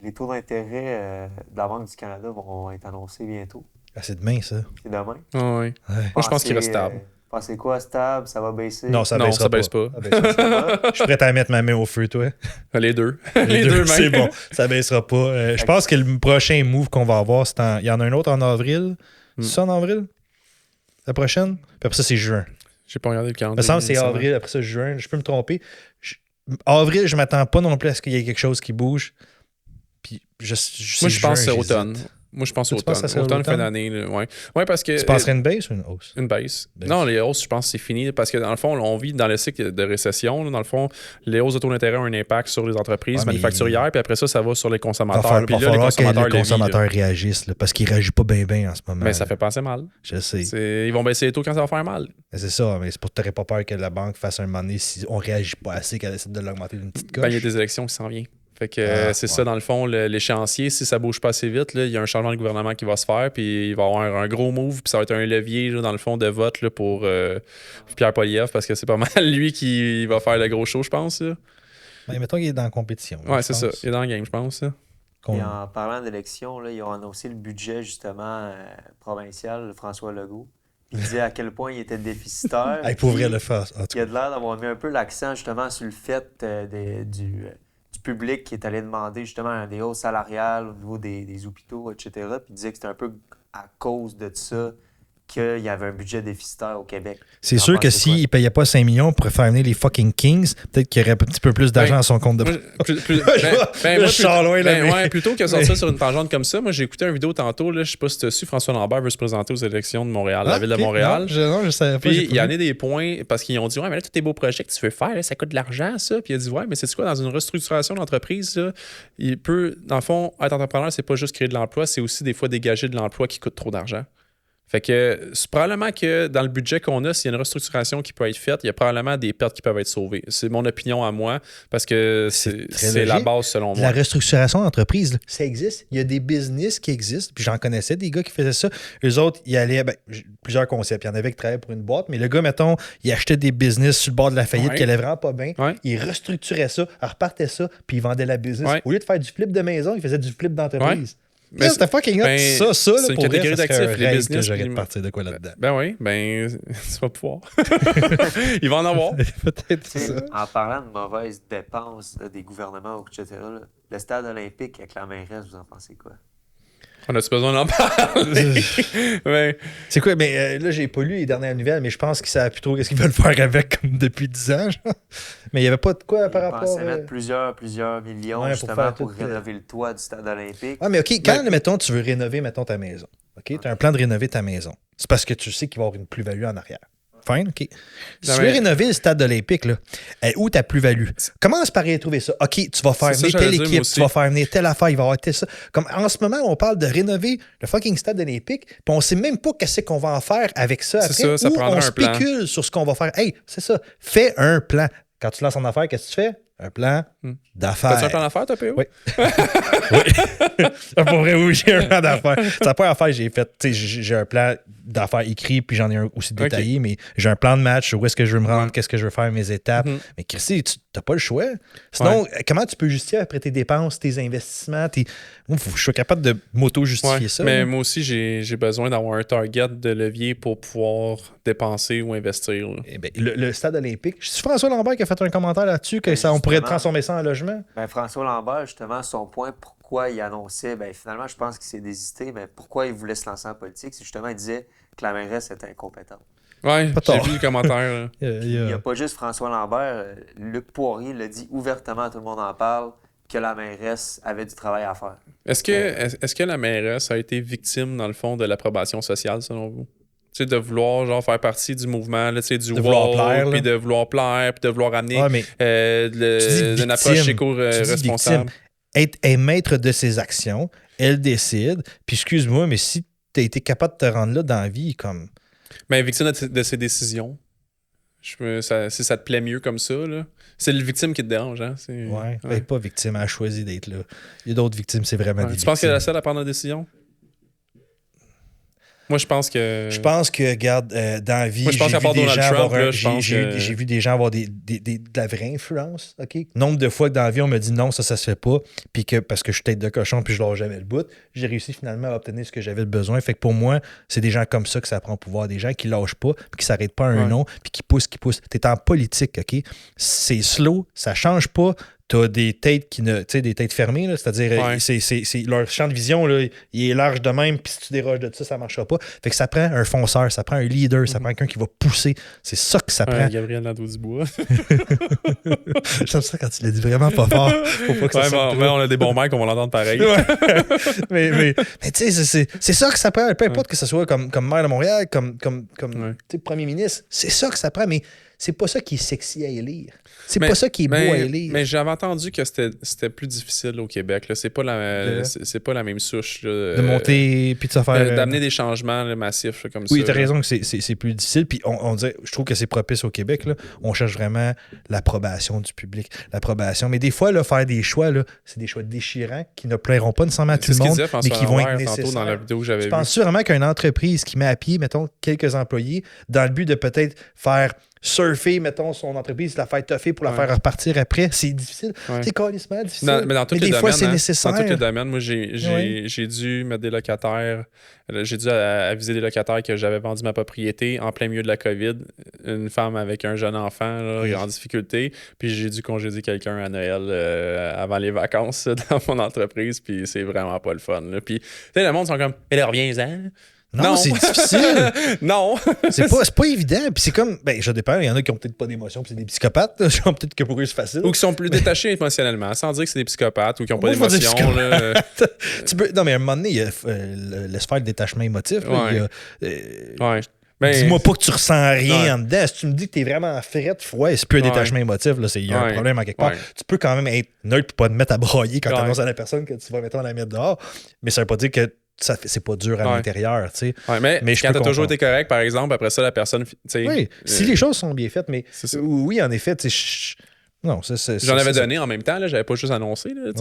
les taux d'intérêt de la Banque du Canada vont être annoncés bientôt. Ah, c'est demain, ça. C'est demain. Ouais. Moi, je pense qu'il reste stable. Pensez quoi, stable? Ça va baisser? Non, ça baisse pas. Je suis prêt à mettre ma main au feu, toi. Les deux. Les deux, c'est bon. Ça baissera pas. Je pense que le prochain move qu'on va avoir, il y en a un autre en avril. C'est ça en avril? La prochaine? Puis après ça, c'est juin. J'ai pas regardé le calendrier. Il me semble que c'est avril, après ça, juin. Je peux me tromper. Avril, je m'attends pas non plus à ce qu'il y ait quelque chose qui bouge. Puis moi, je pense que c'est automne. Moi, je pense Tu penses que ça automne. serait Automne, fin d'année. Ouais, parce que... Tu penserais une baisse ou une hausse? Une baisse. Non, les hausses, je pense que c'est fini parce que dans le fond, on vit dans le cycle de récession. Là. Dans le fond, les hausses de taux d'intérêt ont un impact sur les entreprises manufacturières, puis après ça va sur les consommateurs. Il va falloir que les consommateurs réagissent, là, parce qu'ils ne réagissent pas bien en ce moment. Mais ça fait penser mal. Je sais. Ils vont baisser les taux quand ça va faire mal. Mais c'est ça, mais c'est pour que tu n'aurais pas peur que la banque fasse un moment donné si on ne réagit pas assez qu'elle décide de l'augmenter d'une petite coche. Il y a des élections qui s'en viennent. Fait que c'est ça, dans le fond, l'échéancier, si ça bouge pas assez vite, il y a un changement de gouvernement qui va se faire, puis il va y avoir un gros move, puis ça va être un levier, là, dans le fond, de vote là, pour Pierre Poilievre, parce que c'est pas mal lui qui va faire le gros show, je pense. Ben, mettons qu'il est dans la compétition. Ouais, c'est ça. Il est dans le game, je pense. Et en parlant d'élection, ils ont annoncé le budget, justement, provincial, François Legault. Il disait à quel point il était déficitaire. Il pourrait le faire. Il a de l'air d'avoir mis un peu l'accent, justement, sur le fait du public qui est allé demander justement des hausses salariales au niveau des hôpitaux, etc. Puis il disait que c'était un peu à cause de ça qu'il y avait un budget déficitaire au Québec. C'est sûr que s'il ne payait pas 5 millions pour faire venir les fucking Kings, peut-être qu'il y aurait un petit peu plus d'argent à son compte de... Plutôt que de sortir sur une tangente comme ça, moi j'ai écouté une vidéo tantôt, là, je sais pas si tu as su, François Lambert veut se présenter aux élections de Montréal, la ville de Montréal. Non, je savais pas. Puis il y en a des points, parce qu'ils ont dit, ouais, mais là, tous tes beaux projets que tu veux faire, là, ça coûte de l'argent, ça. Puis il a dit, ouais, mais c'est quoi, dans une restructuration d'entreprise, là, il peut, dans le fond, être entrepreneur, c'est pas juste créer de l'emploi, c'est aussi des fois dégager de l'emploi qui coûte trop d'argent. Fait que c'est probablement que dans le budget qu'on a, s'il y a une restructuration qui peut être faite, il y a probablement des pertes qui peuvent être sauvées. C'est mon opinion à moi, parce que c'est la base selon moi. La restructuration d'entreprise, ça existe. Il y a des business qui existent, puis j'en connaissais des gars qui faisaient ça. Eux autres, ils allaient, plusieurs concepts. Il y en avait qui travaillaient pour une boîte, mais le gars, mettons, il achetait des business sur le bord de la faillite qui allaient vraiment pas bien. Ouais. Il restructurait ça, repartait ça, puis il vendait la business. Ouais. Au lieu de faire du flip de maison, il faisait du flip d'entreprise. Ouais. Mais c'était fucking hot. Ça, c'est une catégorie d'actifs, les business. Que j'aurais de partir de quoi là-dedans. Tu vas pouvoir. Il va en avoir. Peut-être ça. En parlant de mauvaises dépenses des gouvernements, etc., le stade olympique avec la mairesse, vous en pensez quoi? On a-tu besoin d'en parler? C'est quoi? Mais là, j'ai pas lu les dernières nouvelles, mais je pense qu'ils savent plus trop ce qu'ils veulent faire avec comme depuis 10 ans. Genre. Mais il n'y avait pas de quoi par rapport... Ils pensaient mettre plusieurs millions justement pour rénover le toit du stade olympique. Ah, mais OK, quand, mettons, tu veux rénover, ta maison, OK? Tu as un plan de rénover ta maison. C'est parce que tu sais qu'il va y avoir une plus-value en arrière. Fine, OK. Si tu veux rénover le stade olympique, là, où ta plus-value? Commence par y trouver ça. OK, tu vas faire venir telle équipe, tu vas faire venir telle affaire, il va y avoir tel ça. Comme en ce moment, on parle de rénover le fucking stade olympique, puis on sait même pas qu'est-ce qu'on va en faire avec ça après. Ça prendra on spécule sur ce qu'on va faire. Hey, c'est ça. Fais un plan. Quand tu lances en affaires, qu'est-ce que tu fais? Un plan d'affaires. T'as-tu un plan d'affaires, toi, PO? Oui. Pour vrai, oui, j'ai un plan d'affaires. C'est la première affaire que j'ai faite. J'ai un plan d'affaires écrit, puis j'en ai un aussi détaillé, mais j'ai un plan de match, où est-ce que je veux me rendre, qu'est-ce que je veux faire, mes étapes. Mais Christy, tu n'as pas le choix. Sinon, comment tu peux justifier après tes dépenses, tes investissements? Je suis capable de m'auto-justifier ça. Mais moi aussi, j'ai besoin d'avoir un target de levier pour pouvoir dépenser ou investir. Eh bien, le stade olympique, c'est François Lambert qui a fait un commentaire là-dessus, que on pourrait transformer ça en logement. François Lambert, justement, son point, pourquoi il annonçait, finalement, je pense qu'il s'est désisté, mais pourquoi il voulait se lancer en politique, c'est justement, il disait que la mairesse était incompétente. Oui, j'ai vu le commentaire. Il n'y a pas juste François Lambert, Luc Poirier l'a dit ouvertement, tout le monde en parle, que la mairesse avait du travail à faire. Est-ce que la mairesse a été victime, dans le fond, de l'approbation sociale, selon vous? Tu sais, de vouloir faire partie du mouvement, là, du wall, puis de vouloir plaire, puis de vouloir amener une approche éco-responsable. Être maître de ses actions, elle décide, puis excuse-moi, mais si tu as été capable de te rendre là dans la vie, comme... Mais victime de ses décisions. Si ça te plaît mieux comme ça, là. C'est le victime qui te dérange, hein? Ouais. Pas victime, elle a choisi d'être là. Il y a d'autres victimes, c'est vraiment des victimes. Tu penses qu'elle est la seule à prendre la décision? Moi, je pense que, regarde, dans la vie, j'ai vu des gens avoir de la vraie influence, OK? Nombre de fois que dans la vie, on me dit non, ça se fait pas, puis que parce que je suis tête de cochon, puis je lâche jamais le bout, j'ai réussi finalement à obtenir ce que j'avais besoin. Fait que pour moi, c'est des gens comme ça que ça prend pouvoir, des gens qui lâchent pas, puis qui s'arrêtent pas à un nom, puis qui poussent. T'es en politique, OK? C'est slow, ça change pas. t'as des têtes des têtes fermées, là, c'est-à-dire c'est leur champ de vision, là, il est large de même, puis si tu déroges de ça marchera pas. Fait que ça prend un fonceur, ça prend un leader, ça prend quelqu'un qui va pousser. C'est ça que ça prend. Gabriel Nadeau-Dubois. J'aime ça quand tu l'as dit vraiment pas fort. Faut pas que ça mais on a des bons mecs, on va l'entendre pareil. mais tu sais, c'est ça que ça prend. Peu importe que ce soit comme maire de Montréal, comme premier ministre, c'est ça que ça prend, mais c'est pas ça qui est sexy à élire. C'est pas ça qui est beau à élire. Mais j'avais entendu que c'était plus difficile au Québec. Là. C'est pas la même souche. Là, de monter puis de se faire... d'amener des changements là, massifs là, comme ça. Oui, t'as raison que c'est plus difficile. Puis on dirait, je trouve que c'est propice au Québec. Là. On cherche vraiment l'approbation du public. L'approbation. Mais des fois, là, faire des choix, là, c'est des choix déchirants qui ne plairont pas nécessairement à tout le monde, mais qui vont être nécessaires. Dans la vidéo que j'avais vue. Penses-tu vraiment qu'une entreprise qui met à pied, mettons, quelques employés, dans le but de peut-être faire surfer, mettons, son entreprise, la faire toffer pour la faire repartir après, c'est difficile. C'est carrément difficile. Mais dans tous les les domaines, fois, c'est nécessaire. Dans tous les domaines, moi, j'ai dû mettre des locataires, j'ai dû aviser des locataires que j'avais vendu ma propriété en plein milieu de la COVID, une femme avec un jeune enfant là, en difficulté, puis j'ai dû congédier quelqu'un à Noël avant les vacances dans mon entreprise, puis c'est vraiment pas le fun. Là. Puis, tu sais, le monde sont comme, elle reviens-en. Non, c'est difficile. Non. c'est pas évident. Puis c'est comme, je dépend, il y en a qui ont peut-être pas d'émotion, puis c'est des psychopathes. Peut-être que pour eux, c'est facile. Ou qui sont plus détachés émotionnellement, sans dire que c'est des psychopathes ou qui ont pas d'émotion. Non, mais à un moment donné, il y a laisse faire le détachement émotif. Dis-moi pas que tu ressens rien en dedans. Si tu me dis que t'es vraiment froid, c'est plus un détachement émotif. Il y a un problème en quelque part. Tu peux quand même être neutre et pas te mettre à broyer quand tu annonces à la personne que tu vas mettre la mettre dehors. Mais ça veut pas dire que c'est pas dur à l'intérieur, tu sais. Mais quand t'as toujours été correct, par exemple, après ça, la personne... Oui, si les choses sont bien faites, mais oui, en effet, tu sais... Non, j'en avais donné en même temps, là, j'avais pas juste annoncé, là,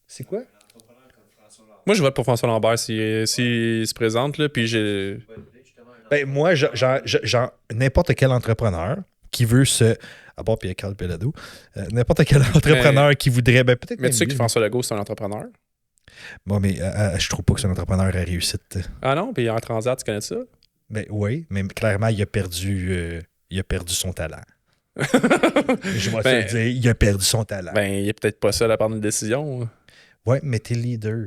C'est quoi? Moi, je vote pour François Lambert s'il se présente, là, puis j'ai... moi, genre, n'importe quel entrepreneur qui veut se... À part Pierre-Carl Pelado, n'importe quel entrepreneur qui voudrait... peut-être. Mais tu sais que François Legault, c'est un entrepreneur? Bon, mais je trouve pas que c'est un entrepreneur à réussite. Ah non? Puis en Transat, tu connais ça? Oui, mais clairement, il a perdu son talent. Je vais te le dire, il a perdu son talent. Il est peut-être pas seul à prendre une décision. Oui, mais t'es leader.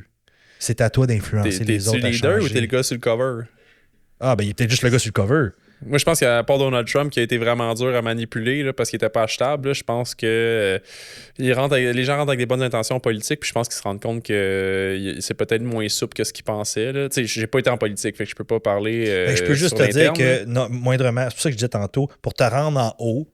C'est à toi d'influencer les autres à changer. T'es leader ou t'es le gars sur le cover? Ah, il est peut-être juste le gars sur le cover. Moi, je pense qu'à part Donald Trump qui a été vraiment dur à manipuler là, parce qu'il n'était pas achetable, là, je pense que les gens rentrent avec des bonnes intentions politiques, puis je pense qu'ils se rendent compte que c'est peut-être moins souple que ce qu'ils pensaient. Tu sais, j'ai pas été en politique, fait que je peux pas parler. Je peux juste te dire que, moindrement, c'est pour ça que je disais tantôt, pour te rendre en haut,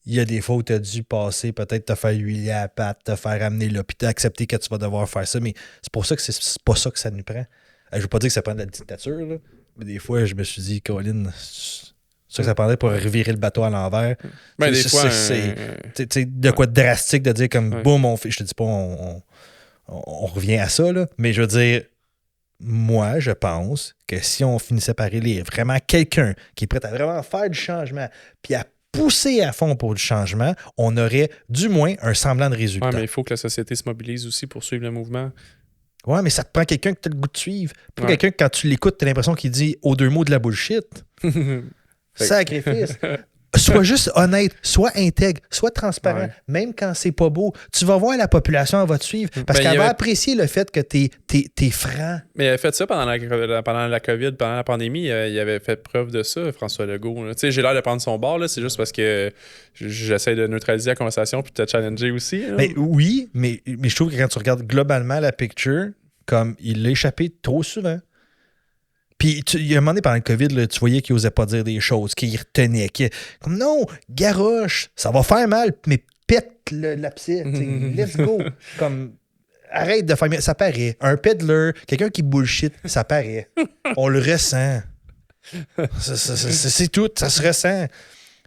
il y a des fois où tu as dû passer, peut-être te faire huiler à la patte, te faire amener là, puis t'accepter que tu vas devoir faire ça, mais c'est pour ça que c'est pas ça que ça nous prend. Je veux pas dire que ça prend de la dictature, là. Mais des fois, je me suis dit, Colin, c'est ça que ça prendrait pour revirer le bateau à l'envers. Des fois, c'est de quoi de drastique de dire comme, boum, je te dis pas, on revient à ça, là. Mais je veux dire, moi, je pense que si on finissait par élire vraiment quelqu'un qui est prêt à vraiment faire du changement, puis à pousser à fond pour du changement, on aurait du moins un semblant de résultat. Oui, mais il faut que la société se mobilise aussi pour suivre le mouvement. Ouais, mais ça te prend quelqu'un que tu as le goût de suivre. Pas quelqu'un que quand tu l'écoutes, tu as l'impression qu'il dit aux deux mots de la bullshit. Sacrifice. Sois juste honnête, sois intègre, sois transparent, même quand c'est pas beau. Tu vas voir la population, elle va te suivre parce qu'elle va apprécier le fait que t'es franc. Mais il avait fait ça pendant la COVID, pendant la pandémie. Il avait fait preuve de ça, François Legault. Tu sais, j'ai l'air de prendre son bord, là, c'est juste parce que j'essaie de neutraliser la conversation puis de te challenger aussi. Ben, oui, mais je trouve que quand tu regardes globalement la picture, comme il l'a échappé trop souvent. Puis, il y a un moment donné, pendant le COVID, là, tu voyais qu'il n'osait pas dire des choses, qu'il retenait. Comme, non, garoche, ça va faire mal, mais pète l'abcès. Let's go. Comme, arrête de faire... Ça paraît. Un peddler, quelqu'un qui bullshit, ça paraît. On le ressent. C'est tout, ça se ressent. Tu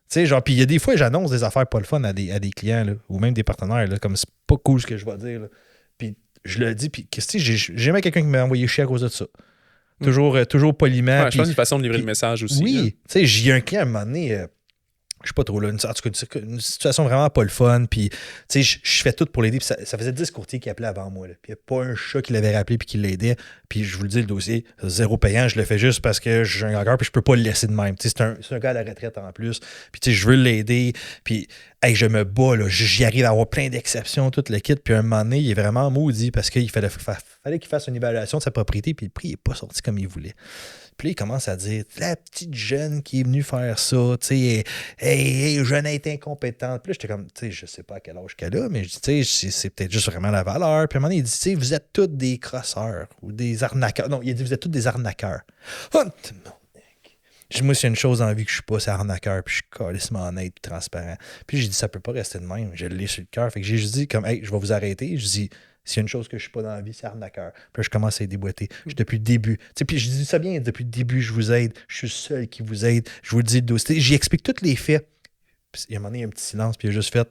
sais, genre, puis il y a des fois, j'annonce des affaires pas le fun à des clients, là, ou même des partenaires, là, comme c'est pas cool ce que je vais dire. Là. Puis je le dis, puis j'ai jamais quelqu'un qui m'a envoyé chier à cause de ça. Toujours poliment. Je pense que c'est une façon de livrer le message aussi. Oui. Tu sais, j'ai un client à un moment donné, je sais pas trop là, en tout cas, une situation vraiment pas le fun, puis tu sais, je fais tout pour l'aider, puis ça faisait 10 courtiers qui appelaient avant moi, là, puis il n'y a pas un chat qui l'avait rappelé puis qui l'aidait, puis je vous le dis, le dossier, zéro payant, je le fais juste parce que j'ai un grand cœur, puis je peux pas le laisser de même, tu sais, c'est un gars à la retraite en plus, puis tu sais, je veux l'aider, puis hey, je me bats, là, j'y arrive à avoir plein d'exceptions, tout le kit, puis à un moment donné, il est vraiment maudit parce qu'il fallait qu'il fasse une évaluation de sa propriété, puis le prix n'est pas sorti comme il voulait. Puis là, il commence à dire, la petite jeune qui est venue faire ça, tu sais, hey, jeune est incompétente. Puis là, j'étais comme, tu sais, je sais pas à quel âge qu'elle a, mais je dis, tu sais, c'est peut-être juste vraiment la valeur. Puis à un moment donné, il dit, tu sais, vous êtes tous des crosseurs ou des arnaqueurs. Non, il a dit, vous êtes tous des arnaqueurs. Oh, moi, s'il y a une chose en vie que je suis pas, c'est arnaqueur, puis je suis calissement honnête, transparent. Puis j'ai dit, ça peut pas rester de même. Je l'ai sur le cœur. Fait que j'ai juste dit, comme, hey, je vais vous arrêter. Je dis, s'il y a une chose que je suis pas dans la vie, c'est arnaqueur. Puis là, je commence à les déboîter. Depuis le début. Puis je dis ça bien, depuis le début, je vous aide. Je suis le seul qui vous aide. Je vous le dis, le dossier. J'y explique tous les faits. Puis il y a un moment donné, il y a un petit silence, puis il a juste fait,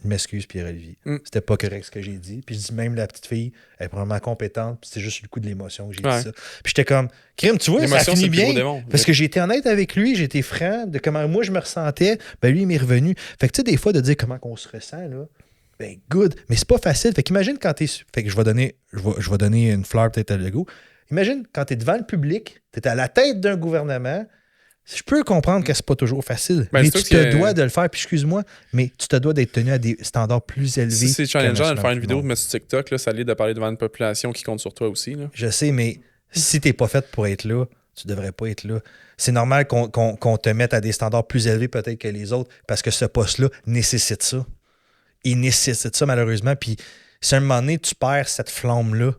je m'excuse, Pierre-Olivier. C'était pas correct ce que j'ai dit. Puis je dis, même la petite fille, elle est probablement compétente, puis c'est juste le coup de l'émotion que j'ai dit ça. Puis j'étais comme, crime, tu vois, ça finit bien. Parce que j'ai été honnête avec lui, j'ai été franc de comment moi je me ressentais. Ben lui, il m'est revenu. Fait que tu sais, des fois, de dire comment on se ressent, là. Ben, good. Mais c'est pas facile. Fait qu'imagine quand t'es. Fait que je vais donner une fleur peut-être à Legault. Imagine quand t'es devant le public, t'es à la tête d'un gouvernement. Je peux comprendre que c'est pas toujours facile. Ben, mais tu te dois de le faire. Puis excuse-moi, mais tu te dois d'être tenu à des standards plus élevés. Si c'est challengeant de faire une vidéo de mettre sur TikTok, là, ça l'est de parler devant une population qui compte sur toi aussi. Là. Je sais, mais si t'es pas fait pour être là, tu devrais pas être là. C'est normal qu'on te mette à des standards plus élevés peut-être que les autres parce que ce poste-là nécessite ça. Il nécessite ça, malheureusement. Puis, si à un moment donné, tu perds cette flamme-là,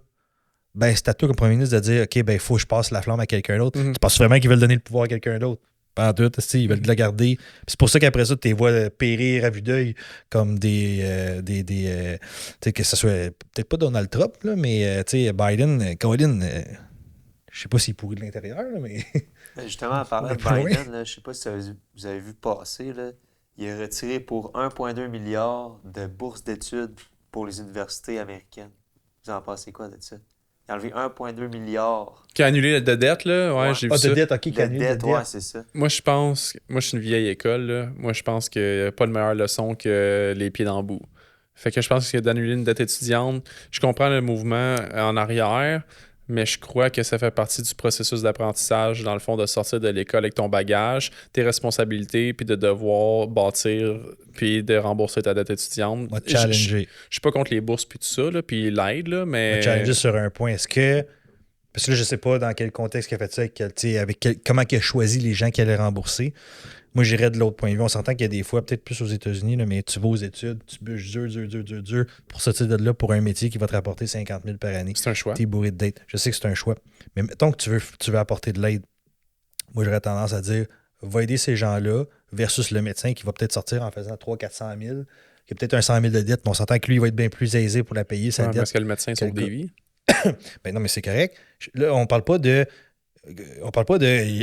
ben c'est à toi comme premier ministre de dire, OK, ben il faut que je passe la flamme à quelqu'un d'autre. Tu penses vraiment qu'ils veulent donner le pouvoir à quelqu'un d'autre? Pas en tout, ils veulent le garder. Puis c'est pour ça qu'après ça, tu les vois périr à vue d'œil comme des tu sais, que ce soit peut-être pas Donald Trump, là, mais tu sais, Biden, Colin, je sais pas s'il pourrit de l'intérieur, là, mais... Justement, en parlant de Biden, là, je sais pas si vous avez vu passer, là, il a retiré pour 1,2 milliard de bourses d'études pour les universités américaines. Vous en pensez quoi de ça? Il a enlevé 1,2 milliard. Qui a annulé de dette, là? Ouais, j'ai vu ça. De dette, OK, qui a annulé de dette. Ouais, c'est ça. Moi, je suis une vieille école, là. Moi, je pense qu'il n'y a pas de meilleure leçon que les pieds dans le bout. Fait que je pense qu'il y a d'annuler une dette étudiante. Je comprends le mouvement en arrière, mais je crois que ça fait partie du processus d'apprentissage, dans le fond, de sortir de l'école avec ton bagage, tes responsabilités, puis de devoir bâtir, puis de rembourser ta dette étudiante. Challenger. Je suis pas contre les bourses, puis tout ça, là, puis l'aide, là, mais... Challenger sur un point. Est-ce que... Parce que là, je sais pas dans quel contexte il a fait ça, comment il a choisi les gens qui allaient rembourser. Moi, j'irais de l'autre point de vue. On s'entend qu'il y a des fois, peut-être plus aux États-Unis, là, mais tu vas aux études, tu bûches dur pour sortir de là pour un métier qui va te rapporter 50 000 par année. C'est un choix. T'es bourré de dettes. Je sais que c'est un choix. Mais mettons que tu veux apporter de l'aide. Moi, j'aurais tendance à dire, va aider ces gens-là versus le médecin qui va peut-être sortir en faisant 300-400 000, qui a peut-être un 100 000 de dette, mais on s'entend que lui, il va être bien plus aisé pour la payer, sa dette. Parce que le médecin sauve des vies. Ben non, mais c'est correct. Là, on parle pas de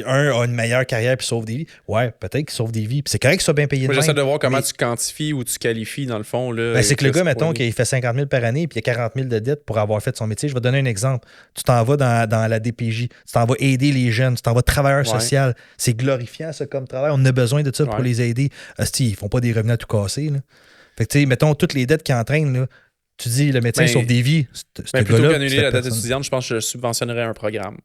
un a une meilleure carrière puis sauve des vies. Ouais, peut-être qu'il sauve des vies. Puis c'est correct qu'il soit bien payé. Moi, j'essaie de voir comment tu quantifies ou tu qualifies, dans le fond. Là, ben, c'est que le gars, mettons, qu'il fait 50 000 par année puis il y a 40 000 de dettes pour avoir fait son métier. Je vais te donner un exemple. Tu t'en vas dans la DPJ. Tu t'en vas aider les jeunes. Tu t'en vas travailleur social. C'est glorifiant, ça, comme travail. On a besoin de ça pour les aider. Hostie, ils font pas des revenus à tout casser. Là. Fait que, tu sais, mettons, toutes les dettes qu'ils entraînent, là, tu dis, le médecin sauve des vies. Plutôt qu'annuler la dette étudiante, je pense que je subventionnerais un programme.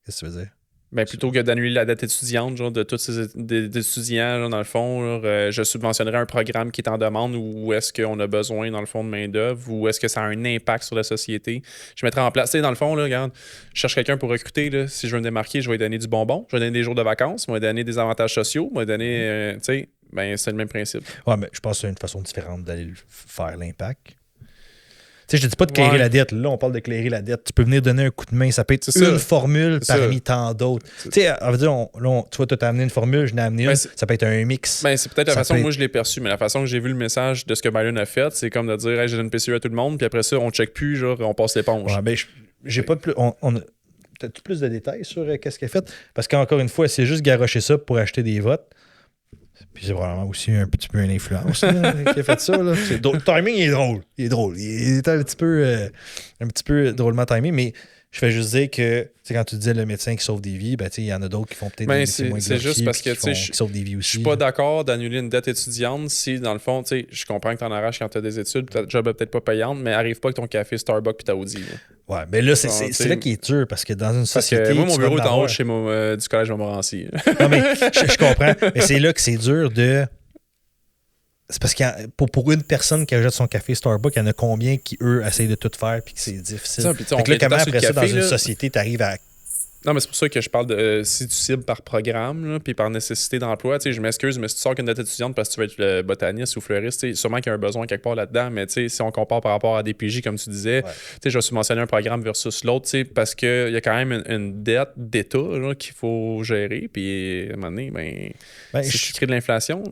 Qu'est-ce que tu veux dire? Ben, plutôt que d'annuler la dette étudiante, genre, de tous ces étudiants, genre, dans le fond, genre, je subventionnerais un programme qui est en demande où est-ce qu'on a besoin, dans le fond, de main-d'œuvre, ou est-ce que ça a un impact sur la société. Je mettrais en place, tu sais, dans le fond, là, regarde, je cherche quelqu'un pour recruter, là, si je veux me démarquer, je vais lui donner du bonbon, je vais lui donner des jours de vacances, je vais lui donner des avantages sociaux, je vais lui donner, tu sais, ben, c'est le même principe. Ouais, mais je pense que c'est une façon différente d'aller faire l'impact. Tu sais, je te dis pas de clairer la dette. Là, on parle de clairer la dette. Tu peux venir donner un coup de main. Ça peut être une formule parmi tant d'autres. Tu sais, on va dire, tu vois, tu as amené une formule, je n'ai amené une. Ça peut être un mix. Ben, c'est peut-être la façon que moi je l'ai perçu, mais la façon que j'ai vu le message de ce que Biden a fait, c'est comme de dire, hey, j'ai donné une PCU à tout le monde, puis après ça, on check plus, genre, on passe l'éponge. Ouais, ben, j'ai pas de plus. T'as-tu plus de détails sur qu'est-ce qu'elle a fait? Parce qu'encore une fois, c'est juste garocher ça pour acheter des votes. Puis c'est probablement aussi un petit peu une influence là, qui a fait ça. Là. Le timing est drôle. Il est drôle. Il est un petit peu drôlement timé, mais Je fais juste dire que, quand tu disais le médecin qui sauve des vies, il y en a d'autres qui font peut-être des métiers moins glorifiés. C'est juste parce que, qui sauvent des vies aussi. Je suis pas d'accord d'annuler une dette étudiante si, dans le fond, je comprends que t'en arraches quand t'as des études, ta job est peut-être pas payante, mais arrive pas avec ton café Starbucks puis ta Audi. Là. Ouais, mais là, c'est là qui est dur, parce que dans une société... Parce que moi, mon bureau est en haut chez du collège Montmorency. Non, mais je comprends. Mais c'est là que c'est dur de... C'est parce que pour une personne qui achète son café Starbucks, il y en a combien qui, eux, essayent de tout faire puis que c'est difficile. Ça, fait que là, comment après ça, dans une société, tu arrives à... Non, mais c'est pour ça que je parle de si tu cibles par programme, là, puis par nécessité d'emploi. Je m'excuse, mais si tu sors qu'une dette étudiante parce que tu veux être le botaniste ou fleuriste, sûrement qu'il y a un besoin quelque part là-dedans, mais si on compare par rapport à des PJ, comme tu disais, je vais mentionner un programme versus l'autre, parce qu'il y a quand même une dette d'État qu'il faut gérer, puis à un moment donné, si tu crées de l'inflation...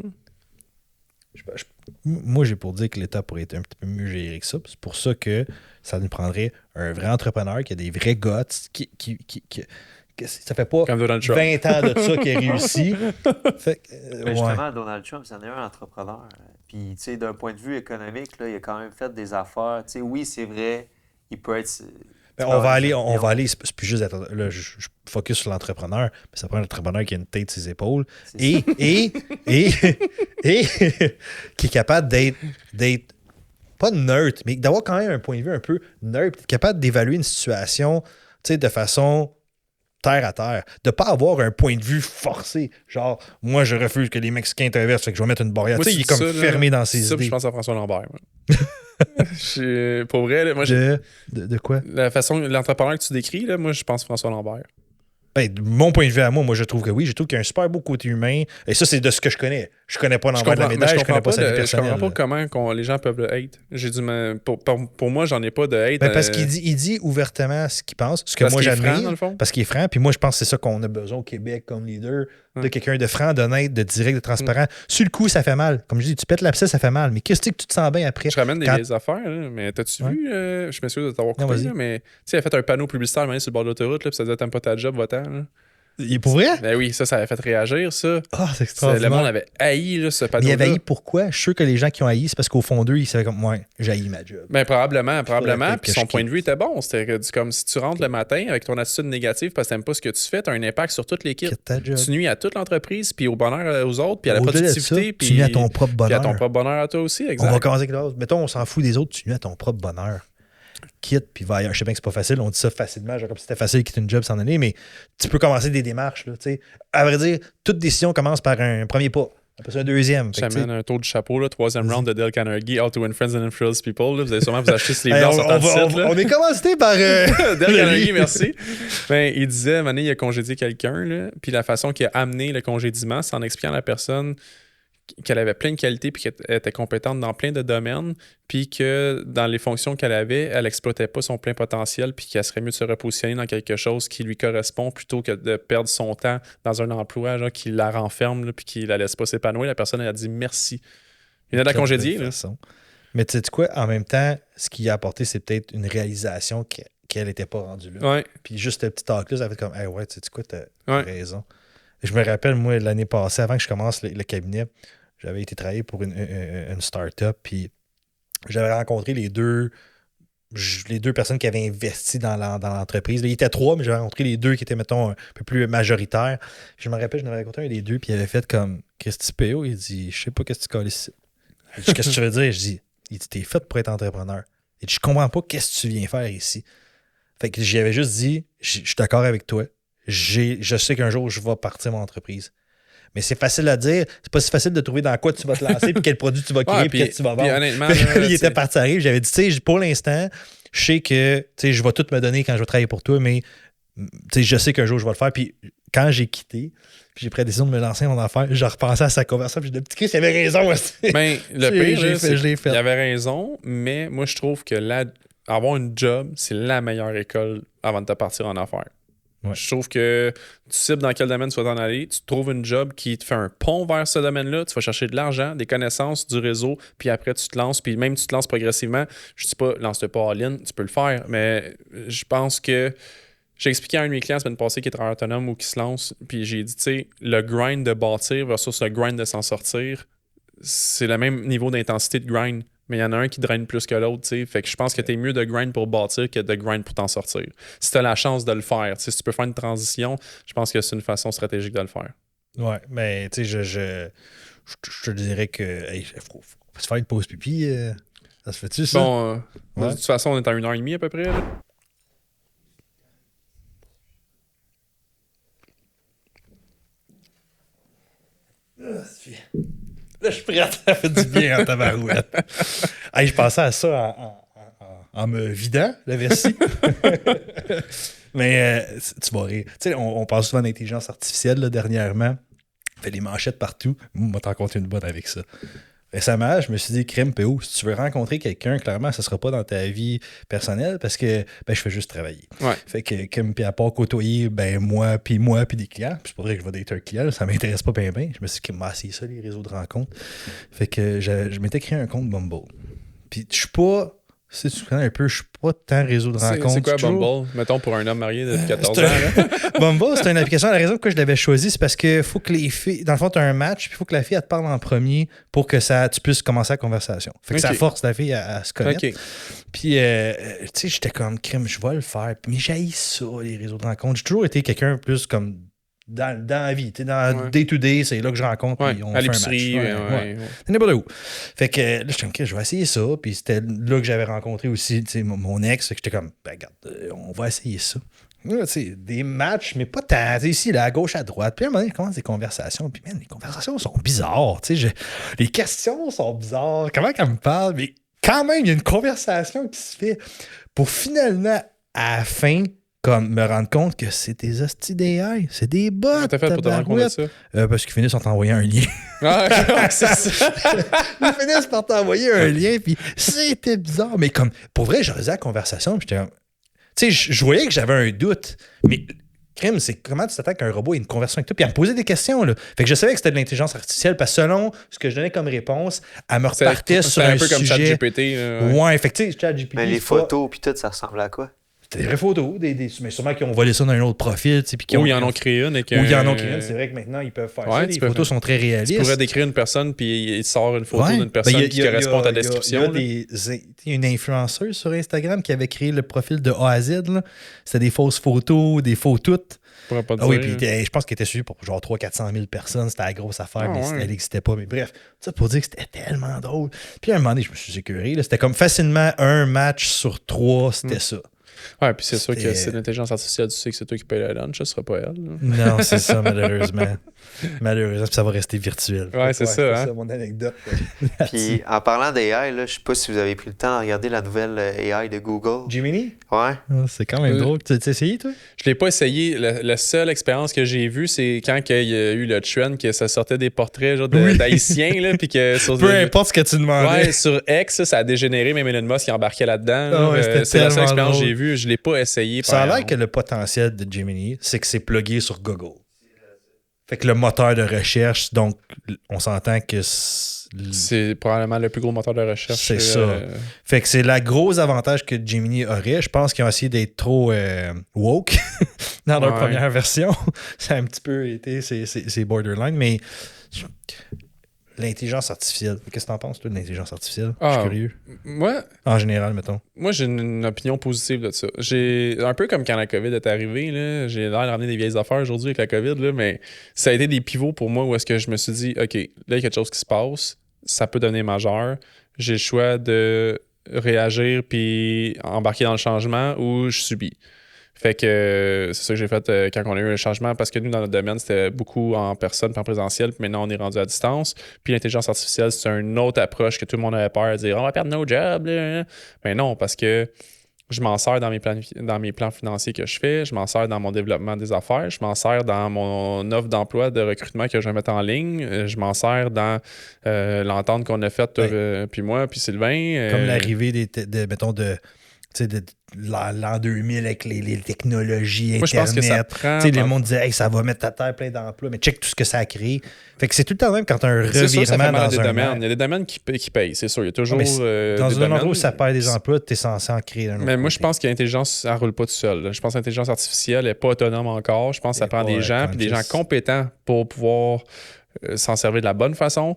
Moi, j'ai pour dire que l'État pourrait être un petit peu mieux géré que ça. C'est pour ça que ça nous prendrait un vrai entrepreneur qui a des vrais guts, ça fait pas 20 ans de ça qu'il a réussi. Mais justement, Donald Trump, c'en est un entrepreneur. Puis, d'un point de vue économique, là, il a quand même fait des affaires. Oui, c'est vrai, il peut être... on va aller, c'est plus juste d'être, là, je focus sur l'entrepreneur, mais ça prend un entrepreneur qui a une tête sur ses épaules et qui est capable d'être pas neutre, mais d'avoir quand même un point de vue un peu neutre, capable d'évaluer une situation de façon terre à terre, de pas avoir un point de vue forcé, genre moi je refuse que les Mexicains traversent, fait que je vais mettre une barrière. Il est comme fermé dans ses idées. Je pense à François Lambert. Pour vrai, là, moi, de quoi? La façon, l'entrepreneur que tu décris, là, moi, je pense François Lambert. De mon point de vue à moi, je trouve que oui. Je trouve qu'il y a un super beau côté humain. Et ça, c'est de ce que je connais. Je connais pas l'envers de la médaille, je connais pas sa vie personnelle. Je comprends pas comment les gens peuvent le hate. J'ai dit, pour moi, j'en ai pas de hate. Parce qu'il dit ouvertement ce qu'il pense, ce que moi j'admire. Parce qu'il est franc. Puis moi, je pense que c'est ça qu'on a besoin au Québec comme leader. De quelqu'un de franc, d'honnête, de direct, de transparent. Sur le coup, ça fait mal. Comme je dis, tu pètes l'abcès, ça fait mal. Mais qu'est-ce que tu te sens bien après? Je ramène des affaires, là, mais t'as-tu vu, je m'excuse de t'avoir coupé, là, mais tu sais, elle a fait un panneau publicitaire sur le bord de l'autoroute, puis ça disait t'aimes pas ta job, va-t'en. Il est pour vrai? Ben oui, ça avait fait réagir, ça. Ah, c'est extraordinaire. Le monde avait haï ce panneau-là. Mais il avait haï pourquoi? Je suis sûr que les gens qui ont haï, c'est parce qu'au fond d'eux, ils savaient comme, ouais, j'ai haï ma job. Ben probablement. Puis son point de vue était bon. C'était comme si tu rentres le matin avec ton attitude négative parce que t'aimes pas ce que tu fais, t'as un impact sur toute l'équipe. Tu nuis à toute l'entreprise, puis au bonheur aux autres, puis à la productivité. Puis tu nuis à ton propre bonheur. Puis à ton propre bonheur à toi aussi, exact. On va commencer avec l'autre. Mettons, on s'en fout des autres, tu nuis à ton propre bonheur. Quitte, puis va ailleurs. Je sais bien que c'est pas facile, on dit ça facilement, genre comme si c'était facile de quitter une job sans aller, mais tu peux commencer des démarches. Là, à vrai dire, toute décision commence par un premier pas, après ça un deuxième. J'amène un tour du chapeau, là, 3e round de Dale Carnegie, How to Win Friends and Influence People. Là, vous allez sûrement vous acheter ce livre-là on est commencé par Dale Carnegie, merci. Ben, il disait, à un moment donné, il a congédié quelqu'un, puis la façon qu'il a amené le congédiement, c'est en expliquant à la personne qu'elle avait plein de qualités puis qu'elle était compétente dans plein de domaines puis que dans les fonctions qu'elle avait, elle n'exploitait pas son plein potentiel puis qu'elle serait mieux de se repositionner dans quelque chose qui lui correspond plutôt que de perdre son temps dans un emploi genre, qui la renferme là, puis qui la laisse pas s'épanouir. La personne elle a dit merci. Il a de la congédier. Mais tu sais quoi, en même temps, ce qu'il a apporté, c'est peut-être une réalisation qu'elle n'était pas rendue là. Ouais. Puis juste le petit talk-là, ça fait comme hey, ouais, tu sais quoi, t'as raison. Je me rappelle, moi, l'année passée, avant que je commence le cabinet, j'avais été travailler pour une start-up, puis j'avais rencontré les deux personnes qui avaient investi dans l'entreprise. Il était 3, mais j'avais rencontré les 2 qui étaient, mettons, un peu plus majoritaires. Je me rappelle, je n'avais rencontré un des 2, puis il avait fait comme Christy P.O. Il dit, je sais pas qu'est-ce que tu colles ici. Je dis, qu'est-ce que tu veux dire? Je dis, il dit, t'es fait pour être entrepreneur. Il dit, je comprends pas qu'est-ce que tu viens faire ici. Fait que j'y avais juste dit, je suis d'accord avec toi. Je sais qu'un jour, je vais partir mon entreprise. Mais c'est facile à dire. C'est pas si facile de trouver dans quoi tu vas te lancer, puis quel produit tu vas créer, puis quel tu vas vendre. Honnêtement, il était parti à rire. J'avais dit, tu sais, pour l'instant, je sais que je vais tout me donner quand je vais travailler pour toi, mais je sais qu'un jour, je vais le faire. Puis quand j'ai quitté, puis j'ai pris la décision de me lancer dans mon affaire, je repensais à sa conversation, puis j'ai dit, petit Chris, il avait raison aussi. Ben, le pire, il avait raison, mais moi, je trouve que avoir une job, c'est la meilleure école avant de te partir en affaires. Ouais. Je trouve que tu cibles dans quel domaine tu vas t'en aller, tu trouves une job qui te fait un pont vers ce domaine-là, tu vas chercher de l'argent, des connaissances, du réseau, puis après tu te lances, puis même tu te lances progressivement. Je dis pas, lance-toi pas all-in, tu peux le faire, mais je pense que j'ai expliqué à un de mes clients la semaine passée qui est travailleur autonome ou qui se lance, puis j'ai dit, tu sais, le grind de bâtir versus le grind de s'en sortir, c'est le même niveau d'intensité de grind. mais il y en a un qui draine plus que l'autre, tu sais. Fait que je pense que t'es mieux de grind pour bâtir que de grind pour t'en sortir. Si t'as la chance de le faire, tu sais, si tu peux faire une transition, je pense que c'est une façon stratégique de le faire. Ouais, mais tu sais, je te dirais que faut se faire une pause pipi. Ça se fait-tu, ça? Bon, de toute façon, on est à 1h30 à peu près, là. Là, je suis prêt, ça fait du bien en tabarouette. Hey, je pensais à ça en me vidant la vessie. Mais tu vas rire. Tu sais, on parle souvent d'intelligence artificielle là, dernièrement. On fait des manchettes partout. Moi, je t'en compte une bonne avec ça. Récemment, je me suis dit, crème PO, si tu veux rencontrer quelqu'un, clairement, ça ne sera pas dans ta vie personnelle parce que je fais juste travailler. Ouais. Fait que, comme, puis à part côtoyer, moi, puis des clients, puis c'est pas vrai que je vais dater un client, ça m'intéresse pas bien. Je me suis dit, c'est ça, les réseaux de rencontres. Fait que je m'étais créé un compte Bumble. Puis je suis pas. Si tu connais un peu, je suis pas tant réseau de rencontres. C'est quoi Bumble? Mettons pour un homme marié depuis 14 ans. Là. Bumble, c'est une application. La raison pour laquelle je l'avais choisi, c'est parce que faut que les filles. Dans le fond, tu as un match, puis il faut que la fille elle te parle en premier pour que tu puisses commencer la conversation. Fait que ça force la fille à se connaître. Puis, tu sais, j'étais comme crime, je vais le faire. Mais j'haïs ça, les réseaux de rencontres. J'ai toujours été quelqu'un plus comme. Dans la vie, tu sais, dans day-to-day, c'est là que je rencontre, puis on fait un match. C'est n'importe où. Fait que là, j'étais comme, je vais essayer ça, puis c'était là que j'avais rencontré aussi, tu sais, mon ex, que j'étais comme, regarde, on va essayer ça. Là, tu sais, des matchs, mais pas tant, ici, là, à gauche, à droite. Puis à un moment donné, je commence des conversations, puis man, les conversations sont bizarres, tu sais, les questions sont bizarres, comment qu'elle me parle, mais quand même, il y a une conversation qui se fait pour finalement, à la fin, comme me rendre compte que c'est des hosties d'AI, c'est des bots. Comment t'as fait pour te rendre compte de ça? Parce qu'ils finissent par t'envoyer un lien. C'est ça. Ils finissent par t'envoyer un lien, puis c'était bizarre. Mais comme, pour vrai, je faisais la conversation, puis j'étais comme... Tu sais, je voyais que j'avais un doute, mais... Crime, c'est comment tu t'attaques à un robot et une conversation avec toi, puis elle me posait des questions, là. Fait que je savais que c'était de l'intelligence artificielle, parce que selon ce que je donnais comme réponse, elle me repartait sur un sujet. C'est un peu comme ChatGPT. Ouais, fait que tu sais, ChatGPT... Mais les photos, puis tout, ça ressemble à quoi? C'était des vraies photos, mais sûrement qu'ils ont volé ça dans un autre profil. Ou ils en ont créé une. Ou ils en ont créé une. C'est vrai que maintenant, ils peuvent faire ça. Les photos sont très réalistes. Tu pourrais décrire une personne, puis il sort une photo d'une personne qui correspond à ta description. Il y a une influenceuse sur Instagram qui avait créé le profil de A à Z. C'était des fausses photos, des faux toutes. Pas dire. Oui, puis je pense qu'elle était suivie pour genre 300-400 000 personnes. C'était la grosse affaire, mais elle n'existait pas. Mais bref, ça pour dire que c'était tellement drôle. Puis à un moment donné, je me suis écœuré. C'était comme facilement un match sur 3, c'était ça. Ouais, puis c'est sûr que c'est l'intelligence artificielle, tu sais que c'est toi qui paye le lunch, ce sera pas elle. Non, c'est ça, malheureusement. Malheureusement, puis ça va rester virtuel. Ouais, c'est ça. C'est ça, mon anecdote. Puis en parlant d'AI, je sais pas si vous avez pris le temps de regarder la nouvelle AI de Google. Gemini? Ouais. C'est quand même drôle. Tu l'as essayé, toi? Je l'ai pas essayé. La seule expérience que j'ai vue, c'est quand il y a eu le trend que ça sortait des portraits genre d'haïtiens, là, puis que sur peu importe ce que tu demandais. Ouais, sur X, ça a dégénéré, même Elon Musk qui embarquait là-dedans. C'est la seule expérience que j'ai vue. Je l'ai pas essayé. Ça a l'air que le potentiel de Gemini, c'est que c'est plugué sur Google. Fait que le moteur de recherche, donc on s'entend que c'est probablement le plus gros moteur de recherche. C'est ça. Fait que c'est le gros avantage que Gemini aurait. Je pense qu'ils ont essayé d'être trop woke dans leur première version. Ça a un petit peu été, c'est borderline, mais l'intelligence artificielle. Qu'est-ce que t'en penses, toi, de l'intelligence artificielle? Je suis curieux. Moi, en général, mettons. Moi, j'ai une opinion positive de ça. J'ai un peu comme quand la COVID est arrivée, là, j'ai l'air de ramener des vieilles affaires aujourd'hui avec la COVID, là, mais ça a été des pivots pour moi où est-ce que je me suis dit, OK, là, il y a quelque chose qui se passe, ça peut devenir majeur. J'ai le choix de réagir puis embarquer dans le changement ou je subis. Fait que c'est ça que j'ai fait quand on a eu un changement, parce que nous, dans notre domaine, c'était beaucoup en personne, puis en présentiel, puis maintenant, on est rendu à distance. Puis l'intelligence artificielle, c'est une autre approche que tout le monde avait peur de dire « On va perdre nos jobs! » Mais non, parce que je m'en sers dans mes plans financiers que je fais, je m'en sers dans mon développement des affaires, je m'en sers dans mon offre d'emploi, de recrutement que je vais mettre en ligne, je m'en sers dans l'entente qu'on a faite, puis moi, puis Sylvain. Comme l'arrivée mettons, de l'an 2000 avec les technologies, Internet. Moi, je pense que ça prend... Le monde disait hey, ça va mettre ta terre plein d'emplois, mais check tout ce que ça a créé. Fait que c'est tout le temps même quand tu as un revirement dans un domaine. Il y a des domaines qui payent, c'est sûr. Il y a toujours dans un endroit où ça perd des emplois, tu es censé en créer un autre. Mais moi, je pense que l'intelligence, elle ne roule pas tout seul. Je pense que l'intelligence artificielle n'est pas autonome encore. Je pense que ça prend des gens, puis des gens compétents pour pouvoir s'en servir de la bonne façon.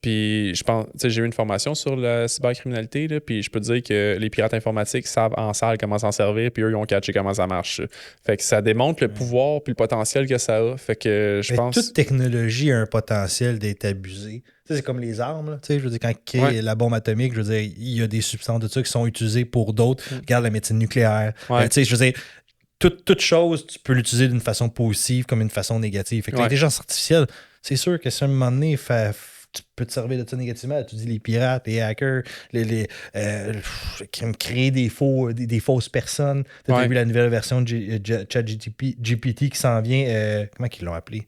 Puis je pense, tu sais, j'ai eu une formation sur la cybercriminalité, là, puis je peux te dire que les pirates informatiques savent en salle comment s'en servir, puis eux, ils ont catché comment ça marche. Fait que ça démontre le pouvoir puis le potentiel que ça a. Fait que je pense... Toute technologie a un potentiel d'être abusée. Tu sais, c'est comme les armes, là. Tu sais, je veux dire, quand il y a la bombe atomique, je veux dire, il y a des substances de ça qui sont utilisées pour d'autres. Regarde la médecine nucléaire. Tu sais, je veux dire, toute chose, tu peux l'utiliser d'une façon positive comme une façon négative. Fait que l'intelligence artificielle, c'est sûr que si à un moment donné, tu peux te servir de ça négativement. Tu dis les pirates, les hackers, créer des fausses personnes. Tu as vu la nouvelle version de ChatGPT qui s'en vient. Comment ils l'ont appelé?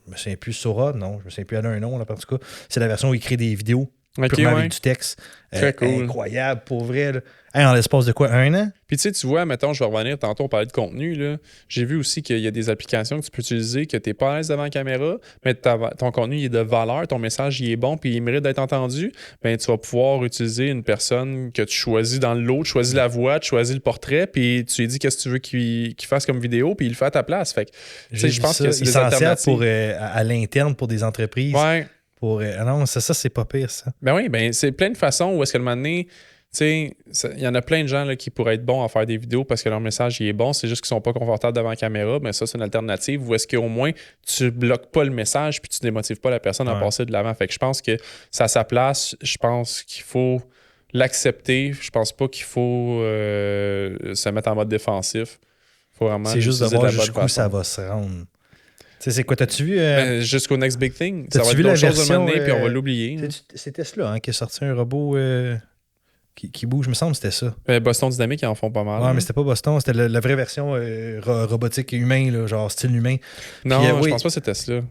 Je me souviens plus Sora, non. Je me souviens plus un nom, là, en tout cas. C'est la version où il crée des vidéos purement avec du texte. Très cool. Incroyable, pour vrai. Là. En l'espace de quoi? 1 an? Puis tu vois, mettons, je vais revenir, tantôt on parlait de contenu, là. J'ai vu aussi qu'il y a des applications que tu peux utiliser que tu n'es pas à l'aise devant la caméra, mais ton contenu il est de valeur, ton message il est bon, puis il mérite d'être entendu. Ben, tu vas pouvoir utiliser une personne que tu choisis dans le lot, tu choisis la voix, tu choisis le portrait, puis tu lui dis qu'est-ce que tu veux qu'il fasse comme vidéo, puis il le fait à ta place. Fait que, je pense que c'est des alternatives. À l'interne pour des entreprises. Ouais. Non, ça, c'est pas pire, ça. Ben oui, ben c'est plein de façons où est-ce que le moment donné, tu sais, il y en a plein de gens là, qui pourraient être bons à faire des vidéos parce que leur message il est bon, c'est juste qu'ils sont pas confortables devant la caméra, mais ça, c'est une alternative où est-ce qu'au moins, tu bloques pas le message puis tu démotives pas la personne à passer de l'avant. Fait que je pense que ça a sa place, je pense qu'il faut l'accepter, je pense pas qu'il faut se mettre en mode défensif. Faut vraiment c'est juste de voir jusqu'où ça va se rendre. C'est quoi, t'as-tu vu... jusqu'au next big thing. Ça va être d'autres choses de mener, puis on va l'oublier. C'est Tesla qui a sorti un robot qui bouge, me semble, c'était ça. Boston Dynamics, ils en font pas mal. Ouais, mais c'était pas Boston, c'était la vraie version robotique humain, là, genre style humain. Non, je pense pas que c'est Tesla.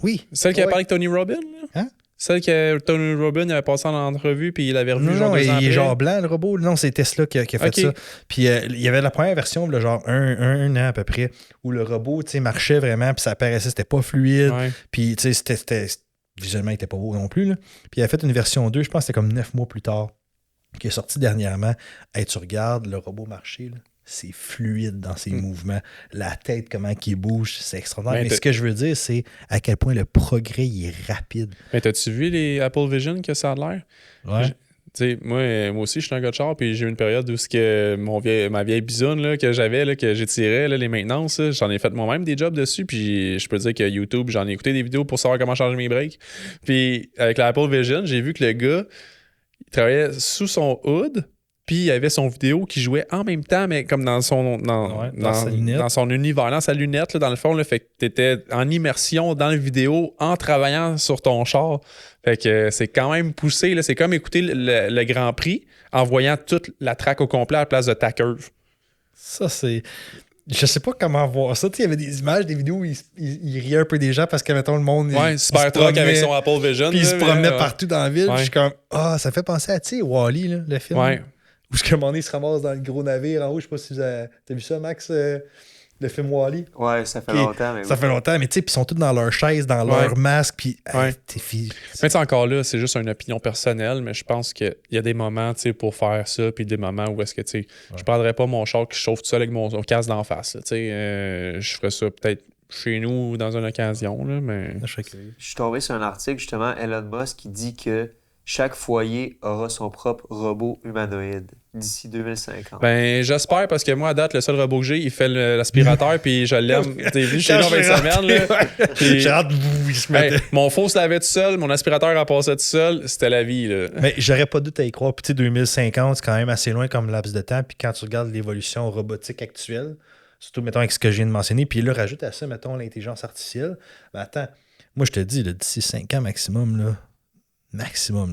Oui. Celle qui a parlé avec Tony Robbins, là? Hein? Celle que Tony Robbins avait passé en entrevue, puis il avait revu genre 2 ans après. Il est genre blanc, le robot. Non, c'est Tesla qui a fait ça. Puis il y avait la première version, là, genre un an à peu près, où le robot marchait vraiment, puis ça apparaissait, c'était pas fluide. Puis c'était visuellement, il était pas beau non plus. Là. Puis il a fait une version 2, je pense que c'était comme 9 mois plus tard, qui est sorti dernièrement. Hey, tu regardes le robot marcher, là. C'est fluide dans ses mouvements. La tête, comment il bouge, c'est extraordinaire. Mais ce que je veux dire, c'est à quel point le progrès il est rapide. Mais t'as-tu vu les Apple Vision que ça a l'air? Ouais. Moi aussi, je suis un gars de char, puis j'ai eu une période où ma vieille bisoune là, que j'avais, là, que j'étirais, là, les maintenances, j'en ai fait moi-même des jobs dessus, puis je peux dire que YouTube, j'en ai écouté des vidéos pour savoir comment changer mes breaks. Puis avec l'Apple Vision, j'ai vu que le gars, il travaillait sous son hood, puis il y avait son vidéo qui jouait en même temps, mais comme dans son dans son univers, dans sa lunette, là, dans le fond. Là, fait que tu étais en immersion dans la vidéo en travaillant sur ton char. Fait que c'est quand même poussé. Là. C'est comme écouter le Grand Prix en voyant toute la track au complet à la place de ta curve. Ça, c'est... Je sais pas comment voir ça. Il y avait des images, des vidéos où il riait un peu des gens parce que, mettons, le monde... super truck avec son Apple Vision. Puis il se promenait partout dans la ville. Puis je suis comme... ça fait penser à, Wall-E, le film. Ouais. Où ce que moment donné, il se ramasse dans le gros navire en haut. Je sais pas si t'as vu ça, Max, le film Wall-E? Ouais, ça fait longtemps. Mais ça fait longtemps, mais tu sais, ils sont tous dans leur chaise, dans leur masque, puis t'es Mais tu sais, encore là, c'est juste une opinion personnelle, mais je pense qu'il y a des moments, tu sais, pour faire ça, puis des moments où est-ce que, tu sais, je prendrais pas mon char qui chauffe tout seul avec mon casque d'en face, tu sais, je ferais ça peut-être chez nous dans une occasion, là, mais... Je suis tombé sur un article, justement, Elon Musk, qui dit que chaque foyer aura son propre robot humanoïde d'ici 2050. Ben, j'espère, parce que moi, à date, le seul robot que j'ai, il fait l'aspirateur, puis je l'aime. T'es vu chez nous avec semaine, là. Puis, j'ai hâte de vous se mettre. Mon four se lavait tout seul, mon aspirateur en passait tout seul, c'était la vie, là. Mais j'aurais pas de doute à y croire. Puis, tu sais, 2050, c'est quand même assez loin comme laps de temps. Puis, quand tu regardes l'évolution robotique actuelle, surtout, mettons, avec ce que je viens de mentionner, puis là, rajoute à ça, mettons, l'intelligence artificielle. Ben, attends, moi, je te dis, là, d'ici 5 ans maximum,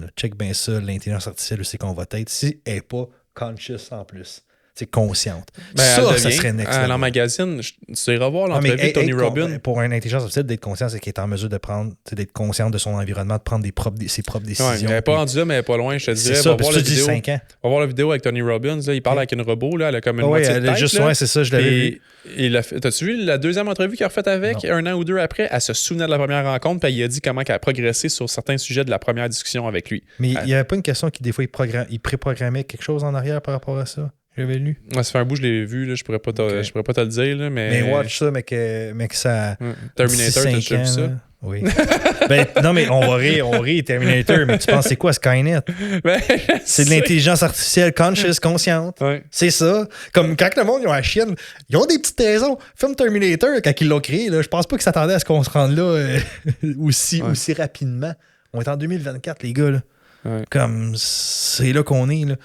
là, check bien ça, l'intelligence artificielle, où c'est qu'on va être, si elle n'est pas conscious en plus. C'est consciente. Ben, ça serait next level. Dans le magazine, tu iras voir l'entrevue de Tony Robbins. Pour une intelligence artificielle, d'être consciente, c'est qu'elle est en mesure de prendre, d'être consciente de son environnement, de prendre ses propres décisions. Ouais, elle n'est pas rendue là, mais elle n'est pas loin, je te dirais. C'est ça, parce que tu dis 5 ans. On va voir la vidéo avec Tony Robbins. Là, il parle avec une robot, là, elle a comme une moitié de tête. Juste, ouais, c'est ça, je l'avais vu. T'as-tu vu la deuxième entrevue qu'il a refaite avec, un an ou 2 après? Elle se souvenait de la première rencontre, puis il a dit comment elle a progressé sur certains sujets de la première discussion avec lui. Mais il n'y avait pas une question qui, des fois, il préprogrammait quelque chose en arrière par rapport à ça? J'avais lu. Ouais, ça fait un bout, je l'ai vu, là, je pourrais pas te le dire, là, mais... Mais watch ça, mais que ça... Terminator, t'as déjà vu ça? Oui. Non, mais on rit Terminator, mais tu penses c'est quoi Skynet? C'est de l'intelligence artificielle conscious, consciente. Ouais. C'est ça. Comme quand le monde ils ont la chienne, ils ont des petites raisons. Film Terminator, quand ils l'ont créé, là, je pense pas qu'ils s'attendaient à ce qu'on se rende là aussi rapidement. On est en 2024, les gars. Là. Ouais. Comme c'est là qu'on est. Là.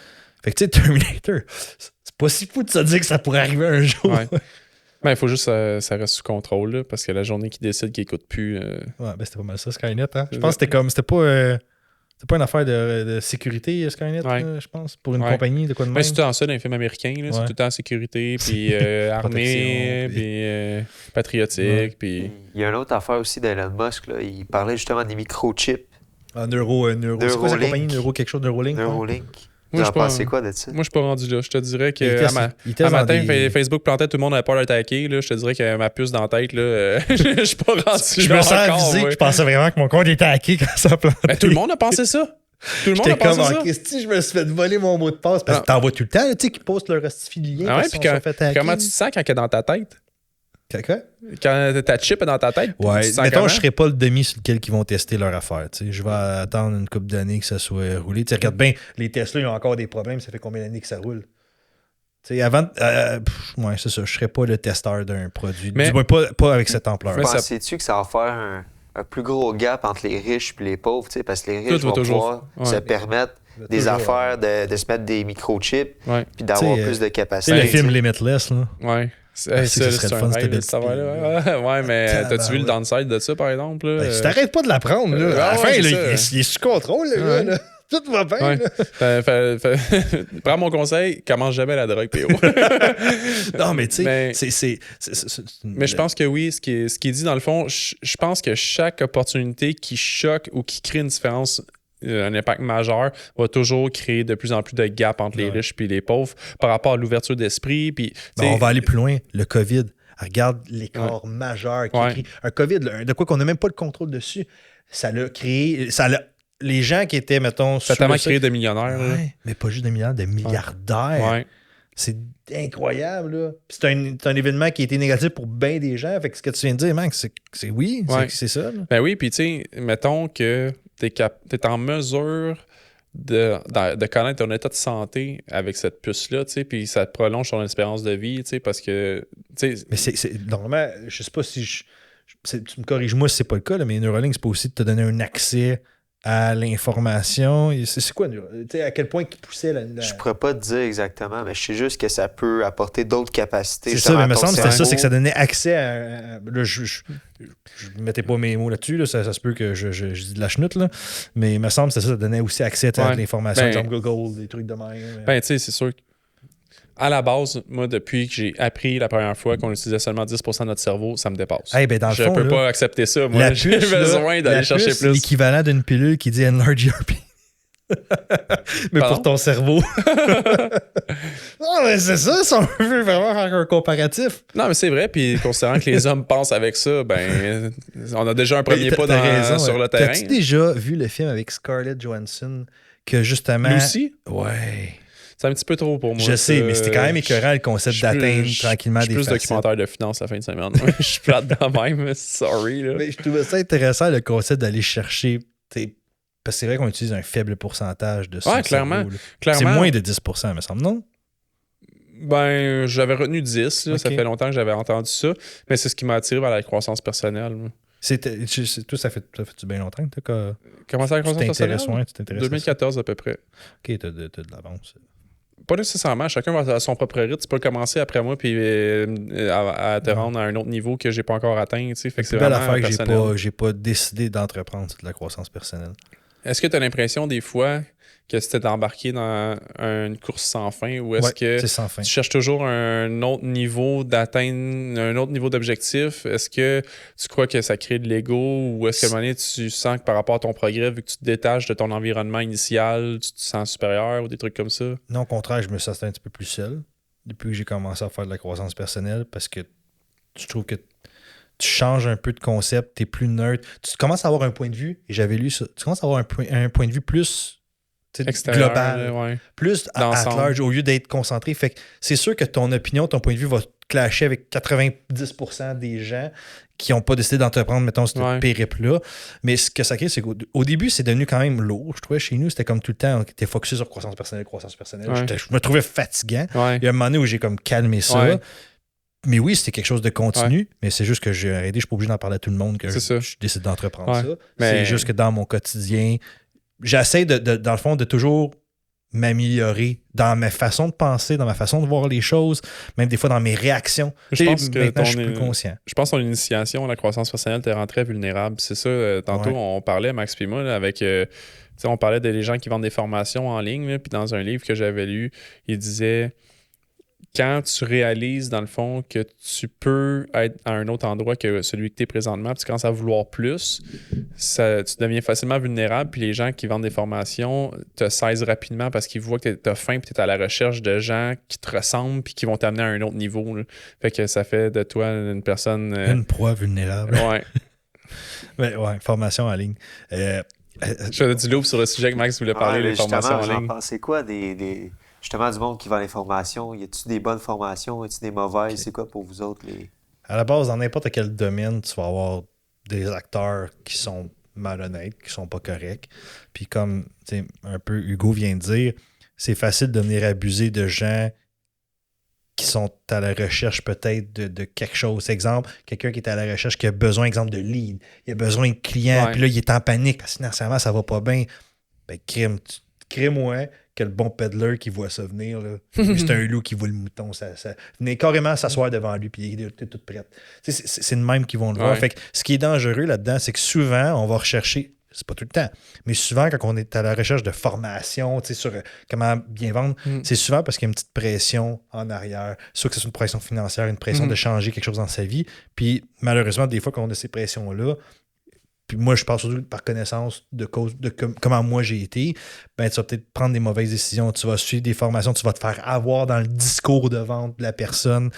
Fait que tu sais, Terminator, c'est pas si fou de se dire que ça pourrait arriver un jour. Ouais. Il faut juste que ça reste sous contrôle, là, parce que la journée qu'ils décident qu'ils n'écoutent plus. Ouais, c'était pas mal ça, Skynet. Hein? Je pense que c'était pas une affaire de sécurité, Skynet, là, je pense, pour une compagnie de quoi de même. Mais c'est tout le temps ça dans les films américains. Là, c'est tout le temps sécurité, puis armée, puis patriotique. Puis... Il y a une autre affaire aussi d'Elon Musk. Là. Il parlait justement des microchips. Neuro. C'est quoi cette compagnie? Neuro quelque chose? Neuralink? Neuralink. Vous en pensez quoi de ça? Moi, je suis pas rendu là. Je te dirais que matin, Facebook plantait, tout le monde avait peur d'attaquer. Je te dirais que ma puce dans la tête, là, je suis pas rendu là. Je me sens avisé. Je pensais vraiment que mon compte était hacké quand ça plantait. Mais tout le monde a pensé ça. Tout le monde a pensé ça. J'étais je me suis fait voler mon mot de passe. Parce que t'en vois tout le temps, tu sais, qu'ils postent leur lien. Ah ouais, puis comment tu te sens quand elle est dans ta tête? Quoi? Quand ta chip est dans ta tête? Ouais, mettons, je serais pas le demi sur lequel ils vont tester leur affaire. T'sais. Je vais attendre une couple d'années que ça soit roulé. T'sais, regarde bien, les Tesla, ils ont encore des problèmes. Ça fait combien d'années que ça roule? T'sais, avant, ouais, c'est ça. Je serais pas le testeur d'un produit. Du moins, pas avec cette ampleur. Pensais-tu que ça va faire un plus gros gap entre les riches et les pauvres? Parce que les riches vont pouvoir se permettre des affaires, de se mettre des microchips puis d'avoir plus de capacité. C'est le film Limitless, là. Ouais. Ça serait le fun, ouais, mais t'as-tu vu le downside de ça, par exemple? Là? Si t'arrêtes pas de l'apprendre, là, à la fin, il est sous contrôle, le gars, là. Tout va bien. Prends mon conseil, commence jamais la drogue, PO. Non, mais tu sais, mais je pense que oui, ce qui est dit dans le fond, je pense que chaque opportunité qui choque ou qui crée une différence, un impact majeur, va toujours créer de plus en plus de gap entre les riches et les pauvres par rapport à l'ouverture d'esprit. Puis, on va aller plus loin. Le COVID. Regarde l'écart majeur qui est créé. Un COVID, de quoi qu'on n'a même pas le contrôle dessus. Ça l'a créé. Les gens qui étaient, mettons... Ça a tellement créé de millionnaires. Ouais, mais pas juste de millionnaires, de milliardaires. Ouais. C'est incroyable, là. Puis c'est un événement qui a été négatif pour bien des gens. Fait que ce que tu viens de dire, Max, c'est ça. Là. Ben oui, puis tu sais, mettons que t'es en mesure de connaître ton état de santé avec cette puce-là, tu sais, puis ça te prolonge ton espérance de vie, tu sais, parce que... Mais c'est normalement, je sais pas si tu me corriges moi si c'est pas le cas, là, mais Neuralink, c'est pas aussi de te donner un accès à l'information. C'est quoi, à quel point il poussait Je pourrais pas te dire exactement, mais je sais juste que ça peut apporter d'autres capacités. C'est ça, mais il me semble que c'était ça, c'est que ça donnait accès à... Là, je ne mettais pas mes mots là-dessus, là, ça se peut que je dis de la chenoute, là, mais il me semble que ça donnait aussi accès à l'information, comme Google, des trucs de même. Ben, tu sais, c'est sûr que à la base, moi, depuis que j'ai appris la première fois qu'on utilisait seulement 10% de notre cerveau, ça me dépasse. Hey, ben dans le je fond, peux pas accepter ça. Moi, j'ai besoin d'aller chercher plus. L'équivalent d'une pilule qui dit Enlarge ERP. Mais pour ton cerveau. Non, mais c'est ça, si on veut vraiment faire un comparatif. Non, mais c'est vrai, puis considérant que les hommes pensent avec ça, ben, on a déjà un premier pas sur le terrain. As-tu déjà vu le film avec Scarlett Johansson que justement... Lucy? Ouais. C'est un petit peu trop pour moi. Je sais, mais c'était quand même écœurant le concept d'atteindre tranquillement des facettes. Je suis plus documentaire de finance la fin de semaine. Je suis plate de même, sorry. Là. Mais je trouvais ça intéressant, le concept d'aller chercher... Parce que c'est vrai qu'on utilise un faible pourcentage de ça. Ouais, clairement. C'est moins de 10%, me semble, non? Ben, j'avais retenu 10. Là, okay. Ça fait longtemps que j'avais entendu ça. Mais c'est ce qui m'a attiré vers la croissance personnelle. Toi, ça fait bien longtemps que tu as commencé la croissance personnelle? Tu t'intéresses 2014 à peu près. OK, t'as de l'avance. Pas nécessairement. Chacun va à son propre rythme. Tu peux commencer après moi puis à te rendre à un autre niveau que j'ai pas encore atteint. Fait que c'est vraiment affaire que j'ai pas décidé d'entreprendre, c'est de la croissance personnelle. Est-ce que tu as l'impression des fois que c'était d'embarquer dans une course sans fin ou est-ce que tu cherches toujours un autre niveau d'atteindre un autre niveau d'objectif? Est-ce que tu crois que ça crée de l'ego ou est-ce qu'à un moment donné, tu sens que par rapport à ton progrès, vu que tu te détaches de ton environnement initial, tu te sens supérieur ou des trucs comme ça? Non, au contraire, je me sens un petit peu plus seul depuis que j'ai commencé à faire de la croissance personnelle parce que je trouve que tu changes un peu de concept, tu es plus neutre. Tu commences à avoir un point de vue, et j'avais lu ça, tu commences à avoir un point de vue plus global, plus à large, au lieu d'être concentré. Fait que c'est sûr que ton opinion, ton point de vue va clashait avec 90% des gens qui n'ont pas décidé d'entreprendre, mettons, ce périple-là. Mais ce que ça crée, c'est qu'au début, c'est devenu quand même lourd. Je trouvais chez nous, c'était comme tout le temps, on était focusé sur croissance personnelle. Je me trouvais fatigant. Il y a un moment donné où j'ai comme calmé ça. Mais oui, c'était quelque chose de continu, mais c'est juste que j'ai arrêté, je suis pas obligé d'en parler à tout le monde que je décide d'entreprendre ça. C'est juste que dans mon quotidien, j'essaie dans le fond de toujours m'améliorer dans ma façon de penser, dans ma façon de voir les choses, même des fois dans mes réactions. Je pense que maintenant, je suis plus conscient. Je pense que ton initiation à la croissance personnelle te rend très vulnérable. C'est ça, tantôt, on parlait, Max et moi, là, avec... on parlait des gens qui vendent des formations en ligne, là, puis dans un livre que j'avais lu, il disait... Quand tu réalises, dans le fond, que tu peux être à un autre endroit que celui que tu es présentement, puis tu commences à vouloir plus, tu deviens facilement vulnérable, puis les gens qui vendent des formations te saisent rapidement parce qu'ils voient que tu as faim, puis tu es à la recherche de gens qui te ressemblent, puis qui vont t'amener à un autre niveau. Là. Fait que ça fait de toi une personne... Une proie vulnérable. Ouais. Formation en ligne. Je faisais du loop sur le sujet que Max voulait parler, les formations en ligne. C'est quoi justement du monde qui vend les formations? Y a-tu des bonnes formations? Y a-tu des mauvaises? Okay. C'est quoi pour vous autres? À la base, dans n'importe quel domaine, tu vas avoir des acteurs qui sont malhonnêtes, qui sont pas corrects. Puis comme un peu Hugo vient de dire, c'est facile de venir abuser de gens qui sont à la recherche peut-être de quelque chose. Exemple, quelqu'un qui est à la recherche, qui a besoin, exemple, de lead. Il a besoin de clients, puis là, il est en panique parce que financièrement, ça va pas bien. Ben, crée-moi que le bon peddler qui voit ça venir, là. C'est un loup qui voit le mouton. Venez carrément s'asseoir devant lui, puis il est tout prêt. C'est le même qu'ils vont le voir. Fait que ce qui est dangereux là-dedans, c'est que souvent, on va rechercher, c'est pas tout le temps, mais souvent, quand on est à la recherche de formation, sur comment bien vendre, c'est souvent parce qu'il y a une petite pression en arrière. Soit que c'est une pression financière, une pression de changer quelque chose dans sa vie. Puis malheureusement, des fois, quand on a ces pressions-là, puis moi, je parle surtout par connaissance de cause de comment moi j'ai été, ben tu vas peut-être prendre des mauvaises décisions, tu vas suivre des formations, tu vas te faire avoir dans le discours de vente de la personne.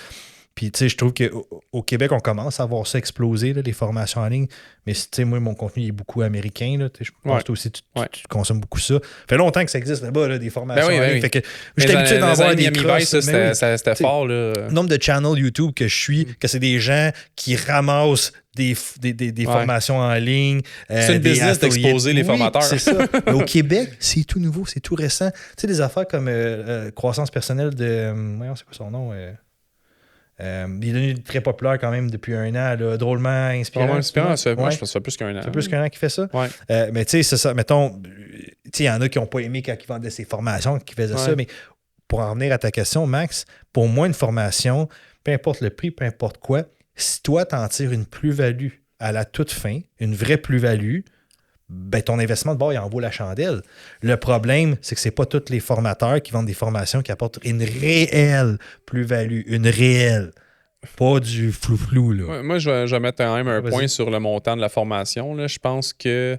Puis, tu sais, je trouve qu'au Québec, on commence à voir ça exploser, là, les formations en ligne. Mais, tu sais, moi, mon contenu il est beaucoup américain. Là, je pense que toi aussi, tu consommes beaucoup ça. Ça fait longtemps que ça existe là-bas, là, des formations en ligne. Fait que j'étais habitué d'en voir des crosses. C'était fort. Là. Le nombre de channels YouTube que je suis, que c'est des gens qui ramassent des formations en ligne. C'est une business d'exposer les formateurs. C'est ça. Mais au Québec, c'est tout nouveau, c'est tout récent. Tu sais, des affaires comme croissance personnelle de... voyons, c'est quoi son nom? Il est devenu très populaire quand même depuis un an, là, drôlement inspirant. Moi, je pense que ça fait plus qu'un an. C'est plus qu'un an qu'il fait ça? Ouais. Mais tu sais, c'est ça. Mettons, il y en a qui n'ont pas aimé quand ils vendaient ses formations, qui faisaient ça. Mais pour en revenir à ta question, Max, pour moi, une formation, peu importe le prix, peu importe quoi, si toi, tu en tires une plus-value à la toute fin, une vraie plus-value, ben ton investissement de bord, il en vaut la chandelle. Le problème, c'est que c'est pas tous les formateurs qui vendent des formations qui apportent une réelle plus-value, une réelle. Pas du flou-flou, là. Ouais, moi, je vais mettre quand même un point sur le montant de la formation. Là. Je pense que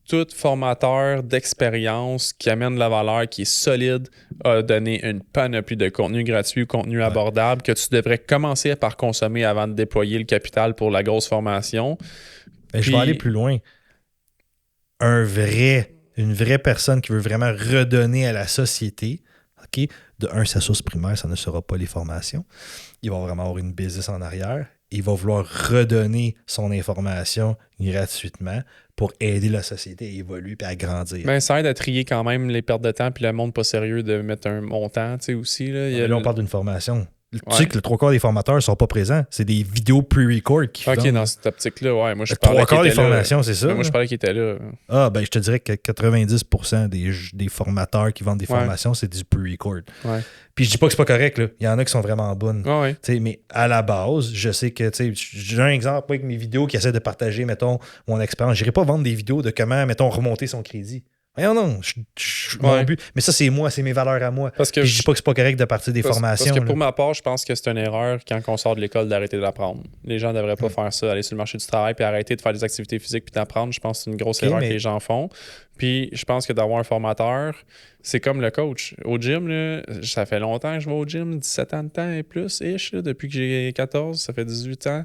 tout formateur d'expérience qui amène de la valeur, qui est solide, a donné une panoplie de contenu gratuit ou contenu abordable que tu devrais commencer par consommer avant de déployer le capital pour la grosse formation. Ben, je vais aller plus loin. Une vraie personne qui veut vraiment redonner à la société, OK? De un, sa source primaire, ça ne sera pas les formations. Il va vraiment avoir une business en arrière. Il va vouloir redonner son information gratuitement pour aider la société à évoluer et à grandir. Ben, ça aide à trier quand même les pertes de temps puis le monde pas sérieux de mettre un montant, tu sais, aussi. Là, là on parle d'une formation. Tu sais que le 3/4 des formateurs ne sont pas présents. C'est des vidéos pre-record qui OK, dans cette optique-là, moi je parlais. Le 3/4 des formations, c'est ça. Moi, je parlais qu'ils étaient là. Ah, ben je te dirais que 90% des formateurs qui vendent des formations, c'est du pre-record. Ouais. Puis je dis pas que c'est pas correct, là. Il y en a qui sont vraiment bonnes. Ouais. Mais à la base, je sais que, j'ai un exemple avec mes vidéos qui essaient de partager, mettons, mon expérience. Je n'irai pas vendre des vidéos de comment, mettons, remonter son crédit. Non, mon but. Mais ça, c'est moi, c'est mes valeurs à moi. Parce que je dis pas que c'est pas correct de partir des formations. Parce que pour ma part, je pense que c'est une erreur quand on sort de l'école d'arrêter d'apprendre. Les gens ne devraient pas faire ça, aller sur le marché du travail puis arrêter de faire des activités physiques puis d'apprendre. Je pense que c'est une grosse erreur que les gens font. Puis je pense que d'avoir un formateur, c'est comme le coach. Au gym, là, ça fait longtemps que je vais au gym, 17 ans de temps et plus, depuis que j'ai 14, ça fait 18 ans.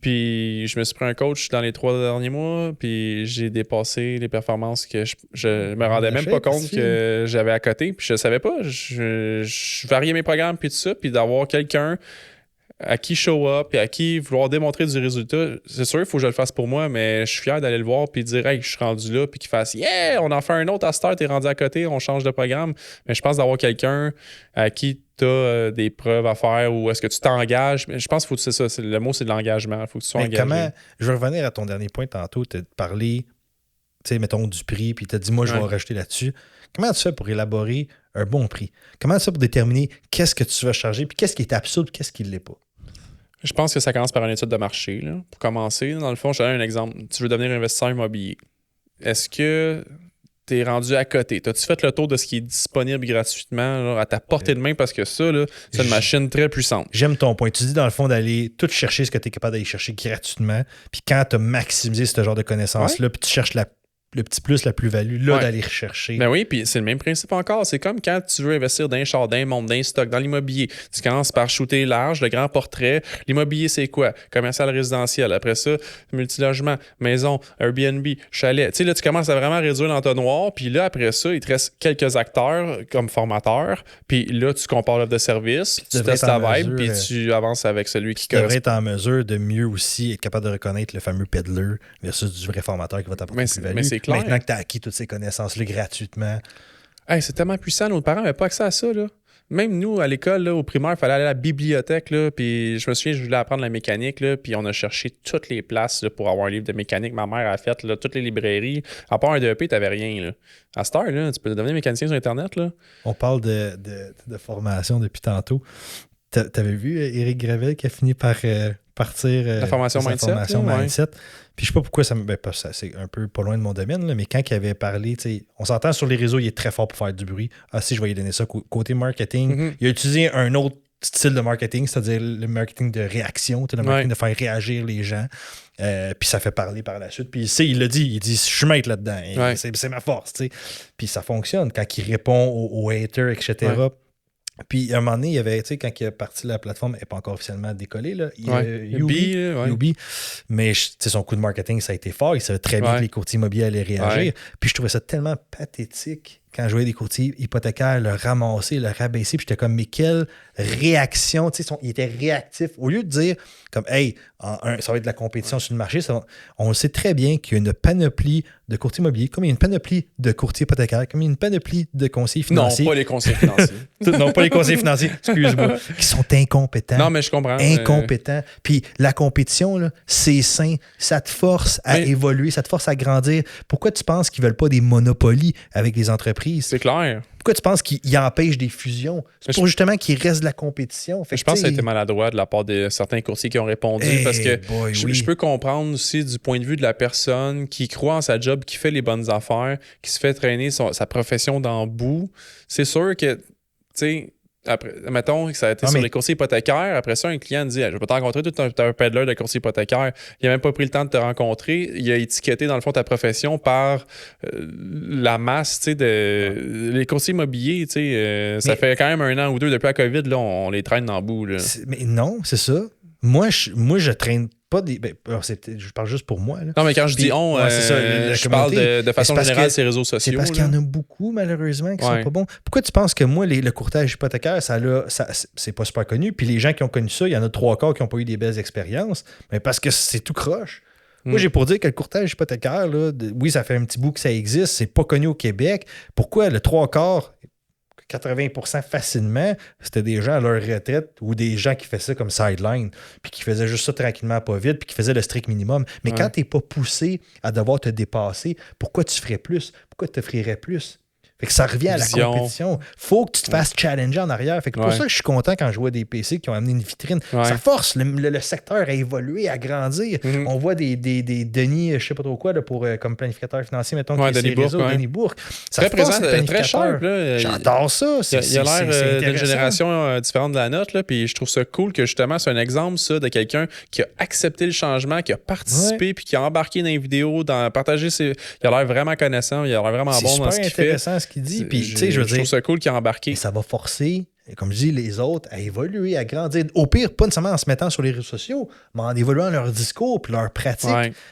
Puis je me suis pris un coach dans les 3 derniers mois, puis j'ai dépassé les performances que je me rendais même pas compte que j'avais à côté. Puis je savais pas, je variais mes programmes puis tout ça, puis d'avoir quelqu'un à qui show up et à qui vouloir démontrer du résultat. C'est sûr, il faut que je le fasse pour moi, mais je suis fier d'aller le voir puis dire hey, je suis rendu là, puis qu'il fasse yeah, on en fait un autre à Star, t'es rendu à côté, on change de programme. Mais je pense d'avoir quelqu'un à qui tu as des preuves à faire ou est-ce que tu t'engages. Mais je pense qu'il faut que c'est ça. Le mot, c'est de l'engagement. Il faut que tu sois engagé. Je vais revenir à ton dernier point tantôt. Tu as parlé, tu sais, mettons, du prix, puis tu as dit, moi, je vais en rajouter là-dessus. Comment tu fais pour élaborer un bon prix? Comment tu fais pour déterminer qu'est-ce que tu vas charger, puis qu'est-ce qui est absurde, qu'est-ce qui ne l'est pas? Je pense que ça commence par une étude de marché. Là. Pour commencer, dans le fond, je te donne un exemple. Tu veux devenir investisseur immobilier. Est-ce que tu es rendu à côté? As-tu fait le tour de ce qui est disponible gratuitement là, à ta portée de main? Parce que ça, là, c'est une machine très puissante. J'aime ton point. Tu dis, dans le fond, d'aller tout chercher ce que tu es capable d'aller chercher gratuitement. Puis quand tu as maximisé ce genre de connaissances-là, puis tu cherches le petit plus, la plus-value, là, d'aller rechercher. Ben oui, puis c'est le même principe encore. C'est comme quand tu veux investir dans un char, dans un monde, dans un stock, dans l'immobilier. Tu commences par shooter large, le grand portrait. L'immobilier, c'est quoi? Commercial résidentiel. Après ça, multilogement, maison, Airbnb, chalet. Tu sais, là, tu commences à vraiment réduire l'entonnoir. Puis là, après ça, il te reste quelques acteurs comme formateurs. Puis là, tu compares l'offre de service, tu testes la vibe, puis tu avances avec celui qui correspond. Tu devrais être en mesure de mieux aussi être capable de reconnaître le fameux peddler versus du vrai formateur qui va t'apporter plus-value. Maintenant que tu as acquis toutes ces connaissances-là gratuitement. Hey, c'est tellement puissant, nos parents n'avaient pas accès à ça. Là. Même nous, à l'école, là, au primaire, il fallait aller à la bibliothèque. Là, puis je me souviens, je voulais apprendre la mécanique. Là, puis on a cherché toutes les places là, pour avoir un livre de mécanique. Ma mère a fait là, toutes les librairies. À part un DEP, tu n'avais rien. Là. À cette heure, là, tu peux devenir mécanicien sur Internet. Là. On parle de formation depuis tantôt. T'avais vu Éric Gravel qui a fini par partir la formation Mindset. Puis je sais pas pourquoi c'est un peu pas loin de mon domaine, là, mais quand il avait parlé, on s'entend sur les réseaux, il est très fort pour faire du bruit. Ah si, je vais lui donner ça. Côté marketing, il a utilisé un autre style de marketing, c'est-à-dire le marketing de réaction, le marketing de faire réagir les gens. Puis ça fait parler par la suite. Puis il l'a dit, il dit je suis maître là-dedans. C'est ma force. Puis ça fonctionne quand il répond aux haters, etc. Puis, à un moment donné, il y avait, tu sais, quand il est parti de la plateforme, elle n'est pas encore officiellement décollée, là. Yubi. Mais, tu sais, son coup de marketing, ça a été fort. Il savait très bien que les courtiers immobiliers allaient réagir. Puis, je trouvais ça tellement pathétique quand je voyais des courtiers hypothécaires le ramasser, le rabaisser. Puis, j'étais comme, mais quelle réaction. Tu sais, il était réactif. Au lieu de dire, comme, hey, ça va être de la compétition sur le marché, on sait très bien qu'il y a une panoplie de courtiers immobiliers, comme il y a une panoplie de courtiers hypothécaires, comme il y a une panoplie de conseillers financiers. Non, pas les conseillers financiers. Non, pas les conseillers financiers, excuse-moi, qui sont incompétents. Non, mais je comprends. Incompétents. Puis la compétition, là, c'est sain. Ça te force à évoluer, ça te force à grandir. Pourquoi tu penses qu'ils ne veulent pas des monopolies avec les entreprises? C'est clair. Pourquoi tu penses qu'ils empêchent des fusions? C'est pour justement qu'il reste de la compétition. Je pense que ça a été maladroit de la part de certains courtiers qui ont répondu parce que je peux comprendre aussi du point de vue de la personne qui croit en sa job, qui fait les bonnes affaires, qui se fait traîner sa profession dans le bout. C'est sûr que, tu sais, après, mettons que ça a été sur les courtiers hypothécaires. Après ça, un client dit je vais te rencontrer, tu es un peddler de courtier hypothécaire. Il n'a même pas pris le temps de te rencontrer. Il a étiqueté, dans le fond, ta profession par la masse. Les courtiers immobiliers, ça fait quand même 1 an ou 2 depuis la COVID, là, on les traîne dans le bout. Là. Mais non, c'est ça. Moi, je traîne pas des. Je parle juste pour moi. Là. Non, mais quand je dis je parle de façon générale ces réseaux sociaux. C'est parce qu'il y en a beaucoup, malheureusement, qui sont pas bons. Pourquoi tu penses que moi, le courtage hypothécaire, c'est pas super connu? Puis les gens qui ont connu ça, il y en a 3/4 qui n'ont pas eu des belles expériences. Mais parce que c'est tout croche. Moi, j'ai pour dire que le courtage hypothécaire, là, oui, ça fait un petit bout que ça existe, c'est pas connu au Québec. Pourquoi le 3/4? 80% facilement, c'était des gens à leur retraite ou des gens qui faisaient ça comme sideline, puis qui faisaient juste ça tranquillement, pas vite, puis qui faisaient le strict minimum. Mais quand tu n'es pas poussé à devoir te dépasser, pourquoi tu ferais plus? Pourquoi tu te ferais plus? Fait que ça revient à la compétition. Faut que tu te fasses challenger en arrière. Fait que pour ça que je suis content quand je vois des PC qui ont amené une vitrine. Ça force le secteur à évoluer, à grandir. On voit des Denis, je sais pas trop quoi, là, pour comme planificateur financier, mettons, qui est Denis Bourque. Ça très présent, très cher. J'adore ça. Il a l'air d'une génération différente de la nôtre. Là, puis je trouve ça cool que justement, c'est un exemple ça, de quelqu'un qui a accepté le changement, qui a participé, puis qui a embarqué dans les vidéos, partagé ses. Il a l'air vraiment connaissant, il a l'air vraiment bon dans ce qu'il fait. Qu'il dit. Puis, je trouve ça cool qu'il a embarqué. Et ça va forcer, comme je dis, les autres à évoluer, à grandir. Au pire, pas nécessairement en se mettant sur les réseaux sociaux, mais en évoluant leur discours puis leur pratique.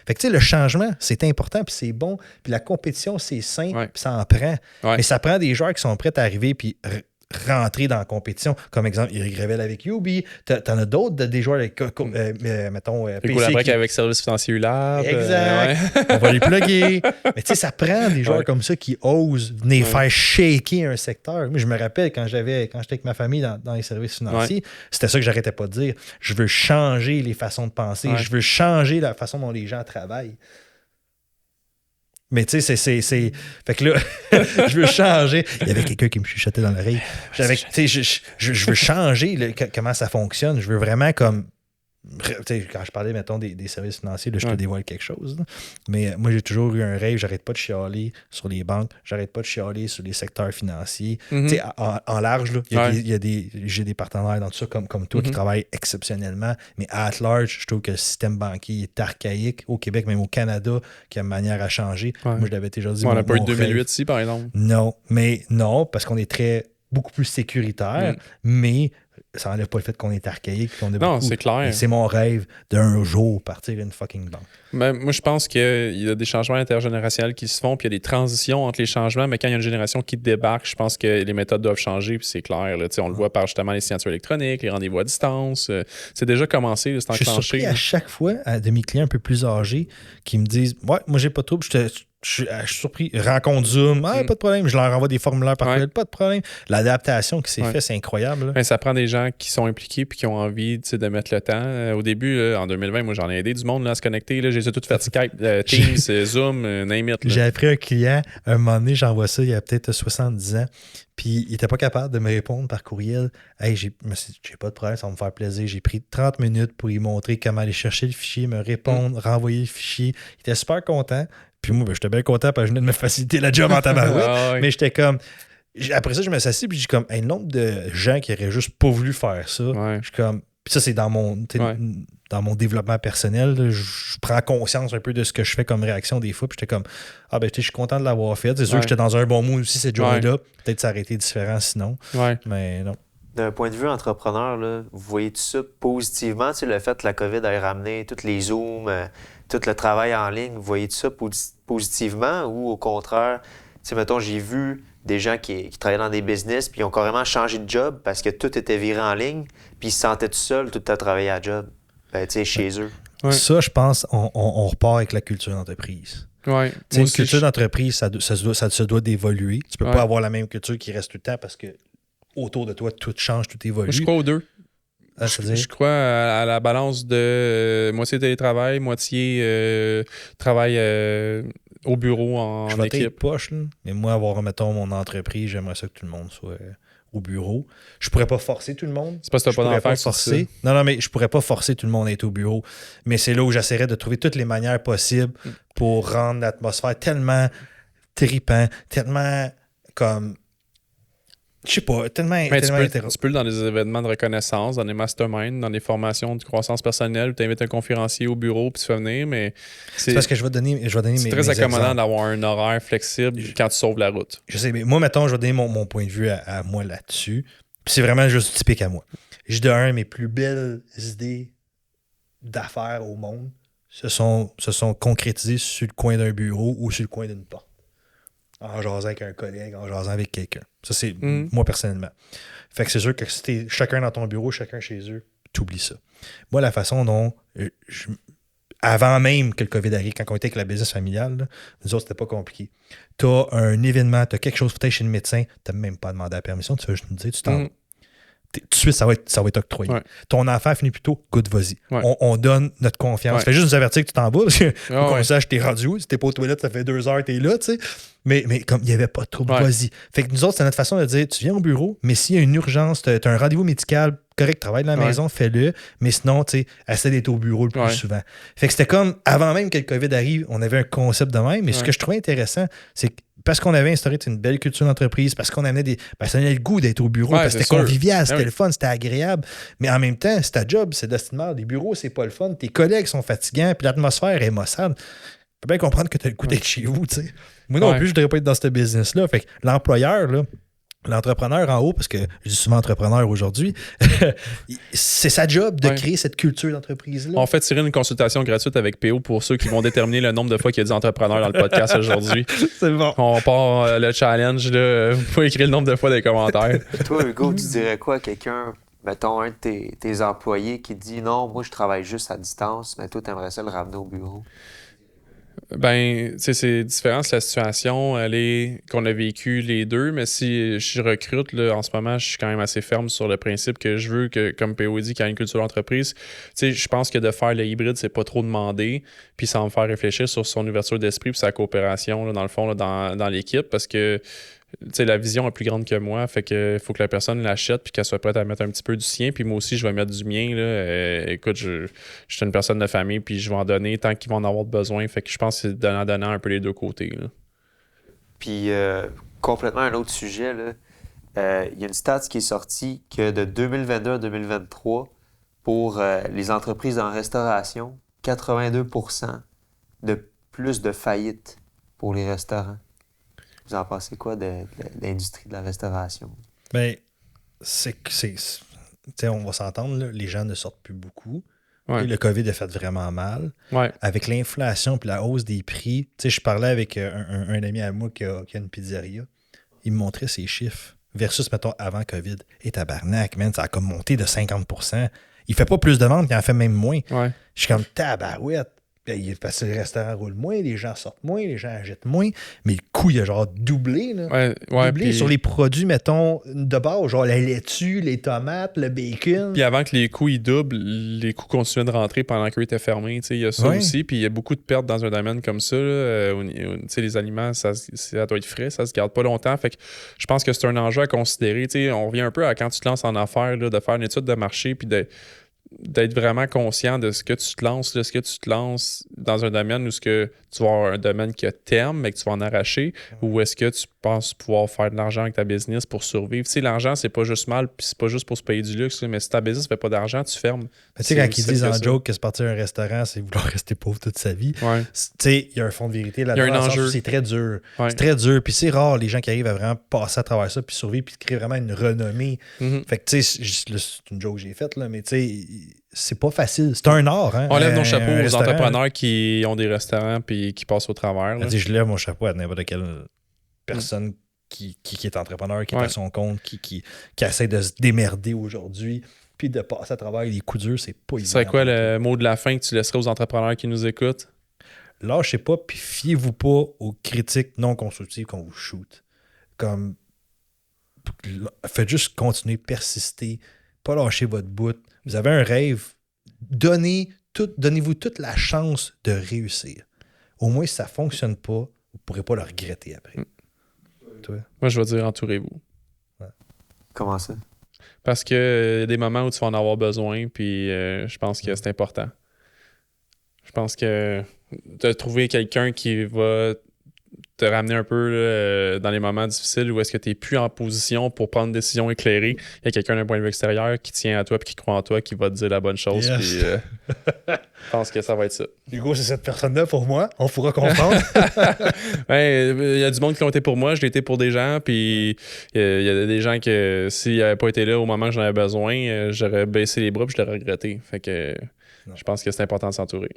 Fait que, le changement, c'est important puis c'est bon. Puis la compétition, c'est sain puis ça en prend. Mais ça prend des joueurs qui sont prêts à arriver puis rentrer dans la compétition. Comme exemple, Eric Revel avec Yubi. T'en as d'autres, des joueurs avec, mettons, PC. Avec Service Financier ULAB. Exact. On va les plugger. Mais tu sais, ça prend des joueurs comme ça qui osent venir faire shaker un secteur. Moi, je me rappelle quand j'étais avec ma famille dans les services financiers, c'était ça que j'arrêtais pas de dire. Je veux changer les façons de penser. Je veux changer la façon dont les gens travaillent. Mais tu sais, c'est... Fait que là, je veux changer. Il y avait quelqu'un qui me chuchotait dans l'oreille. Je veux changer comment ça fonctionne. Je veux vraiment comme... Quand je parlais, mettons, des services financiers, là, je te dévoile quelque chose. Là. Mais moi, j'ai toujours eu un rêve. J'arrête pas de chialer sur les banques. J'arrête pas de chialer sur les secteurs financiers. En large, là, j'ai des partenaires dans tout ça comme toi qui travaillent exceptionnellement. Mais à large, je trouve que le système banquier est archaïque au Québec, même au Canada, qui a une manière à changer. Moi, je l'avais déjà dit. On n'a pas eu de 2008 ici, par exemple. Non, parce qu'on est beaucoup plus sécuritaire, mais ça n'enlève pas le fait qu'on est archaïque. C'est clair. Et c'est mon rêve d'un jour partir une fucking banque. Mais moi, je pense qu'il y a des changements intergénérationnels qui se font, puis il y a des transitions entre les changements, mais quand il y a une génération qui débarque, je pense que les méthodes doivent changer, puis c'est clair. Là, on le voit par justement les signatures électroniques, les rendez-vous à distance. C'est déjà commencé, c'est enclenché. Je suis surpris à chaque fois de mes clients un peu plus âgés qui me disent « Ouais, moi, j'ai pas de trouble, je suis surpris. Rencontre Zoom, pas de problème. Je leur envoie des formulaires par courriel, pas de problème. » L'adaptation qui s'est faite, c'est incroyable. Ben, ça prend des gens qui sont impliqués et qui ont envie de mettre le temps. Au début, là, en 2020, moi, j'en ai aidé du monde là, à se connecter. Là, j'ai tout fait Skype, Teams, Zoom, name it. Là. J'ai appris un client, un moment donné, j'envoie ça il y a peut-être 70 ans, puis il n'était pas capable de me répondre par courriel. Hey, j'ai pas de problème, ça va me faire plaisir. J'ai pris 30 minutes pour lui montrer comment aller chercher le fichier, me répondre, renvoyer le fichier. Il était super content. Puis moi, j'étais bien content parce que je venais de me faciliter la job en tabarouette. Mais j'étais comme... Après ça, je me suis assis puis j'ai comme un nombre de gens qui auraient juste pas voulu faire ça. Je suis comme... Puis ça, c'est dans mon développement personnel. Là, je prends conscience un peu de ce que je fais comme réaction des fois. Puis j'étais comme, je suis content de l'avoir fait. C'est sûr que j'étais dans un bon mood aussi cette journée-là. Peut-être ça aurait été différent sinon. Mais non. D'un point de vue entrepreneur, là, vous voyez tout ça positivement? Tu sais, le fait que la COVID ait ramené tous les Zooms, tout le travail en ligne, vous voyez tout ça positivement ou au contraire, tu sais, mettons, j'ai vu des gens qui travaillaient dans des business puis ils ont carrément changé de job parce que tout était viré en ligne puis ils se sentaient tout seuls tout le temps à travailler à job, chez eux. Ça, je pense, on repart avec la culture d'entreprise. Une culture d'entreprise, ça se doit d'évoluer. Tu peux pas avoir la même culture qui reste tout le temps parce que autour de toi, tout change, tout évolue. Je crois aux deux. Je crois à la balance de moitié télétravail, moitié travail au bureau en équipe. Je vais être poche, là, mais moi, avoir, mettons, mon entreprise, j'aimerais ça que tout le monde soit au bureau. Je pourrais pas forcer tout le monde. C'est parce que t'as pas d'enfant forcer. Non, mais je pourrais pas forcer tout le monde à être au bureau. Mais c'est là où j'essaierais de trouver toutes les manières possibles pour rendre l'atmosphère tellement trippant, tellement comme... Je sais pas, tellement intéressant. Tu peux dans des événements de reconnaissance, dans des masterminds, dans des formations de croissance personnelle, tu invites un conférencier au bureau puis tu fais venir, mais c'est parce que je vais donner c'est très accommodant d'avoir un horaire flexible quand tu sauves la route. Je sais, mais moi, mettons, je vais donner mon point de vue à moi là-dessus. Puis c'est vraiment juste typique à moi. Je dis mes plus belles idées d'affaires au monde se sont concrétisées sur le coin d'un bureau ou sur le coin d'une porte. En jasant avec un collègue, en jasant avec quelqu'un. Ça, c'est moi personnellement. Fait que c'est sûr que si t'es chacun dans ton bureau, chacun chez eux, t'oublies ça. Moi, la façon dont avant même que le COVID arrive, quand on était avec la business familiale, là, nous autres, c'était pas compliqué. T'as un événement, t'as quelque chose peut-être chez le médecin, t'as même pas demandé la permission, tu vas juste nous dire, tu t'en vas. Tout de suite, ça va être octroyé. Ton enfant finit plutôt, good, vas-y. On donne notre confiance. Fais juste nous avertir que tu t'en vas, parce que faut qu'on sache t'es rendu où. Si t'es pas aux toilettes, ça fait 2 heures, t'es là, tu sais. Mais comme il n'y avait pas de trouble, vas-y. Fait que nous autres, c'est notre façon de dire, tu viens au bureau, mais s'il y a une urgence, tu as un rendez-vous médical, correct, travaille de la maison, fais-le. Mais sinon, tu sais, essaie d'être au bureau le plus souvent. Fait que c'était comme, avant même que le COVID arrive, on avait un concept de même. Mais ce que je trouvais intéressant, c'est que parce qu'on avait instauré une belle culture d'entreprise, parce qu'on amenait ça donnait le goût d'être au bureau, parce que c'était convivial, c'était le fun, c'était agréable. Mais en même temps, c'est ta job, c'est d'estimement. Les bureaux, c'est pas le fun. Tes collègues sont fatigants, puis l'atmosphère est maussade. Tu peux bien comprendre que tu as le goût d'être chez vous, tu sais. Moi non plus, je ne devrais pas être dans ce business-là. Fait que l'employeur, là, l'entrepreneur en haut, parce que je dis souvent entrepreneur aujourd'hui, c'est sa job de créer cette culture d'entreprise-là. On fait tirer une consultation gratuite avec PO pour ceux qui vont déterminer le nombre de fois qu'il y a des entrepreneurs dans le podcast aujourd'hui. C'est bon. On part le challenge, là. Vous pouvez écrire le nombre de fois dans les commentaires. Toi, Hugo, tu dirais quoi à quelqu'un, mettons, un de tes employés qui dit non, moi je travaille juste à distance, mais toi, tu aimerais ça le ramener au bureau? Ben, tu sais, c'est différent. La situation, qu'on a vécu les deux, mais si je recrute, là, en ce moment, je suis quand même assez ferme sur le principe que je veux que, comme PO dit, qu'il y ait une culture d'entreprise. Tu sais, je pense que de faire le hybride, c'est pas trop demandé, puis ça va me faire réfléchir sur son ouverture d'esprit puis sa coopération, là, dans le fond, là, dans l'équipe, parce que tu sais, la vision est plus grande que moi, fait que faut que la personne l'achète puis qu'elle soit prête à mettre un petit peu du sien, puis moi aussi je vais mettre du mien là. Écoute, je suis une personne de famille puis je vais en donner tant qu'ils vont en avoir besoin, fait que je pense que c'est donnant un peu les deux côtés là. Puis complètement un autre sujet là, il y a une stat qui est sortie que de 2022 à 2023 pour les entreprises en restauration, 82% de plus de faillites pour les restaurants. Vous en pensez quoi de l'industrie de la restauration? Bien, on va s'entendre, là, les gens ne sortent plus beaucoup. Ouais. Et le COVID a fait vraiment mal. Ouais. Avec l'inflation et la hausse des prix, je parlais avec un ami à moi qui a une pizzeria. Il me montrait ses chiffres versus, mettons, avant COVID. Et tabarnak, man, ça a comme monté de 50%. Il fait pas plus de ventes, il en fait même moins. Ouais. Je suis comme tabarouette. Parce que le restaurant roule moins, les gens sortent moins, les gens achètent moins, mais le coût, il a genre doublé. Là. Doublé puis sur les produits, mettons, de base, genre la laitue, les tomates, le bacon. Puis avant que les coûts ils doublent, les coûts continuaient de rentrer pendant qu'eux étaient fermés. Il y a ça aussi. Puis il y a beaucoup de pertes dans un domaine comme ça. Les aliments, ça doit être frais, ça se garde pas longtemps. Fait que je pense que c'est un enjeu à considérer. On revient un peu à quand tu te lances en affaires, là, de faire une étude de marché puis d'être vraiment conscient de ce que tu te lances, de ce que tu te lances dans un domaine où ce que tu vas avoir un domaine que t'aimes mais que tu vas en arracher, ou est-ce que tu penses pouvoir faire de l'argent avec ta business pour survivre. Tu sais, l'argent, c'est pas juste mal, puis c'est pas juste pour se payer du luxe, mais si ta business fait pas d'argent, tu fermes. Tu sais, quand ils disent en joke que se partir à un restaurant, c'est vouloir rester pauvre toute sa vie. Ouais. Tu sais, il y a un fond de vérité là-dedans. Il y a un enjeu. C'est très dur. Ouais. C'est très dur. Puis c'est rare les gens qui arrivent à vraiment passer à travers ça, puis survivre, puis créer vraiment une renommée. Fait que tu sais, c'est une joke que j'ai faite, là, mais tu sais, c'est pas facile. C'est un art. Hein, on lève nos chapeaux aux entrepreneurs qui ont des restaurants puis qui passent au travers. Je lève mon chapeau à n'importe quelle personne qui est entrepreneur, qui est à son compte, qui essaie de se démerder aujourd'hui, puis de passer à travers les coups durs, c'est pas évident. C'est quoi le mot de la fin que tu laisserais aux entrepreneurs qui nous écoutent? Lâchez pas, puis fiez-vous pas aux critiques non constructives qu'on vous shoot. Comme, faites juste continuer, persister, pas lâcher votre bout. Vous avez un rêve, donnez-vous toute la chance de réussir. Au moins, si ça fonctionne pas, vous ne pourrez pas le regretter après. Toi? Moi, je vais dire entourez-vous. Ouais. Comment ça? Parce qu'il y a des moments où tu vas en avoir besoin, puis je pense que c'est important. Je pense que de trouver quelqu'un qui va te ramener un peu là, dans les moments difficiles où est-ce que tu n'es plus en position pour prendre une décision éclairée. Il y a quelqu'un d'un point de vue extérieur qui tient à toi et qui croit en toi, qui va te dire la bonne chose. Yes. Puis, je pense que ça va être ça. Hugo, c'est cette personne-là pour moi. On pourra comprendre. Il y a du monde qui l'ont été pour moi. Je l'ai été pour des gens. Puis il y a des gens que s'ils n'avaient pas été là au moment que j'en avais besoin, j'aurais baissé les bras et je l'aurais regretté. Fait que je pense que c'est important de s'entourer.